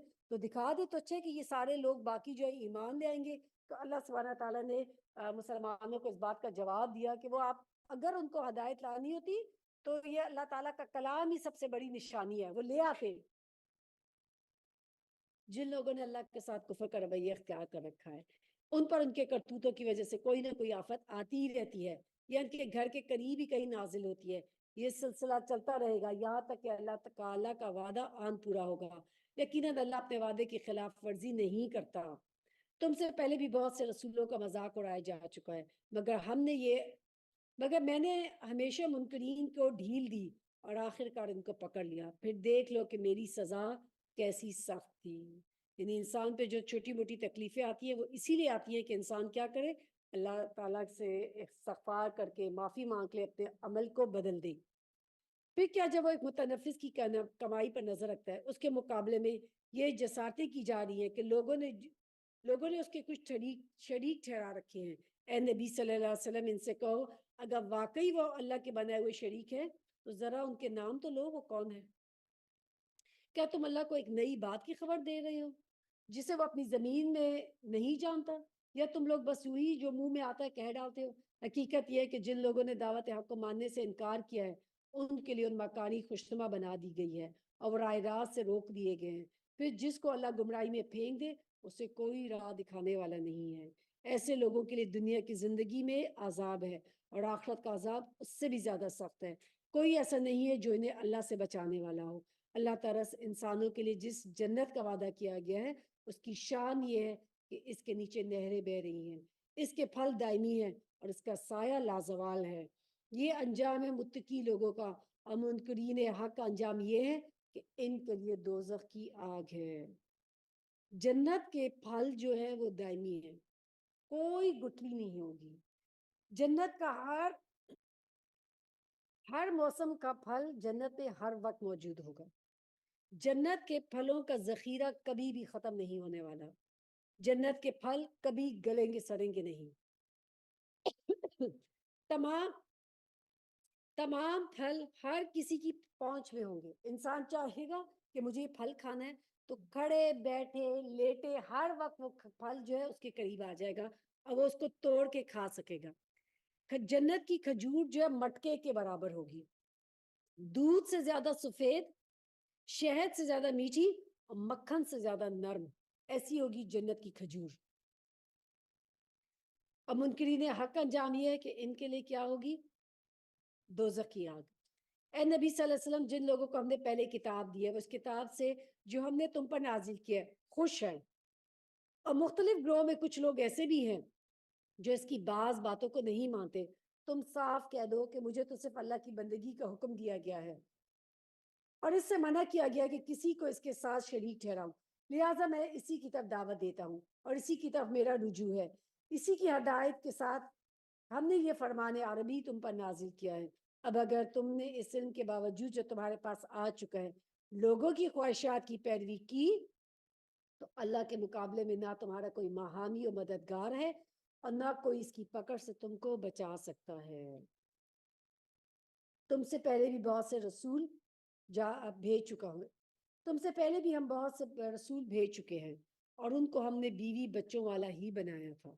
تو اچھا ہے کہ یہ سارے لوگ باقی جو ہے ایمان لے آئیں گے۔ تو اللہ سبحانہ تعالیٰ نے مسلمانوں کو اس بات کا جواب دیا کہ وہ اگر ان کو ہدایت لانی ہوتی تو یہ اللہ تعالیٰ کا کلام ہی سب سے بڑی نشانی ہے، وہ لے آتے۔ جن لوگوں نے اللہ کے ساتھ کفر کا رویہ اختیار کر رکھا ہے، ان پر ان کے کرتوتوں کی وجہ سے کوئی نہ کوئی آفت آتی ہی رہتی ہے، یا ان کے گھر کے قریب ہی کہیں نازل ہوتی ہے۔ یہ سلسلہ چلتا رہے گا یہاں تک کہ اللہ تعالیٰ کا وعدہ آن پورا ہوگا۔ یقیناً اللہ اپنے وعدے کی خلاف ورزی نہیں کرتا۔ تم سے پہلے بھی بہت سے رسولوں کا مذاق اڑایا جا چکا ہے، مگر میں نے ہمیشہ منکرین کو ڈھیل دی اور آخر کار ان کو پکڑ لیا۔ پھر دیکھ لو کہ میری سزا کیسی سخت تھی۔ یعنی انسان پہ جو چھوٹی موٹی تکلیفیں آتی ہیں وہ اسی لیے آتی ہیں کہ انسان کیا کرے؟ اللہ تعالیٰ سے استغفار کر کے معافی مانگ لے، اپنے عمل کو بدل دے۔ پھر کیا جب وہ ایک متنفس کی کمائی پر نظر رکھتا ہے، اس کے مقابلے میں یہ جسارتیں کی جا رہی ہیں کہ لوگوں نے اس کے کچھ شریک ٹھہرا رکھے ہیں۔ اے نبی صلی اللہ علیہ وسلم، ان سے کہو اگر واقعی وہ اللہ کے بنائے ہوئے شریک ہیں تو ذرا ان کے نام تو لو، وہ کون ہے؟ کیا تم اللہ کو ایک نئی بات کی خبر دے رہے ہو جسے وہ اپنی زمین میں نہیں جانتا، یا تم لوگ بس وہی جو منہ میں آتا ہے کہہ ڈالتے ہو؟ حقیقت یہ ہے کہ جن لوگوں نے دعوت حق کو ماننے سے انکار کیا ہے ان کے لیے ان مکانی خوشنما بنا دی گئی ہے اور وہ راہ راست سے روک دیے گئے ہیں۔ پھر جس کو اللہ گمراہی میں پھینک دے اسے کوئی راہ دکھانے والا نہیں ہے۔ ایسے لوگوں کے لیے دنیا کی زندگی میں عذاب ہے اور آخرت کا عذاب اس سے بھی زیادہ سخت ہے۔ کوئی ایسا نہیں ہے جو انہیں اللہ سے بچانے والا ہو۔ اللہ تعالیٰ انسانوں کے لیے جس جنت کا وعدہ کیا گیا ہے اس کی شان یہ ہے کہ اس کے نیچے نہریں بہ رہی ہیں، اس کے پھل دائمی ہیں اور اس کا سایہ لازوال ہے۔ یہ انجام ہے متقی لوگوں کا، اور منکرین حق کا انجام یہ ہے کہ ان کے لیے دوزخ کی آگ ہے۔ جنت کے پھل جو ہے وہ دائمی ہیں، کوئی گٹلی نہیں ہوگی۔ جنت کا ہر موسم کا پھل جنت میں ہر وقت موجود ہوگا۔ جنت کے پھلوں کا ذخیرہ کبھی بھی ختم نہیں ہونے والا۔ جنت کے پھل کبھی گلیں گے سڑیں گے نہیں۔ تمام پھل ہر کسی کی پہنچ میں ہوں گے۔ انسان چاہے گا کہ مجھے یہ پھل کھانا ہے تو کھڑے بیٹھے لیٹے ہر وقت وہ پھل جو ہے اس کے قریب آ جائے گا اور وہ اس کو توڑ کے کھا سکے گا۔ جنت کی کھجور جو ہے مٹکے کے برابر ہوگی، دودھ سے زیادہ سفید، شہد سے زیادہ میٹھی اور مکھن سے زیادہ نرم، ایسی ہوگی جنت کی کھجور۔ اور منکرین حق کا انجام یہ ہے کہ ان کے لیے کیا ہوگی؟ دوزخ کی آگ۔ اے نبی صلی اللہ علیہ وسلم، جن لوگوں کو ہم نے پہلے کتاب دی ہے اس کتاب سے جو ہم نے تم پر نازل کیا ہے خوش ہیں، اور مختلف گروہ میں کچھ لوگ ایسے بھی ہیں جو اس کی بعض باتوں کو نہیں مانتے، تم صاف کہہ دو کہ مجھے تو صرف اللہ کی بندگی کا حکم دیا گیا ہے اور اس سے منع کیا گیا کہ کسی کو اس کے ساتھ شریک ٹھہراؤں، لہٰذا میں اسی کی طرف دعوت دیتا ہوں اور اسی کی طرف میرا رجوع ہے۔ اسی کی ہدایت کے ساتھ ہم نے یہ فرمان عربی تم پر نازل کیا ہے۔ اب اگر تم نے اس علم کے باوجود جو تمہارے پاس آ چکا ہے لوگوں کی خواہشات کی پیروی کی تو اللہ کے مقابلے میں نہ تمہارا کوئی حامی و مددگار ہے اور نہ کوئی اس کی پکڑ سے تم کو بچا سکتا ہے۔ تم سے پہلے بھی بہت سے رسول بھیج چکا ہوں، تم سے پہلے بھی ہم بہت سے رسول بھیج چکے ہیں اور ان کو ہم نے بیوی بچوں والا ہی بنایا تھا،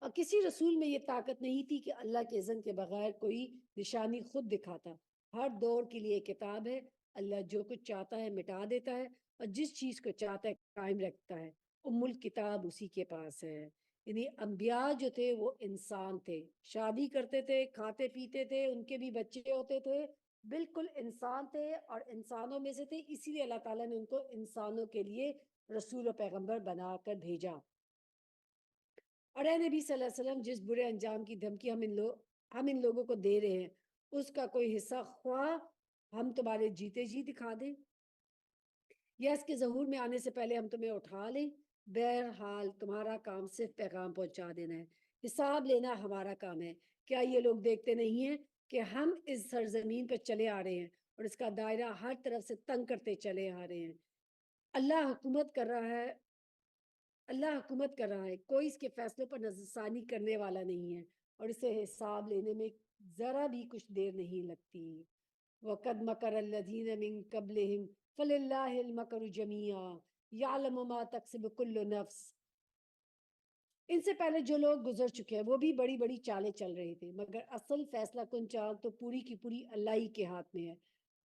اور کسی رسول میں یہ طاقت نہیں تھی کہ اللہ کے اذن کے بغیر کوئی نشانی خود دکھاتا۔ ہر دور کے لیے کتاب ہے، اللہ جو کچھ چاہتا ہے مٹا دیتا ہے اور جس چیز کو چاہتا ہے قائم رکھتا ہے۔ الکتاب اسی کے پاس ہے۔ یعنی انبیاء جو تھے وہ انسان تھے، شادی کرتے تھے، کھاتے پیتے تھے، ان کے بھی بچے ہوتے تھے، بالکل انسان تھے اور انسانوں میں سے تھے، اسی لیے اللہ تعالیٰ نے ان کو انسانوں کے لیے رسول و پیغمبر بنا کر بھیجا۔ اور اے نبی صلی اللہ علیہ وسلم، جس برے انجام کی دھمکی ہم ان لوگوں کو دے رہے ہیں اس کا کوئی حصہ خواہ ہم تمہارے جیتے جی دکھا دیں یا اس کے ظہور میں آنے سے پہلے ہم تمہیں اٹھا لیں، بہرحال تمہارا کام صرف پیغام پہنچا دینا ہے، حساب لینا ہمارا کام ہے۔ کیا یہ لوگ دیکھتے نہیں ہیں کہ ہم اس سرزمین پر چلے آ رہے ہیں اور اس کا دائرہ ہر طرف سے تنگ کرتے چلے آ رہے ہیں؟ اللہ حکومت کر رہا ہے، کوئی اس کے فیصلوں پر نظر ثانی کرنے والا نہیں ہے اور اسے حساب لینے میں ذرا بھی کچھ دیر نہیں لگتی۔ وَقَدْ مَكَرَ الَّذِينَ مِن قَبْلِهِمْ فَلِلَّهِ الْمَكْرُ جَمِيعًا يَعْلَمُ مَا تَكْسِبُ كُلُّ نَفْسٍ۔ ان سے پہلے جو لوگ گزر چکے ہیں وہ بھی بڑی بڑی چالیں چل رہے تھے، مگر اصل فیصلہ کن چال تو پوری کی پوری اللہ ہی کے ہاتھ میں ہے۔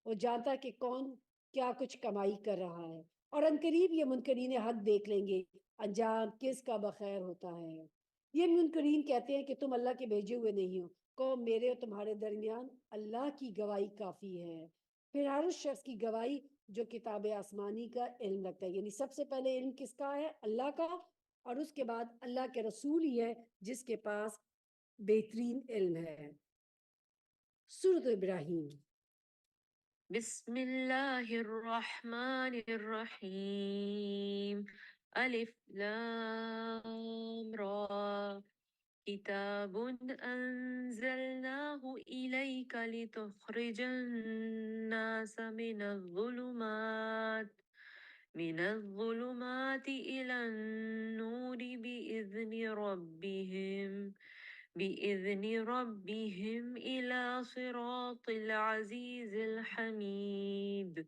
وہ جانتا ہے کہ کون کیا کچھ کمائی کر رہا ہے، اور عنقریب یہ منکرین حق دیکھ لیں گے انجام کس کا بخیر ہوتا ہے۔ یہ منکرین کہتے ہیں کہ تم اللہ کے بھیجے ہوئے نہیں ہو، قوم میرے اور تمہارے درمیان اللہ کی گواہی کافی ہے۔ پھر ہر اس شخص کی گواہی جو کتاب آسمانی کا علم رکھتا ہے، یعنی سب سے پہلے علم کس کا ہے؟ اللہ کا، اور اس کے بعد اللہ کے رسول ہی ہے جس کے پاس بہترین علم ہے۔ سورۃ ابراہیم۔ بسم الله الرحمن الرحيم. ألف لام را. كتاب أنزلناه إليك لتخرج الناس من الظلمات إلى النور بإذن ربهم إلى صراط العزيز الحميد.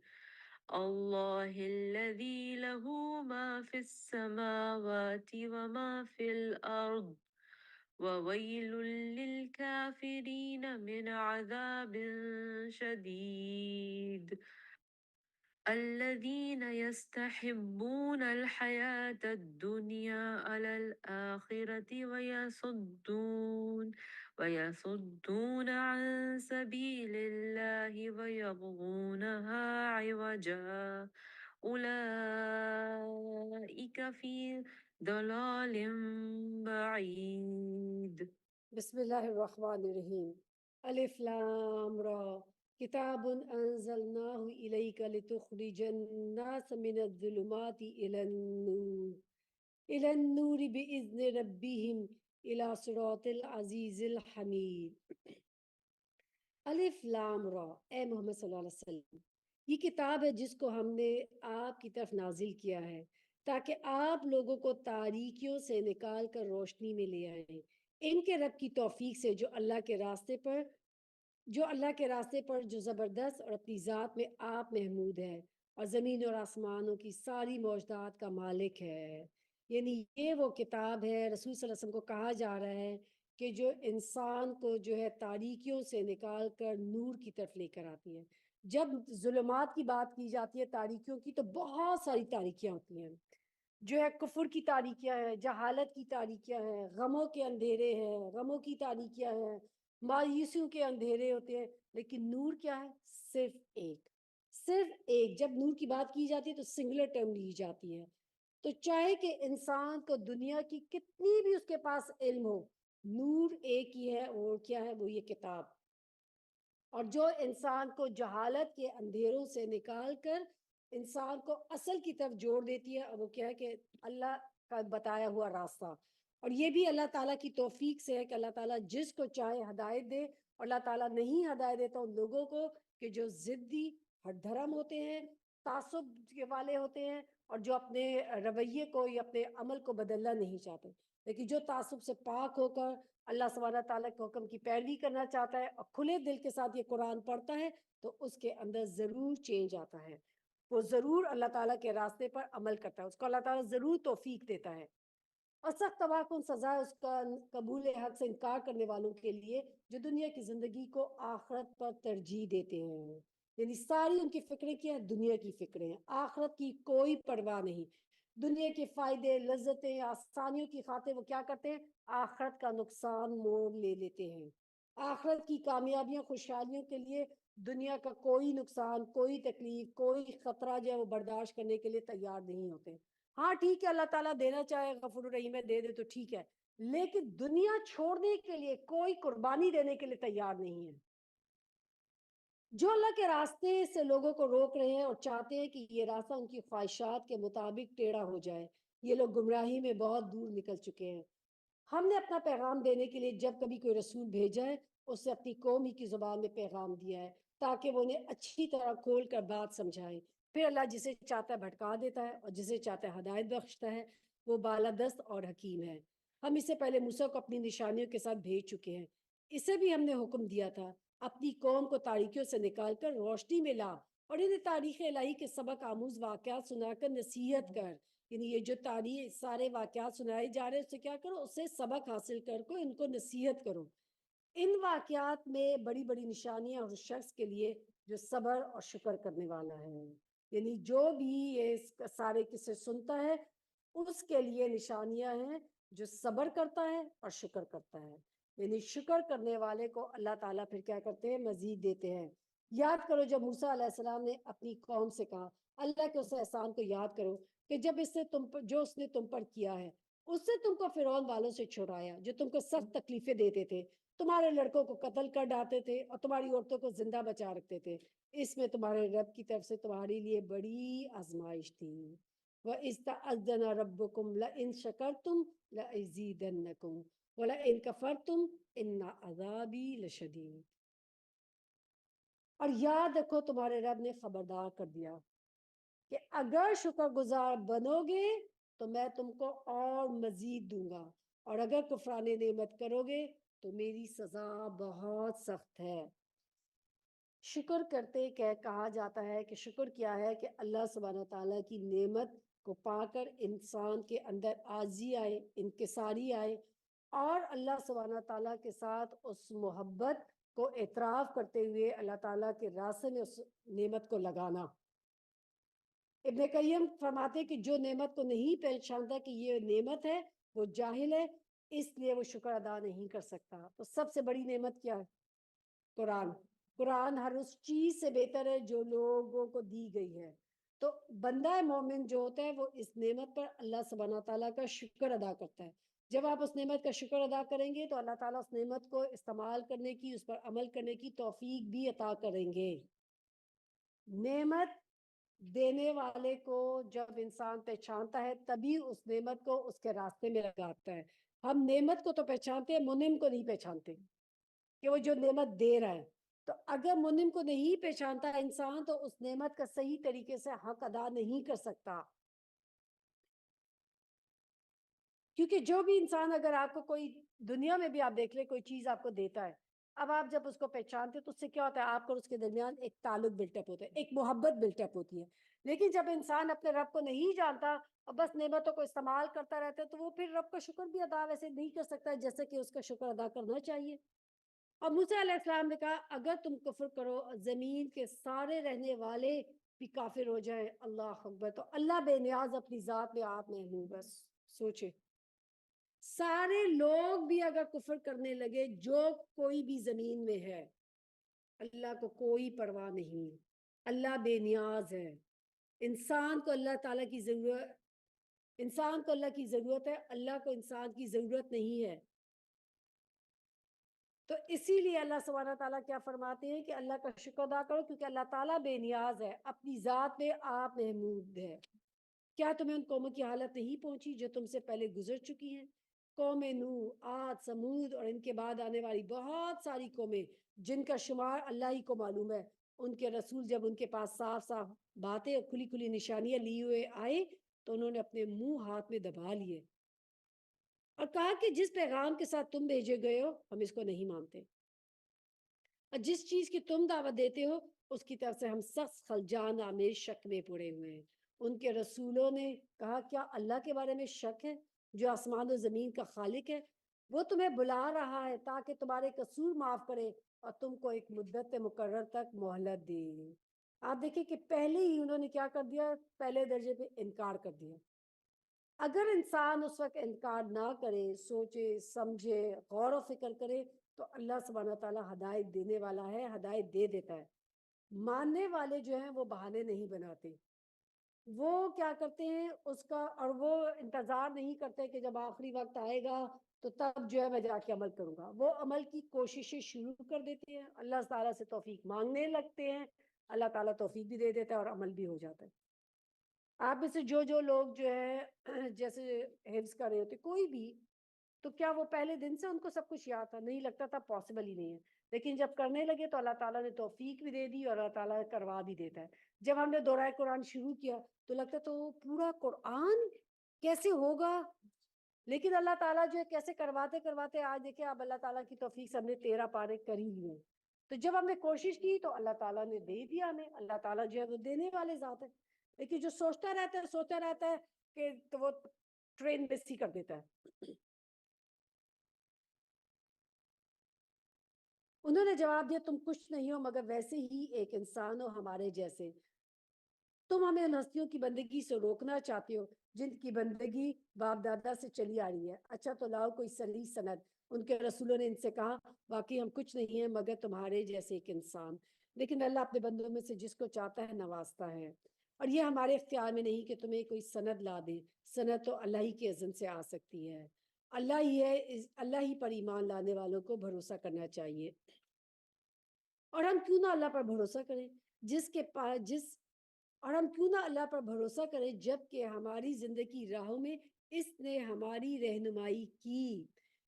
الله الذي له ما في السماوات وما في الأرض وويل للكافرين من عذاب شديد. الذين يستحبون الحياة الدنيا على الآخرة ويصدون عن سبيل الله ويبغونها عوجا. أولئك في ضلال بعيد. بسم اللہ الرحمن الرحیم۔ الف لام را، کتاب انزلناہ الیک لتخرج الناس من الظلمات الى النور باذن ربهم الى صراط العزیز الحمید۔ الف لام را، اے محمد صلی اللہ علیہ وسلم، یہ کتاب ہے جس کو ہم نے آپ کی طرف نازل کیا ہے تاکہ آپ لوگوں کو تاریکیوں سے نکال کر روشنی میں لے آئیں، ان کے رب کی توفیق سے جو اللہ کے راستے پر جو زبردست اور اپنی ذات میں آپ محمود ہے اور زمین اور آسمانوں کی ساری موجودات کا مالک ہے۔ یعنی یہ وہ کتاب ہے، رسول صلی اللہ علیہ وسلم کو کہا جا رہا ہے کہ جو انسان کو جو ہے تاریکیوں سے نکال کر نور کی طرف لے کر آتی ہے۔ جب ظلمات کی بات کی جاتی ہے تاریکیوں کی تو بہت ساری تاریکیاں ہوتی ہیں، جو ہے کفر کی تاریکیاں ہیں، جہالت کی تاریکیاں ہیں، غموں کے اندھیرے ہیں، غموں کی تاریکیاں ہیں، مایوسیوں کے اندھیرے ہوتے ہیں، لیکن نور کیا ہے؟ صرف ایک۔ جب نور کی بات کی جاتی ہے تو سنگولر ٹرم لی جاتی ہے، تو چاہے کہ انسان کو دنیا کی کتنی بھی اس کے پاس علم ہو، نور ایک ہی ہے، اور کیا ہے؟ وہ یہ کتاب۔ اور جو انسان کو جہالت کے اندھیروں سے نکال کر انسان کو اصل کی طرف جوڑ دیتی ہے، اور وہ کیا ہے کہ اللہ کا بتایا ہوا راستہ۔ اور یہ بھی اللہ تعالیٰ کی توفیق سے ہے کہ اللہ تعالیٰ جس کو چاہے ہدایت دے، اور اللہ تعالیٰ نہیں ہدایت دیتا ان لوگوں کو کہ جو ضدی، ہٹ دھرم ہوتے ہیں، تعصب کے والے ہوتے ہیں، اور جو اپنے رویے کو یا اپنے عمل کو بدلنا نہیں چاہتے۔ لیکن جو تعصب سے پاک ہو کر اللہ سبحانہ تعالیٰ کے حکم کی پیروی کرنا چاہتا ہے اور کھلے دل کے ساتھ یہ قرآن پڑھتا ہے، تو اس کے اندر ضرور چینج آتا ہے، وہ ضرور اللہ تعالیٰ کے راستے پر عمل کرتا ہے، اس کو اللہ تعالیٰ ضرور توفیق دیتا ہے۔ اور سخت تباہ کن سزا ہے اس کا قبول حق سے انکار کرنے والوں کے لیے جو دنیا کی زندگی کو آخرت پر ترجیح دیتے ہیں۔ یعنی ساری ان کی فکریں کیا ہیں؟ دنیا کی فکریں ہیں، آخرت کی کوئی پرواہ نہیں۔ دنیا کے فائدے، لذتیں، آسانیوں کی خاطر وہ کیا کرتے ہیں؟ آخرت کا نقصان مول لے لیتے ہیں۔ آخرت کی کامیابیاں، خوشحالیوں کے لیے دنیا کا کوئی نقصان، کوئی تکلیف، کوئی خطرہ جو ہے وہ برداشت کرنے کے لیے تیار نہیں ہوتے۔ ہاں ٹھیک ہے، اللہ تعالیٰ دینا چاہے غفور الرحیم ہے، دے دے تو ٹھیک ہے، لیکن دنیا چھوڑنے کے لیے کوئی قربانی دینے کے لیے تیار نہیں ہے۔ جو اللہ کے راستے سے لوگوں کو روک رہے ہیں اور چاہتے ہیں کہ یہ راستہ ان کی خواہشات کے مطابق ٹیڑھا ہو جائے، یہ لوگ گمراہی میں بہت دور نکل چکے ہیں۔ ہم نے اپنا پیغام دینے کے لیے جب کبھی کوئی رسول بھیجا ہے، اسے اپنی قوم ہی کی زبان میں پیغام دیا ہے تاکہ وہ انہیں اچھی طرح کھول کر بات سمجھائے۔ پھر اللہ جسے چاہتا ہے بھٹکا دیتا ہے اور جسے چاہتا ہے ہدایت بخشتا ہے، وہ بالادست اور حکیم ہے۔ ہم اس سے پہلے موسیٰ کو اپنی نشانیوں کے ساتھ بھیج چکے ہیں۔ اسے بھی ہم نے حکم دیا تھا اپنی قوم کو تاریکیوں سے نکال کر روشنی میں لا، اور انہیں تاریخ الہی کے سبق آموز واقعات سنا کر نصیحت کر۔ یعنی یہ جو تاریخ سارے واقعات سنائے جا رہے ہیں، اس سے کیا کرو؟ اس سے سبق حاصل کر کو ان کو نصیحت کرو۔ ان واقعات میں بڑی بڑی نشانیاں اس شخص کے لیے جو صبر اور شکر کرنے والا ہے۔ یعنی جو بھی یہ سارے قصے سنتا ہے اس کے لیے نشانیاں ہیں، جو صبر کرتا ہے اور شکر کرتا ہے۔ یعنی شکر کرنے والے کو اللہ تعالیٰ پھر کیا کرتے ہیں؟ مزید دیتے ہیں۔ یاد کرو جب موسیٰ علیہ السلام نے اپنی قوم سے کہا، اللہ کے اس احسان کو یاد کرو کہ جب اس نے تم پر کیا ہے، اس سے تم کو فرعون والوں سے چھڑایا جو تم کو سخت تکلیفیں دیتے تھے، تمہارے لڑکوں کو قتل کر ڈالتے تھے اور تمہاری عورتوں کو زندہ بچا رکھتے تھے۔ اس میں تمہارے رب کی طرف سے تمہارے لیے بڑی آزمائش تھی۔ وَإِذْ تَأَذَّنَ رَبُّكُمْ لَئِن شَكَرْتُمْ لَأَزِيدَنَّكُمْ وَلَئِن كَفَرْتُمْ إِنَّ عَذَابِي لَشَدِيدٌ۔ اور یاد رکھو تمہارے رب نے خبردار کر دیا کہ اگر شکر گزار بنو گے تو میں تم کو اور مزید دوں گا، اور اگر کفران نعمت کرو گے تو میری سزا بہت سخت ہے۔ شکر کرتے کہا جاتا ہے کہ شکر کیا ہے کہ اللہ سبحانہ تعالیٰ کی نعمت کو پا کر انسان کے اندر عاجزی آئے، انکساری آئے، اور اللہ سبحانہ تعالیٰ کے ساتھ اس محبت کو اعتراف کرتے ہوئے اللہ تعالیٰ کے راستے میں اس نعمت کو لگانا۔ ابن قیم فرماتے کہ جو نعمت کو نہیں پہچانتا کہ یہ نعمت ہے وہ جاہل ہے، اس لیے وہ شکر ادا نہیں کر سکتا۔ تو سب سے بڑی نعمت کیا ہے؟ قرآن۔ قرآن ہر اس چیز سے بہتر ہے جو لوگوں کو دی گئی ہے۔ تو بندہ مومن جو ہوتا ہے وہ اس نعمت پر اللہ سبحانہ تعالیٰ کا شکر ادا کرتا ہے۔ جب آپ اس نعمت کا شکر ادا کریں گے تو اللہ تعالیٰ اس نعمت کو استعمال کرنے کی، اس پر عمل کرنے کی توفیق بھی عطا کریں گے۔ نعمت دینے والے کو جب انسان پہچانتا ہے تبھی اس نعمت کو اس کے راستے میں لگاتا ہے۔ ہم نعمت کو تو پہچانتے ہیں، منعم کو نہیں پہچانتے کہ وہ جو نعمت دے رہا ہے۔ تو اگر منعم کو نہیں پہچانتا انسان تو اس نعمت کا صحیح طریقے سے حق ادا نہیں کر سکتا۔ کیونکہ جو بھی انسان، اگر آپ کو کوئی دنیا میں بھی آپ دیکھ لیں کوئی چیز آپ کو دیتا ہے، اب آپ جب اس کو پہچانتے تو اس سے کیا ہوتا ہے؟ آپ کو اس کے درمیان ایک تعلق بلٹ اپ ہوتا ہے، ایک محبت بلٹ اپ ہوتی ہے۔ لیکن جب انسان اپنے رب کو نہیں جانتا اور بس نعمتوں کو استعمال کرتا رہتا ہے تو وہ پھر رب کا شکر بھی ادا ویسے نہیں کر سکتا جیسے کہ اس کا شکر ادا کرنا چاہیے۔ اور موسیٰ علیہ السلام نے کہا اگر تم کفر کرو زمین کے سارے رہنے والے بھی کافر ہو جائیں، اللہ اکبر، تو اللہ بے نیاز اپنی ذات میں آپ میں ہوں۔ بس سوچے، سارے لوگ بھی اگر کفر کرنے لگے جو کوئی بھی زمین میں ہے، اللہ کو کوئی پرواہ نہیں، اللہ بے نیاز ہے۔ انسان کو اللہ تعالیٰ کی ضرورت انسان کو اللہ کی ضرورت ہے، اللہ کو انسان کی ضرورت نہیں ہے۔ تو اسی لیے اللہ سبحانہ تعالیٰ کیا فرماتے ہیں کہ اللہ کا شکر ادا کرو، کیونکہ اللہ تعالیٰ بے نیاز ہے، اپنی ذات میں آپ محمود ہے۔ کیا تمہیں ان قوموں کی حالت نہیں پہنچی جو تم سے پہلے گزر چکی ہیں؟ قوم نوح، عاد، سمود اور ان کے بعد آنے والی بہت ساری قومیں جن کا شمار اللہ ہی کو معلوم ہے، ان کے رسول جب ان کے پاس صاف صاف باتیں اور کھلی کھلی نشانیاں لیے ہوئے آئے تو انہوں نے اپنے منہ ہاتھ میں دبا لیے اور کہا کہ جس پیغام کے ساتھ تم بھیجے گئے ہو ہم اس کو نہیں مانتے، اور جس چیز کی تم دعوت دیتے ہو اس کی طرف سے ہم سخت خلجان آمیز شک میں پڑے ہوئے ہیں۔ ان کے رسولوں نے کہا کیا اللہ کے بارے میں شک ہے جو آسمان و زمین کا خالق ہے؟ وہ تمہیں بلا رہا ہے تاکہ تمہارے قصور معاف کرے اور تم کو ایک مدت مقرر تک مہلت دے۔ آپ دیکھیں کہ پہلے ہی انہوں نے کیا کر دیا، پہلے درجے پہ انکار کر دیا۔ اگر انسان اس وقت انکار نہ کرے، سوچے سمجھے غور و فکر کرے تو اللہ سبحانہ تعالیٰ ہدایت دینے والا ہے، ہدایت دے دیتا ہے۔ ماننے والے جو ہیں وہ بہانے نہیں بناتے، وہ کیا کرتے ہیں اس کا، اور وہ انتظار نہیں کرتے کہ جب آخری وقت آئے گا تو تب جو ہے میں جا کے عمل کروں گا، وہ عمل کی کوششیں شروع کر دیتے ہیں، اللہ تعالیٰ سے توفیق مانگنے لگتے ہیں، اللہ تعالیٰ توفیق بھی دے دیتا ہے اور عمل بھی ہو جاتا ہے۔ آپ میں سے جو لوگ جو ہے جیسے حفظ کر رہے ہوتے کوئی بھی، تو کیا وہ پہلے دن سے ان کو سب کچھ یاد تھا؟ نہیں، لگتا تھا پاسبل ہی نہیں ہے، لیکن جب کرنے لگے تو اللہ تعالیٰ نے توفیق بھی دے دی اور اللہ تعالیٰ کروا بھی دیتا ہے۔ جب ہم نے دورہ قرآن شروع کیا تو لگتا تو پورا قرآن کیسے ہوگا، لیکن اللہ تعالیٰ جو ہے کیسے کرواتے کرواتے آج دیکھیں اب اللہ تعالیٰ کی توفیق سے ہم نے 13 پارے کر ہی لیے۔ تو جب ہم نے کوشش کی تو اللہ تعالیٰ نے دے دیا ہمیں، اللہ تعالیٰ جو ہے وہ دینے والے ذات ہے، لیکن جو سوچتا رہتا ہے کہ تو وہ ٹرین مس ہی کر دیتا ہے۔ انہوں نے جواب دیا تم کچھ نہیں ہو مگر ویسے ہی ایک انسان ہو ہمارے جیسے، تم ہمیں ان ہستیوں کی بندگی سے روکنا چاہتے ہو جن کی بندگی باپ دادا سے چلی آ رہی ہے، اچھا تو لاؤ کوئی صریح سند۔ ان کے رسولوں نے ان سے کہا واقعی ہم کچھ نہیں ہیں مگر تمہارے جیسے ایک انسان، لیکن اللہ اپنے بندوں میں سے جس کو چاہتا ہے نوازتا ہے، اور یہ ہمارے اختیار میں نہیں کہ تمہیں کوئی سند لا دے، سند تو اللہ ہی کے اذن سے آ سکتی ہے، اللہ ہی ہے، اللہ ہی پر ایمان لانے والوں کو بھروسہ کرنا چاہیے۔ اور ہم کیوں نہ اللہ پر بھروسہ کریں اور ہم کیوں نہ اللہ پر بھروسہ کریں جب کہ ہماری زندگی راہوں میں اس نے ہماری رہنمائی کی،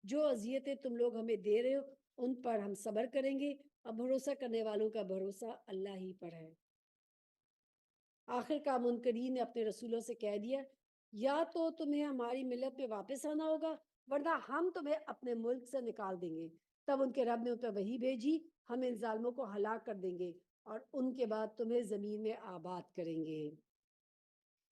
جو اذیتیں تم لوگ ہمیں دے رہے ہو ان پر ہم صبر کریں گے، اور بھروسہ کرنے والوں کا بھروسہ اللہ ہی پر ہے۔ آخر کا منکرین نے اپنے رسولوں سے کہہ دیا یا تو تمہیں ہماری ملت پہ واپس آنا ہوگا ورنہ ہم تمہیں اپنے ملک سے نکال دیں گے۔ تب ان کے رب نے ان پر وحی بھیجی ہم ان ظالموں کو ہلاک کر دیں گے اور ان کے بعد تمہیں زمین میں آباد کریں گے۔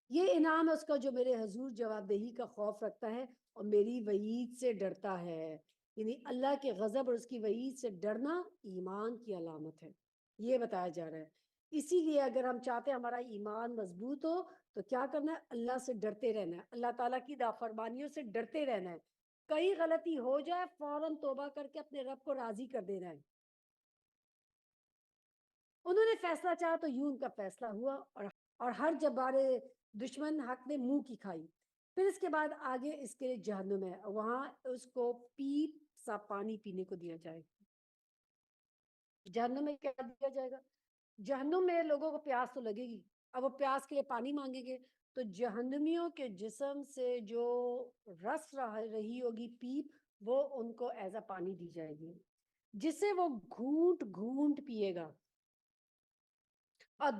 یہ انعام ہے اس کا جو میرے حضور جواب دہی کا خوف رکھتا ہے اور میری وعید سے ڈرتا ہے، یعنی اللہ کے غضب اور اس کی وعید سے ڈرنا ایمان کی علامت ہے، یہ بتایا جا رہا ہے۔ اسی لیے اگر ہم چاہتے ہیں ہمارا ایمان مضبوط ہو تو کیا کرنا ہے، اللہ سے ڈرتے رہنا ہے، اللہ تعالیٰ کی نافرمانیوں سے ڈرتے رہنا ہے، کئی غلطی ہو جائے فوراً توبہ کر کے اپنے رب کو راضی کر دینا ہے۔ انہوں نے فیصلہ چاہا تو یوں ان کا فیصلہ ہوا، اور ہر جبار دشمن حق نے منہ کی کھائی۔ پھر اس کے بعد آگے اس کے لیے جہنم ہے، وہاں اس کو پیپ سا پانی پینے کو دیا جائے گا۔ جہنم میں کیا دیا جائے گا؟ جہنم میں لوگوں کو پیاس تو لگے گی، اب وہ پیاس کے لیے پانی مانگیں گے تو جہنمیوں کے جسم سے جو رس رہی ہوگی پیپ وہ ان کو ایسا پانی دی جائے گی جسے وہ گھونٹ گھونٹ پیے گا اور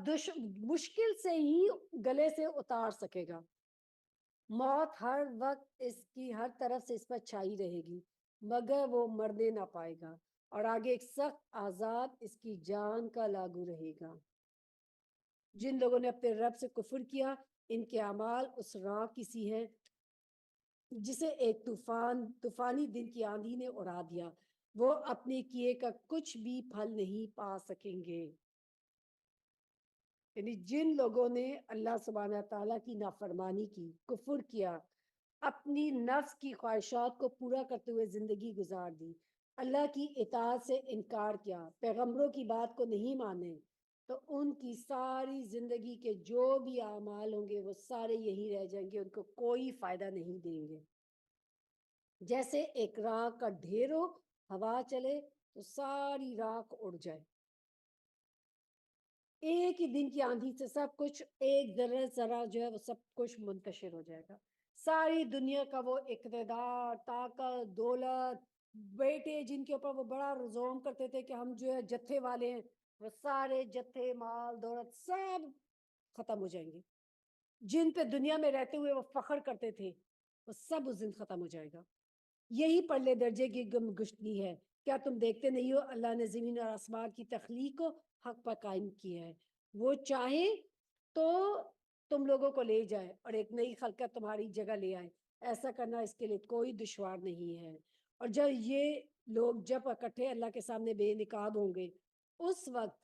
مشکل سے ہی گلے سے اتار سکے گا۔ موت ہر وقت اس کی ہر طرف سے اس پر چھائی رہے گی مگر وہ مرنے نہ پائے گا، اور آگے ایک سخت عذاب اس کی جان کا لاگو رہے گا۔ جن لوگوں نے اپنے رب سے کفر کیا ان کے اعمال اس راہ کی سی ہے جسے ایک طوفانی دن کی آندھی نے اڑا دیا، وہ اپنے کیے کا کچھ بھی پھل نہیں پا سکیں گے۔ یعنی جن لوگوں نے اللہ سبحانہ تعالیٰ کی نافرمانی کی، کفر کیا، اپنی نفس کی خواہشات کو پورا کرتے ہوئے زندگی گزار دی، اللہ کی اطاعت سے انکار کیا، پیغمبروں کی بات کو نہیں مانے، تو ان کی ساری زندگی کے جو بھی اعمال ہوں گے وہ سارے یہی رہ جائیں گے، ان کو کوئی فائدہ نہیں دیں گے۔ جیسے ایک راکھ کا ڈھیر ہو، ہوا چلے تو ساری راکھ اڑ جائے، ایک ہی دن کی آندھی سے سب کچھ، ایک ذرہ جو ہے وہ سب کچھ منتشر ہو جائے گا۔ ساری دنیا کا وہ اقتدار، طاقت، دولت، بیٹے جن کے اوپر وہ بڑا رزوم کرتے تھے کہ ہم جو ہے جتھے والے ہیں، وہ سارے جتھے، مال، دولت سب ختم ہو جائیں گے۔ جن پہ دنیا میں رہتے ہوئے وہ فخر کرتے تھے وہ سب اس دن ختم ہو جائے گا۔ یہی پرلے درجے کی گم گشتگی ہے۔ کیا تم دیکھتے نہیں ہو اللہ نے زمین اور آسمان کی تخلیق کو حق پر قائم کیا ہے، وہ چاہے تو تم لوگوں کو لے جائے اور ایک نئی خلقت تمہاری جگہ لے آئے، ایسا کرنا اس کے لیے کوئی دشوار نہیں ہے۔ اور جب یہ لوگ جب اکٹھے اللہ کے سامنے بے نقاب ہوں گے، اس وقت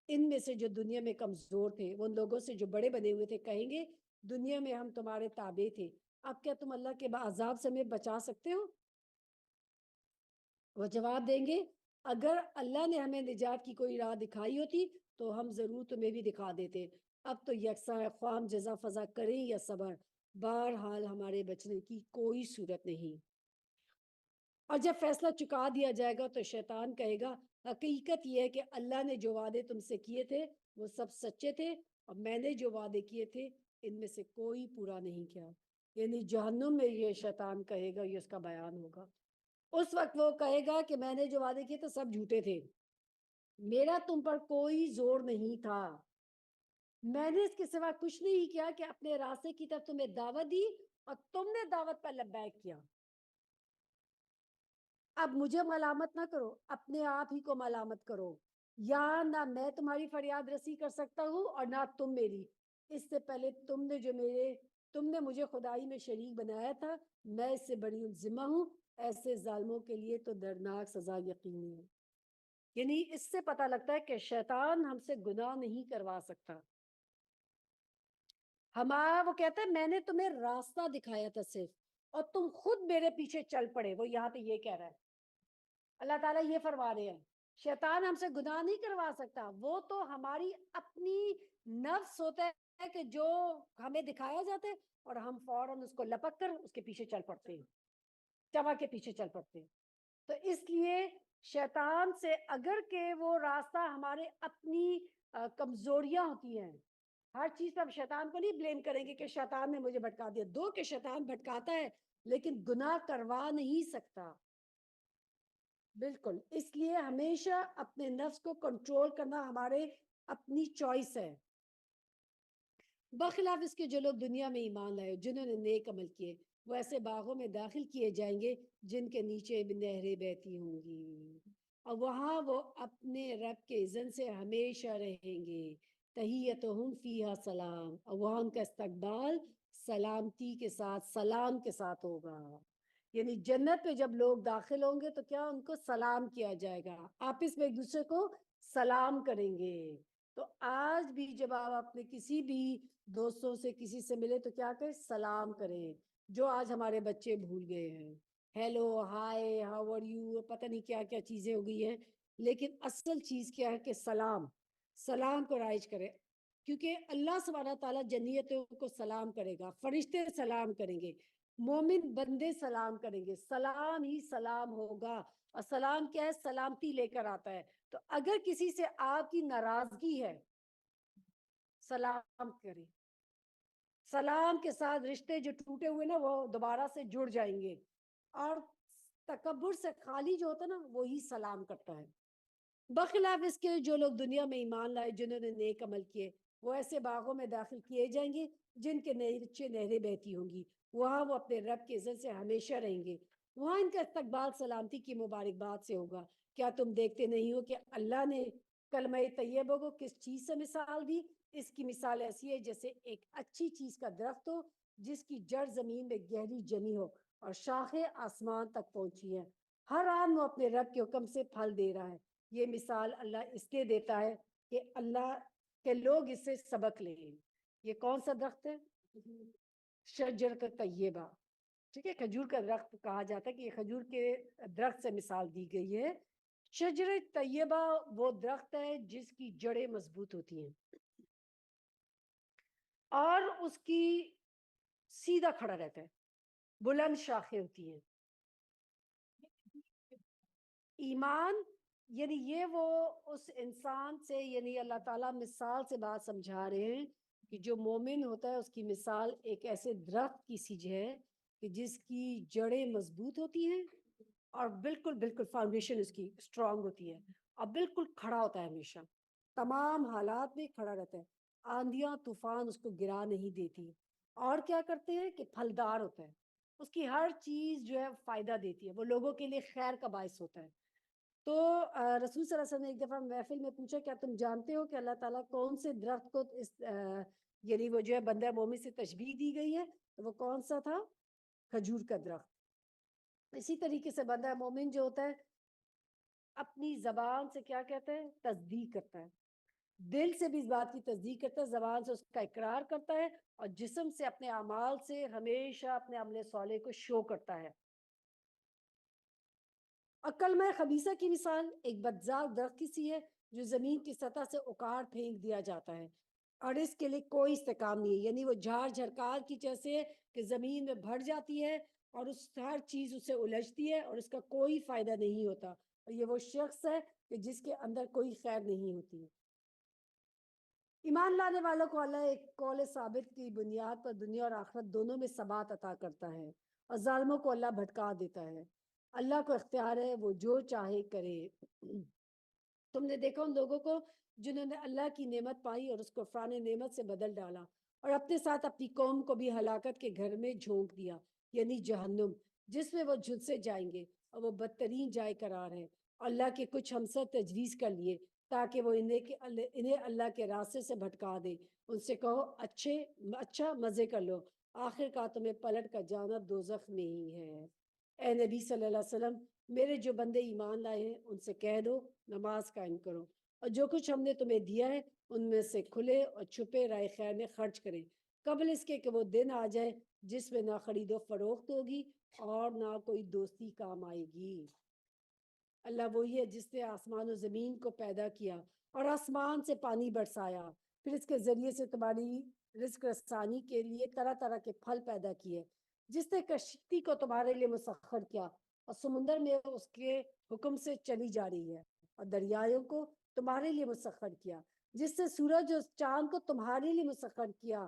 ان میں سے جو دنیا میں کمزور تھے وہ ان لوگوں سے جو بڑے بنے ہوئے تھے کہیں گے دنیا میں ہم تمہارے تابع تھے، اب کیا تم اللہ کے عذاب سے ہمیں بچا سکتے ہو؟ وہ جواب دیں گے اگر اللہ نے ہمیں نجات کی کوئی راہ دکھائی ہوتی تو ہم ضرور تمہیں بھی دکھا دیتے، اب تو یکساں ہے، خواہ ہم جزا فضا کریں یا صبر، بہرحال ہمارے بچنے کی کوئی صورت نہیں۔ اور جب فیصلہ چکا دیا جائے گا تو شیطان کہے گا حقیقت یہ ہے کہ اللہ نے جو وعدے تم سے کیے تھے وہ سب سچے تھے، اور میں نے جو وعدے کیے تھے ان میں سے کوئی پورا نہیں کیا۔ یعنی جہنم میں یہ شیطان کہے گا، یہ اس کا بیان ہوگا۔ اس وقت وہ کہے گا کہ میں نے جو وعدے کیے تھے سب جھوٹے تھے، میرا تم پر کوئی زور نہیں تھا، میں نے اس کے سوا کچھ نہیں کیا کہ اپنے راستے کی طرف تمہیں دعوت دی اور تم نے دعوت پر لبیک کیا۔ اب مجھے ملامت نہ کرو، اپنے آپ ہی کو ملامت کرو، یا نہ میں تمہاری فریاد رسی کر سکتا ہوں اور نہ تم میری، اس سے پہلے تم نے مجھے خدائی میں شریک بنایا تھا، میں اس سے بری الذمہ ہوں، ایسے ظالموں کے لیے تو دردناک سزا یقینی ہے۔ یعنی اس سے پتہ لگتا ہے کہ شیطان ہم سے گناہ نہیں کروا سکتا۔ وہ کہتا ہے میں نے تمہیں راستہ دکھایا تھا صرف، اور تم خود میرے پیچھے چل پڑے، وہ یہاں پہ یہ کہہ رہا ہے، اللہ تعالیٰ یہ فرما رہے ہیں شیطان ہم سے گناہ نہیں کروا سکتا، وہ تو ہماری اپنی نفس ہوتا ہے کہ جو ہمیں دکھایا جاتا ہے اور ہم فوراً اس کو لپک کر اس کے پیچھے چل پڑتے ہیں، چوا کے پیچھے چل پڑتے ہیں۔ تو اس لیے شیطان سے اگر کہ وہ راستہ ہمارے اپنی کمزوریاں ہوتی ہیں، ہر چیز پہ ہم شیطان کو نہیں بلیم کریں گے کہ شیطان نے مجھے بھٹکا دیا، دو کہ شیطان بھٹکاتا ہے لیکن گناہ کروا نہیں سکتا، بالکل۔ اس لیے ہمیشہ اپنے نفس کو کنٹرول کرنا ہمارے اپنی چوائس ہے۔ بخلاف اس کے جو لوگ دنیا میں ایمان لائے، جنہوں نے نیک عمل کیے، وہ ایسے باغوں میں داخل کیے جائیں گے جن کے نیچے نہریں بہتی ہوں گی، اور وہاں وہ اپنے رب کے اذن سے ہمیشہ رہیں گے، تحیتہم فیہا سلام، اور وہاں ان کا استقبال سلامتی کے ساتھ، سلام کے ساتھ ہوگا۔ یعنی جنت میں جب لوگ داخل ہوں گے تو کیا ان کو سلام کیا جائے گا، آپس میں ایک دوسرے کو سلام کریں گے۔ تو آج بھی جب آپ اپنے کسی بھی دوستوں سے کسی سے ملے تو کیا کریں، سلام کریں، جو آج ہمارے بچے بھول گئے ہیں، hello, hi, how are you, پتہ نہیں کیا کیا چیزیں ہو گئی ہیں، لیکن اصل چیز کیا ہے کہ سلام کو رائج کرے، کیونکہ اللہ سبحانہ تعالیٰ جنیتوں کو سلام کرے گا، فرشتے سلام کریں گے، مومن بندے سلام کریں گے، سلام ہی سلام ہوگا، اور سلام کیا ہے، سلامتی لے کر آتا ہے۔ تو اگر کسی سے آپ کی ناراضگی ہے، سلام کریں، سلام کے ساتھ رشتے جو ٹوٹے ہوئے نا وہ دوبارہ سے جڑ جائیں گے، اور تکبر سے خالی جو ہوتا ہے نا وہی سلام کرتا ہے۔ بخلاف اس کے جو لوگ دنیا میں ایمان لائے، جنہوں نے نیک عمل کیے، وہ ایسے باغوں میں داخل کیے جائیں گے جن کے نیچے نہریں بہتی ہوں گی، وہاں وہ اپنے رب کے اذن سے ہمیشہ رہیں گے، وہاں ان کا استقبال سلامتی کی مبارکباد سے ہوگا۔ کیا تم دیکھتے نہیں ہو کہ اللہ نے کلمہ طیبہ کو کس چیز سے مثال دی؟ اس کی مثال ایسی ہے جیسے ایک اچھی چیز کا درخت ہو جس کی جڑ زمین میں گہری جمی ہو اور شاخیں آسمان تک پہنچی ہیں، ہر آن وہ اپنے رب کے حکم سے پھل دے رہا ہے۔ یہ مثال اللہ اس لیے دیتا ہے کہ اللہ کے لوگ اس سے سبق لیں۔ یہ کون سا درخت ہے؟ شجرۃ طیبہ، ٹھیک ہے، کھجور کا درخت کہا جاتا ہے کہ یہ کھجور کے درخت سے مثال دی گئی ہے۔ شجر طیبہ وہ درخت ہے جس کی جڑیں مضبوط ہوتی ہیں اور اس کی سیدھا کھڑا رہتا ہے، بلند شاخیں ہوتی ہیں. ایمان یعنی یہ وہ اس انسان سے، یعنی اللہ تعالیٰ مثال سے بات سمجھا رہے ہیں کہ جو مومن ہوتا ہے اس کی مثال ایک ایسے درخت کی سی ہے کہ جس کی جڑیں مضبوط ہوتی ہیں اور بالکل فاؤنڈیشن اس کی اسٹرانگ ہوتی ہے اور بالکل کھڑا ہوتا ہے، ہمیشہ تمام حالات میں کھڑا رہتا ہے، آندیاں طوفان اس کو گرا نہیں دیتی. اور کیا کرتے ہیں کہ پھلدار ہوتا ہے، اس کی ہر چیز جو ہے فائدہ دیتی ہے، وہ لوگوں کے لیے خیر کا باعث ہوتا ہے. تو رسول صلی اللہ علیہ وسلم نے ایک دفعہ محفل میں پوچھا کیا تم جانتے ہو کہ اللہ تعالیٰ کون سے درخت کو اس یعنی وہ جو ہے بندہ مومن سے تشبیہ دی گئی ہے، تو وہ کون سا تھا؟ کھجور کا درخت. اسی طریقے سے بندہ مومن جو ہوتا ہے اپنی زبان سے کیا کہتا ہے؟ تصدیق کرتا ہے، دل سے بھی اس بات کی تصدیق کرتا ہے، زبان سے اس کا اقرار کرتا ہے اور جسم سے اپنے اعمال سے ہمیشہ اپنے عمل صالح کو شو کرتا ہے. عقل میں خبیثہ کی مثال ایک بدذات درخت کی سی ہے جو زمین کی سطح سے اکاڑ پھینک دیا جاتا ہے اور اس کے لیے کوئی استحکام نہیں ہے، یعنی وہ جھاڑ جھرکار کی جیسے کہ زمین میں بھر جاتی ہے اور اس ہر چیز اسے الجھتی ہے اور اس کا کوئی فائدہ نہیں ہوتا. اور یہ وہ شخص ہے کہ جس کے اندر کوئی خیر نہیں ہوتی. ایمان لانے والوں کو اللہ ایک قول ثابت کی بنیاد پر دنیا اور آخرت دونوں میں ثبات عطا کرتا ہے اور ظالموں کو اللہ بھٹکا دیتا ہے. اللہ کو اختیار ہے، وہ جو چاہے کرے. تم نے دیکھا ان لوگوں کو جنہوں نے اللہ کی نعمت پائی اور اس کو فران نعمت سے بدل ڈالا اور اپنے ساتھ اپنی قوم کو بھی ہلاکت کے گھر میں جھونک دیا، یعنی جہنم، جس میں وہ جھلسے جائیں گے اور وہ بدترین جائے قرار ہے. اللہ کے کچھ ہمسر تجویز کر لیے تاکہ وہ انہیں اللہ کے راستے سے بھٹکا دے. ان سے کہو اچھا مزے کر لو، آخر کا تمہیں پلٹ کر جانا دوزخ میں ہی ہے. اے نبی صلی اللہ علیہ وسلم، میرے جو بندے ایمان لائے ہیں ان سے کہہ دو نماز قائم کرو اور جو کچھ ہم نے تمہیں دیا ہے ان میں سے کھلے اور چھپے رائے خیر میں خرچ کریں، قبل اس کے کہ وہ دن آ جائے جس میں نہ خرید و فروخت ہوگی اور نہ کوئی دوستی کام آئے گی. اللہ وہی ہے جس نے آسمان و زمین کو پیدا کیا اور آسمان سے پانی برسایا، پھر اس کے ذریعے سے تمہاری رزق رسانی کے لیے طرح طرح کے پھل پیدا کیے، جس نے کشتی کو تمہارے لیے مسخر کیا اور سمندر میں اس کے حکم سے چلی جا رہی ہے، اور دریاؤں کو تمہارے لیے مسخر کیا، جس سے سورج اور چاند کو تمہارے لیے مسخر کیا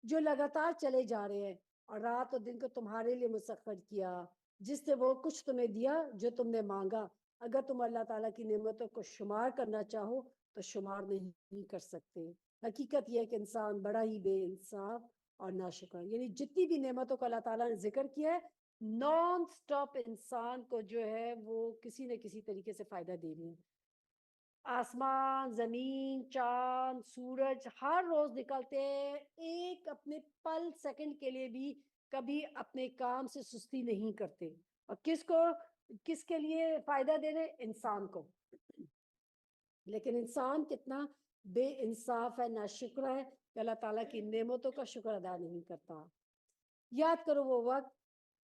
جو لگاتار چلے جا رہے ہیں، اور رات اور دن کو تمہارے لیے مسخر کیا، جس نے وہ کچھ تمہیں دیا جو تم نے مانگا. اگر تم اللہ تعالیٰ کی نعمتوں کو شمار کرنا چاہو تو شمار نہیں کر سکتے. حقیقت یہ ہے کہ انسان بڑا ہی بے انصاف اور ناشکر، یعنی جتنی بھی نعمتوں کا اللہ تعالیٰ نے ذکر کیا ہے نان سٹاپ انسان کو جو ہے وہ کسی نہ کسی طریقے سے فائدہ دے رہی ہے. آسمان، زمین، چاند، سورج ہر روز نکلتے ہیں، ایک اپنے پل سیکنڈ کے لیے بھی کبھی اپنے کام سے سستی نہیں کرتے. اور کس کے لیے فائدہ دے رہے؟ انسان کو. لیکن انسان کتنا بے انصاف ہے، ناشکر ہے کہ اللہ تعالیٰ کی نعمتوں کا شکر ادا نہیں کرتا. یاد کرو وہ وقت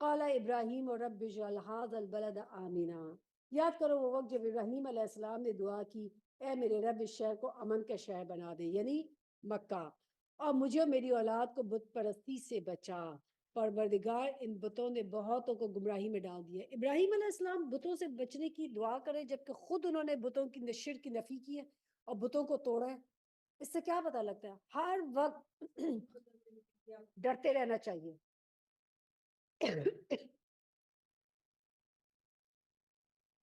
قال ابراہیم اور رب اجعل ھذا البلد آمنا، یاد کرو وہ وقت جب ابراہیم علیہ السلام نے دعا کی اے میرے رب اس شہر کو امن کا شہر بنا دے، یعنی مکہ، اور مجھے اور میری اولاد کو بت پرستی سے بچا. پروردگار ان بتوں نے بہتوں کو گمراہی میں ڈال دیا. ابراہیم علیہ السلام بتوں سے بچنے کی دعا کرے جبکہ خود انہوں نے بتوں کی شرک کی نفی کی ہے اور بتوں کو توڑا ہے. اس سے کیا پتہ لگتا ہے؟ ہر وقت ڈرتے رہنا چاہیے.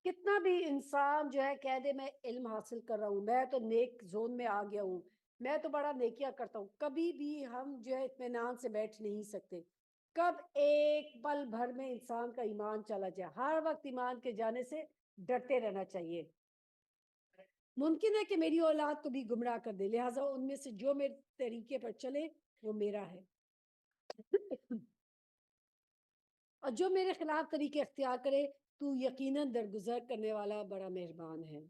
کتنا بھی انسان جو ہے کہہ دے میں علم حاصل کر رہا ہوں، میں تو نیک زون میں آ گیا ہوں، میں تو بڑا نیکیاں کرتا ہوں، کبھی بھی ہم جو ہے اطمینان سے بیٹھ نہیں سکتے. کب ایک پل بھر میں انسان کا ایمان چلا جائے، ہر وقت ایمان کے جانے سے ڈرتے رہنا چاہیے. ممکن ہے کہ میری اولاد کو بھی گمراہ کر دے، لہٰذا ان میں سے جو میرے طریقے پر چلے وہ میرا ہے، اور جو میرے خلاف طریقے اختیار کرے تو یقیناً درگزر کرنے والا بڑا مہربان ہے.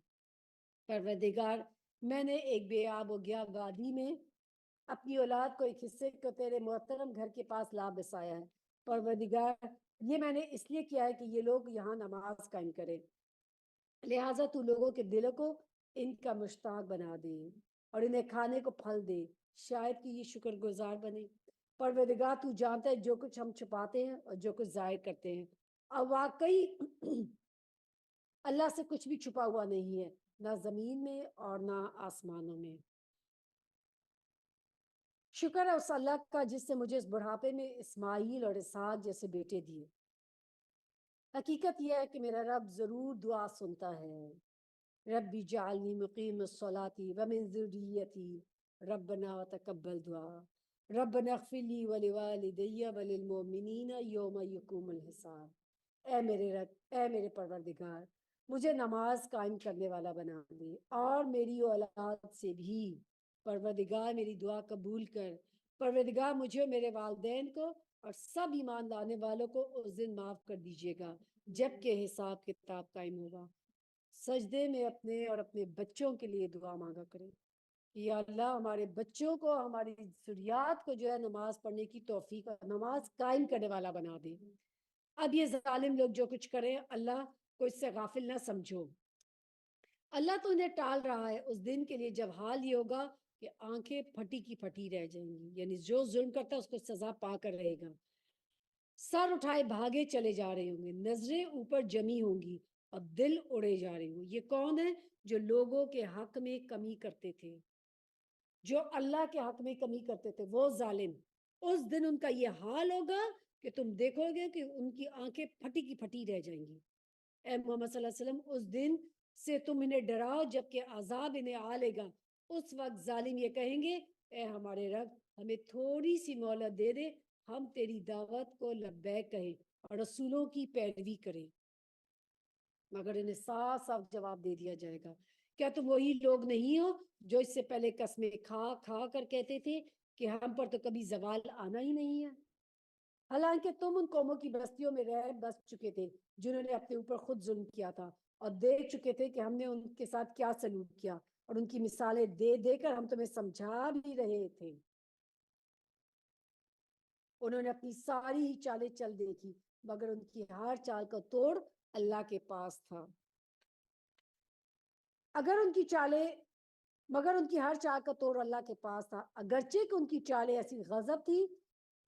پروردگار، میں نے ایک بے آب و گیا وادی میں اپنی اولاد کو ایک حصے کو تیرے محترم گھر کے پاس لا بسایا ہے. پروردگار، یہ میں نے اس لیے کیا ہے کہ یہ لوگ یہاں نماز قائم کریں. لہٰذا تو لوگوں کے دلوں کو ان کا مشتاق بنا دے اور انہیں کھانے کو پھل دے، شاید کہ یہ شکر گزار بنے۔ پروردگار تو جانتا ہے جو کچھ ہم چھپاتے ہیں اور جو کچھ ظاہر کرتے ہیں، اور واقعی اللہ سے کچھ بھی چھپا ہوا نہیں ہے، نہ زمین میں اور نہ آسمانوں میں۔ شکر ہے اس اللہ کا جس نے مجھے اس بڑھاپے میں اسماعیل اور اسحاق جیسے بیٹے دیے۔ حقیقت یہ ہے کہ میرا رب ضرور دعا سنتا ہے۔ ربی جعلنی مقیم الصلاۃ ومن ذریتی ربنا وتقبل دعا ربنا اغفر لی ولوالدی وللمؤمنین یوم یقوم الحساب۔ اے میرے پروردگار، مجھے نماز قائم کرنے والا بنا دے اور میری اولاد سے بھی۔ پروردگار میری دعا قبول کر۔ پروردگار مجھے اور میرے والدین کو اور سب ایمان لانے والوں کو اس دن معاف کر دیجیے گا جب کہ حساب کتاب قائم ہوگا۔ سجدے میں اپنے اور اپنے بچوں کے لیے دعا مانگا کریں، یا اللہ ہمارے بچوں کو، ہماری ذریات کو جو ہے نماز پڑھنے کی توفیق اور نماز قائم کرنے والا بنا دے۔ اب یہ ظالم لوگ جو کچھ کریں اللہ کو اس سے غافل نہ سمجھو۔ اللہ تو انہیں ٹال رہا ہے اس دن کے لیے جب حال یہ ہوگا کہ آنکھیں پھٹی کی پھٹی رہ جائیں گی، یعنی جو ظلم کرتا ہے اس کو سزا پا کر رہے گا۔ سر اٹھائے بھاگے چلے جا رہے ہوں گے، نظریں اوپر جمی ہوں گی اور دل اڑے جا رہے ہوں۔ یہ کون ہے جو لوگوں کے حق میں کمی کرتے تھے، جو اللہ کے حق میں کمی کرتے تھے، وہ ظالم۔ اس دن ان کا یہ حال ہوگا کہ تم دیکھو گے کہ ان کی آنکھیں پھٹی کی پھٹی رہ جائیں گی۔ اے محمد صلی اللہ علیہ وسلم، اس دن سے تم انہیں ڈراؤ جبکہ عذاب انہیں آ لے گا۔ اس وقت ظالم یہ کہیں گے، اے ہمارے رب ہمیں تھوڑی سی مہلت دے دے، ہم تیری دعوت کو لبیک کہیں اور رسولوں کی پیروی کریں۔ مگر انہیں صاف صاف جواب دے دیا جائے گا، کیا تم وہی لوگ نہیں ہو جو اس سے پہلے قسمیں کھا کھا کر کہتے تھے کہ ہم پر تو کبھی زوال آنا ہی نہیں ہے؟ حالانکہ تم ان قوموں کی بستیوں میں رہ بس چکے تھے جنہوں نے اپنے اوپر خود ظلم کیا تھا، اور دیکھ چکے تھے کہ ہم نے ان کے ساتھ کیا سلوک کیا، اور ان کی مثالیں دے دے کر ہم تمہیں سمجھا بھی رہے تھے۔ انہوں نے اپنی ساری ہی چالیں چل دیکھی، مگر ان کی ہر چال کا توڑ اللہ کے پاس تھا۔ مگر ان کی ہر چال کا توڑ اللہ کے پاس تھا، اگرچہ کہ ان کی چالیں ایسی غضب تھی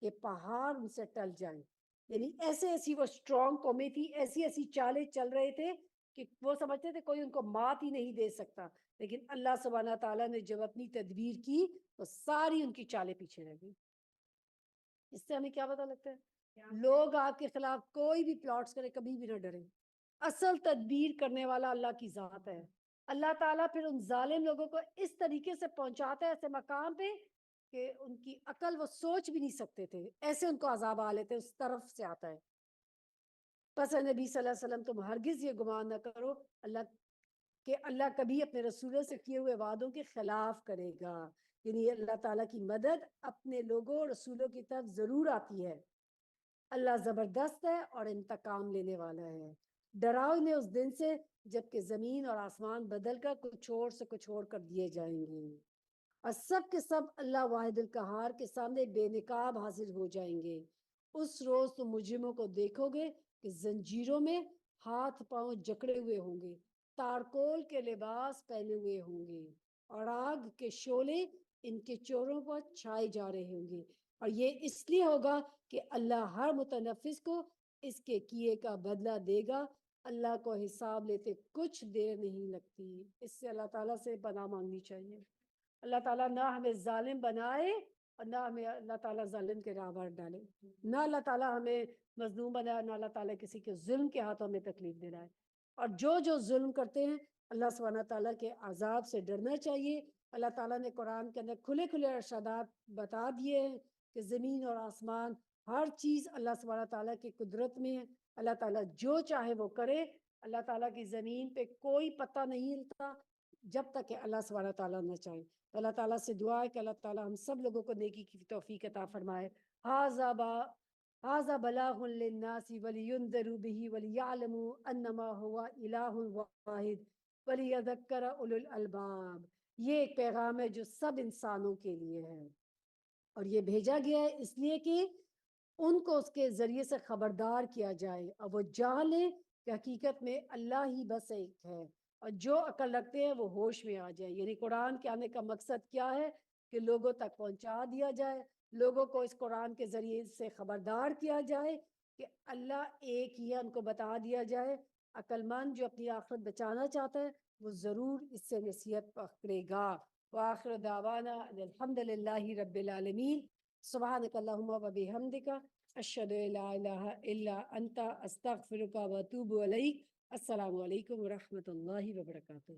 کہ پہاڑ ان سے ٹل جائیں۔ یعنی ایسی وہ اسٹرانگ قومیں تھی، ایسی چالیں چل رہے تھے کہ وہ سمجھتے تھے کوئی ان کو مات ہی نہیں دے سکتا، لیکن اللہ سبحانہ تعالیٰ نے جب اپنی تدبیر کی تو ساری ان کی چالیں پیچھے رہ گئی۔ اس سے ہمیں کیا پتہ لگتا ہے؟ لوگ آپ کے خلاف کوئی بھی پلاٹس کرے کبھی بھی نہ ڈریں، اصل تدبیر کرنے والا اللہ کی ذات ہے۔ اللہ تعالیٰ پھر ان ظالم لوگوں کو اس طریقے سے پہنچاتا ہے ایسے مقام پہ کہ ان کی عقل وہ سوچ بھی نہیں سکتے تھے، ایسے ان کو عذاب آ لیتے، اس طرف سے آتا ہے۔ پس نبی صلی اللہ علیہ وسلم تم ہرگز یہ گمان نہ کرو اللہ کبھی اپنے رسولوں سے کیے ہوئے وعدوں کے خلاف کرے گا، یعنی اللہ تعالیٰ کی مدد اپنے لوگوں رسولوں کی طرف ضرور آتی ہے۔ اللہ زبردست ہے اور انتقام لینے والا ہے۔ ڈراؤ انہیں اس دن سے جب کہ زمین اور آسمان بدل کر کچھ اور سے کچھ اور کر دیے جائیں گے، اور سب کے سب اللہ واحد القہار کے سامنے بے نقاب حاضر ہو جائیں گے۔ اس روز تم مجرموں کو دیکھو گے کہ زنجیروں میں ہاتھ پاؤں جکڑے ہوئے ہوں گے، تارکول کے لباس پہنے ہوئے ہوں گے، اور آگ کے شعلے ان کے چہروں پر چھائے جا رہے ہوں گے، اور یہ اس لیے ہوگا کہ اللہ ہر متنفس کو اس کے کیے کا بدلہ دے گا۔ اللہ کو حساب لیتے کچھ دیر نہیں لگتی۔ اس سے اللہ تعالیٰ سے پناہ مانگنی چاہیے۔ اللہ تعالیٰ نہ ہمیں ظالم بنائے اور نہ ہمیں اللہ تعالیٰ ظالم کے راہ بار ڈالے، نہ اللہ تعالیٰ ہمیں مظلوم بنائے، نہ اللہ تعالیٰ کسی کے ظلم کے ہاتھوں میں تکلیف دے رہا ہے۔ اور جو ظلم کرتے ہیں اللہ سبحانہ تعالیٰ کے عذاب سے ڈرنا چاہیے۔ اللہ تعالیٰ نے قرآن کے اندر کھلے کھلے ارشادات بتا دیے ہیں کہ زمین اور آسمان ہر چیز اللہ سبحانہ تعالیٰ کی قدرت میں ہے۔ اللہ تعالیٰ جو چاہے وہ کرے۔ اللہ تعالیٰ کی زمین پہ کوئی پتہ نہیں ہلتا جب تک کہ اللہ سبحانہ تعالیٰ نہ چاہے۔ تو اللہ تعالیٰ سے دعا ہے کہ اللہ تعالیٰ ہم سب لوگوں کو نیکی کی توفیق عطا فرمائے۔ ھذا بلاغ للناس ولینذروا به وليعلموا انما هو الہ واحد وليذکر اولو الالباب۔ یہ ایک پیغام ہے جو سب انسانوں کے لیے ہے، اور یہ بھیجا گیا ہے اس لیے کہ ان کو اس کے ذریعے سے خبردار کیا جائے اور وہ جان لیں کہ حقیقت میں اللہ ہی بس ایک ہے، اور جو عقل رکھتے ہیں وہ ہوش میں آ جائیں۔ یعنی قرآن کے آنے کا مقصد کیا ہے کہ لوگوں تک پہنچا دیا جائے، لوگوں کو اس قرآن کے ذریعے سے خبردار کیا جائے کہ اللہ ایک ہی ہے، ان کو بتا دیا جائے۔ عقل مند جو اپنی آخرت بچانا چاہتا ہے وہ ضرور اس سے نصیحت پکڑے گا۔ وآخر دعوانا ان الحمد للہ رب العالمین۔ سبحانک اللہم و بحمدک، اشہد ان لا الہ الا انت، استغفرک و اتوب الیک۔ السلام علیکم ورحمۃ اللہ وبرکاتہ۔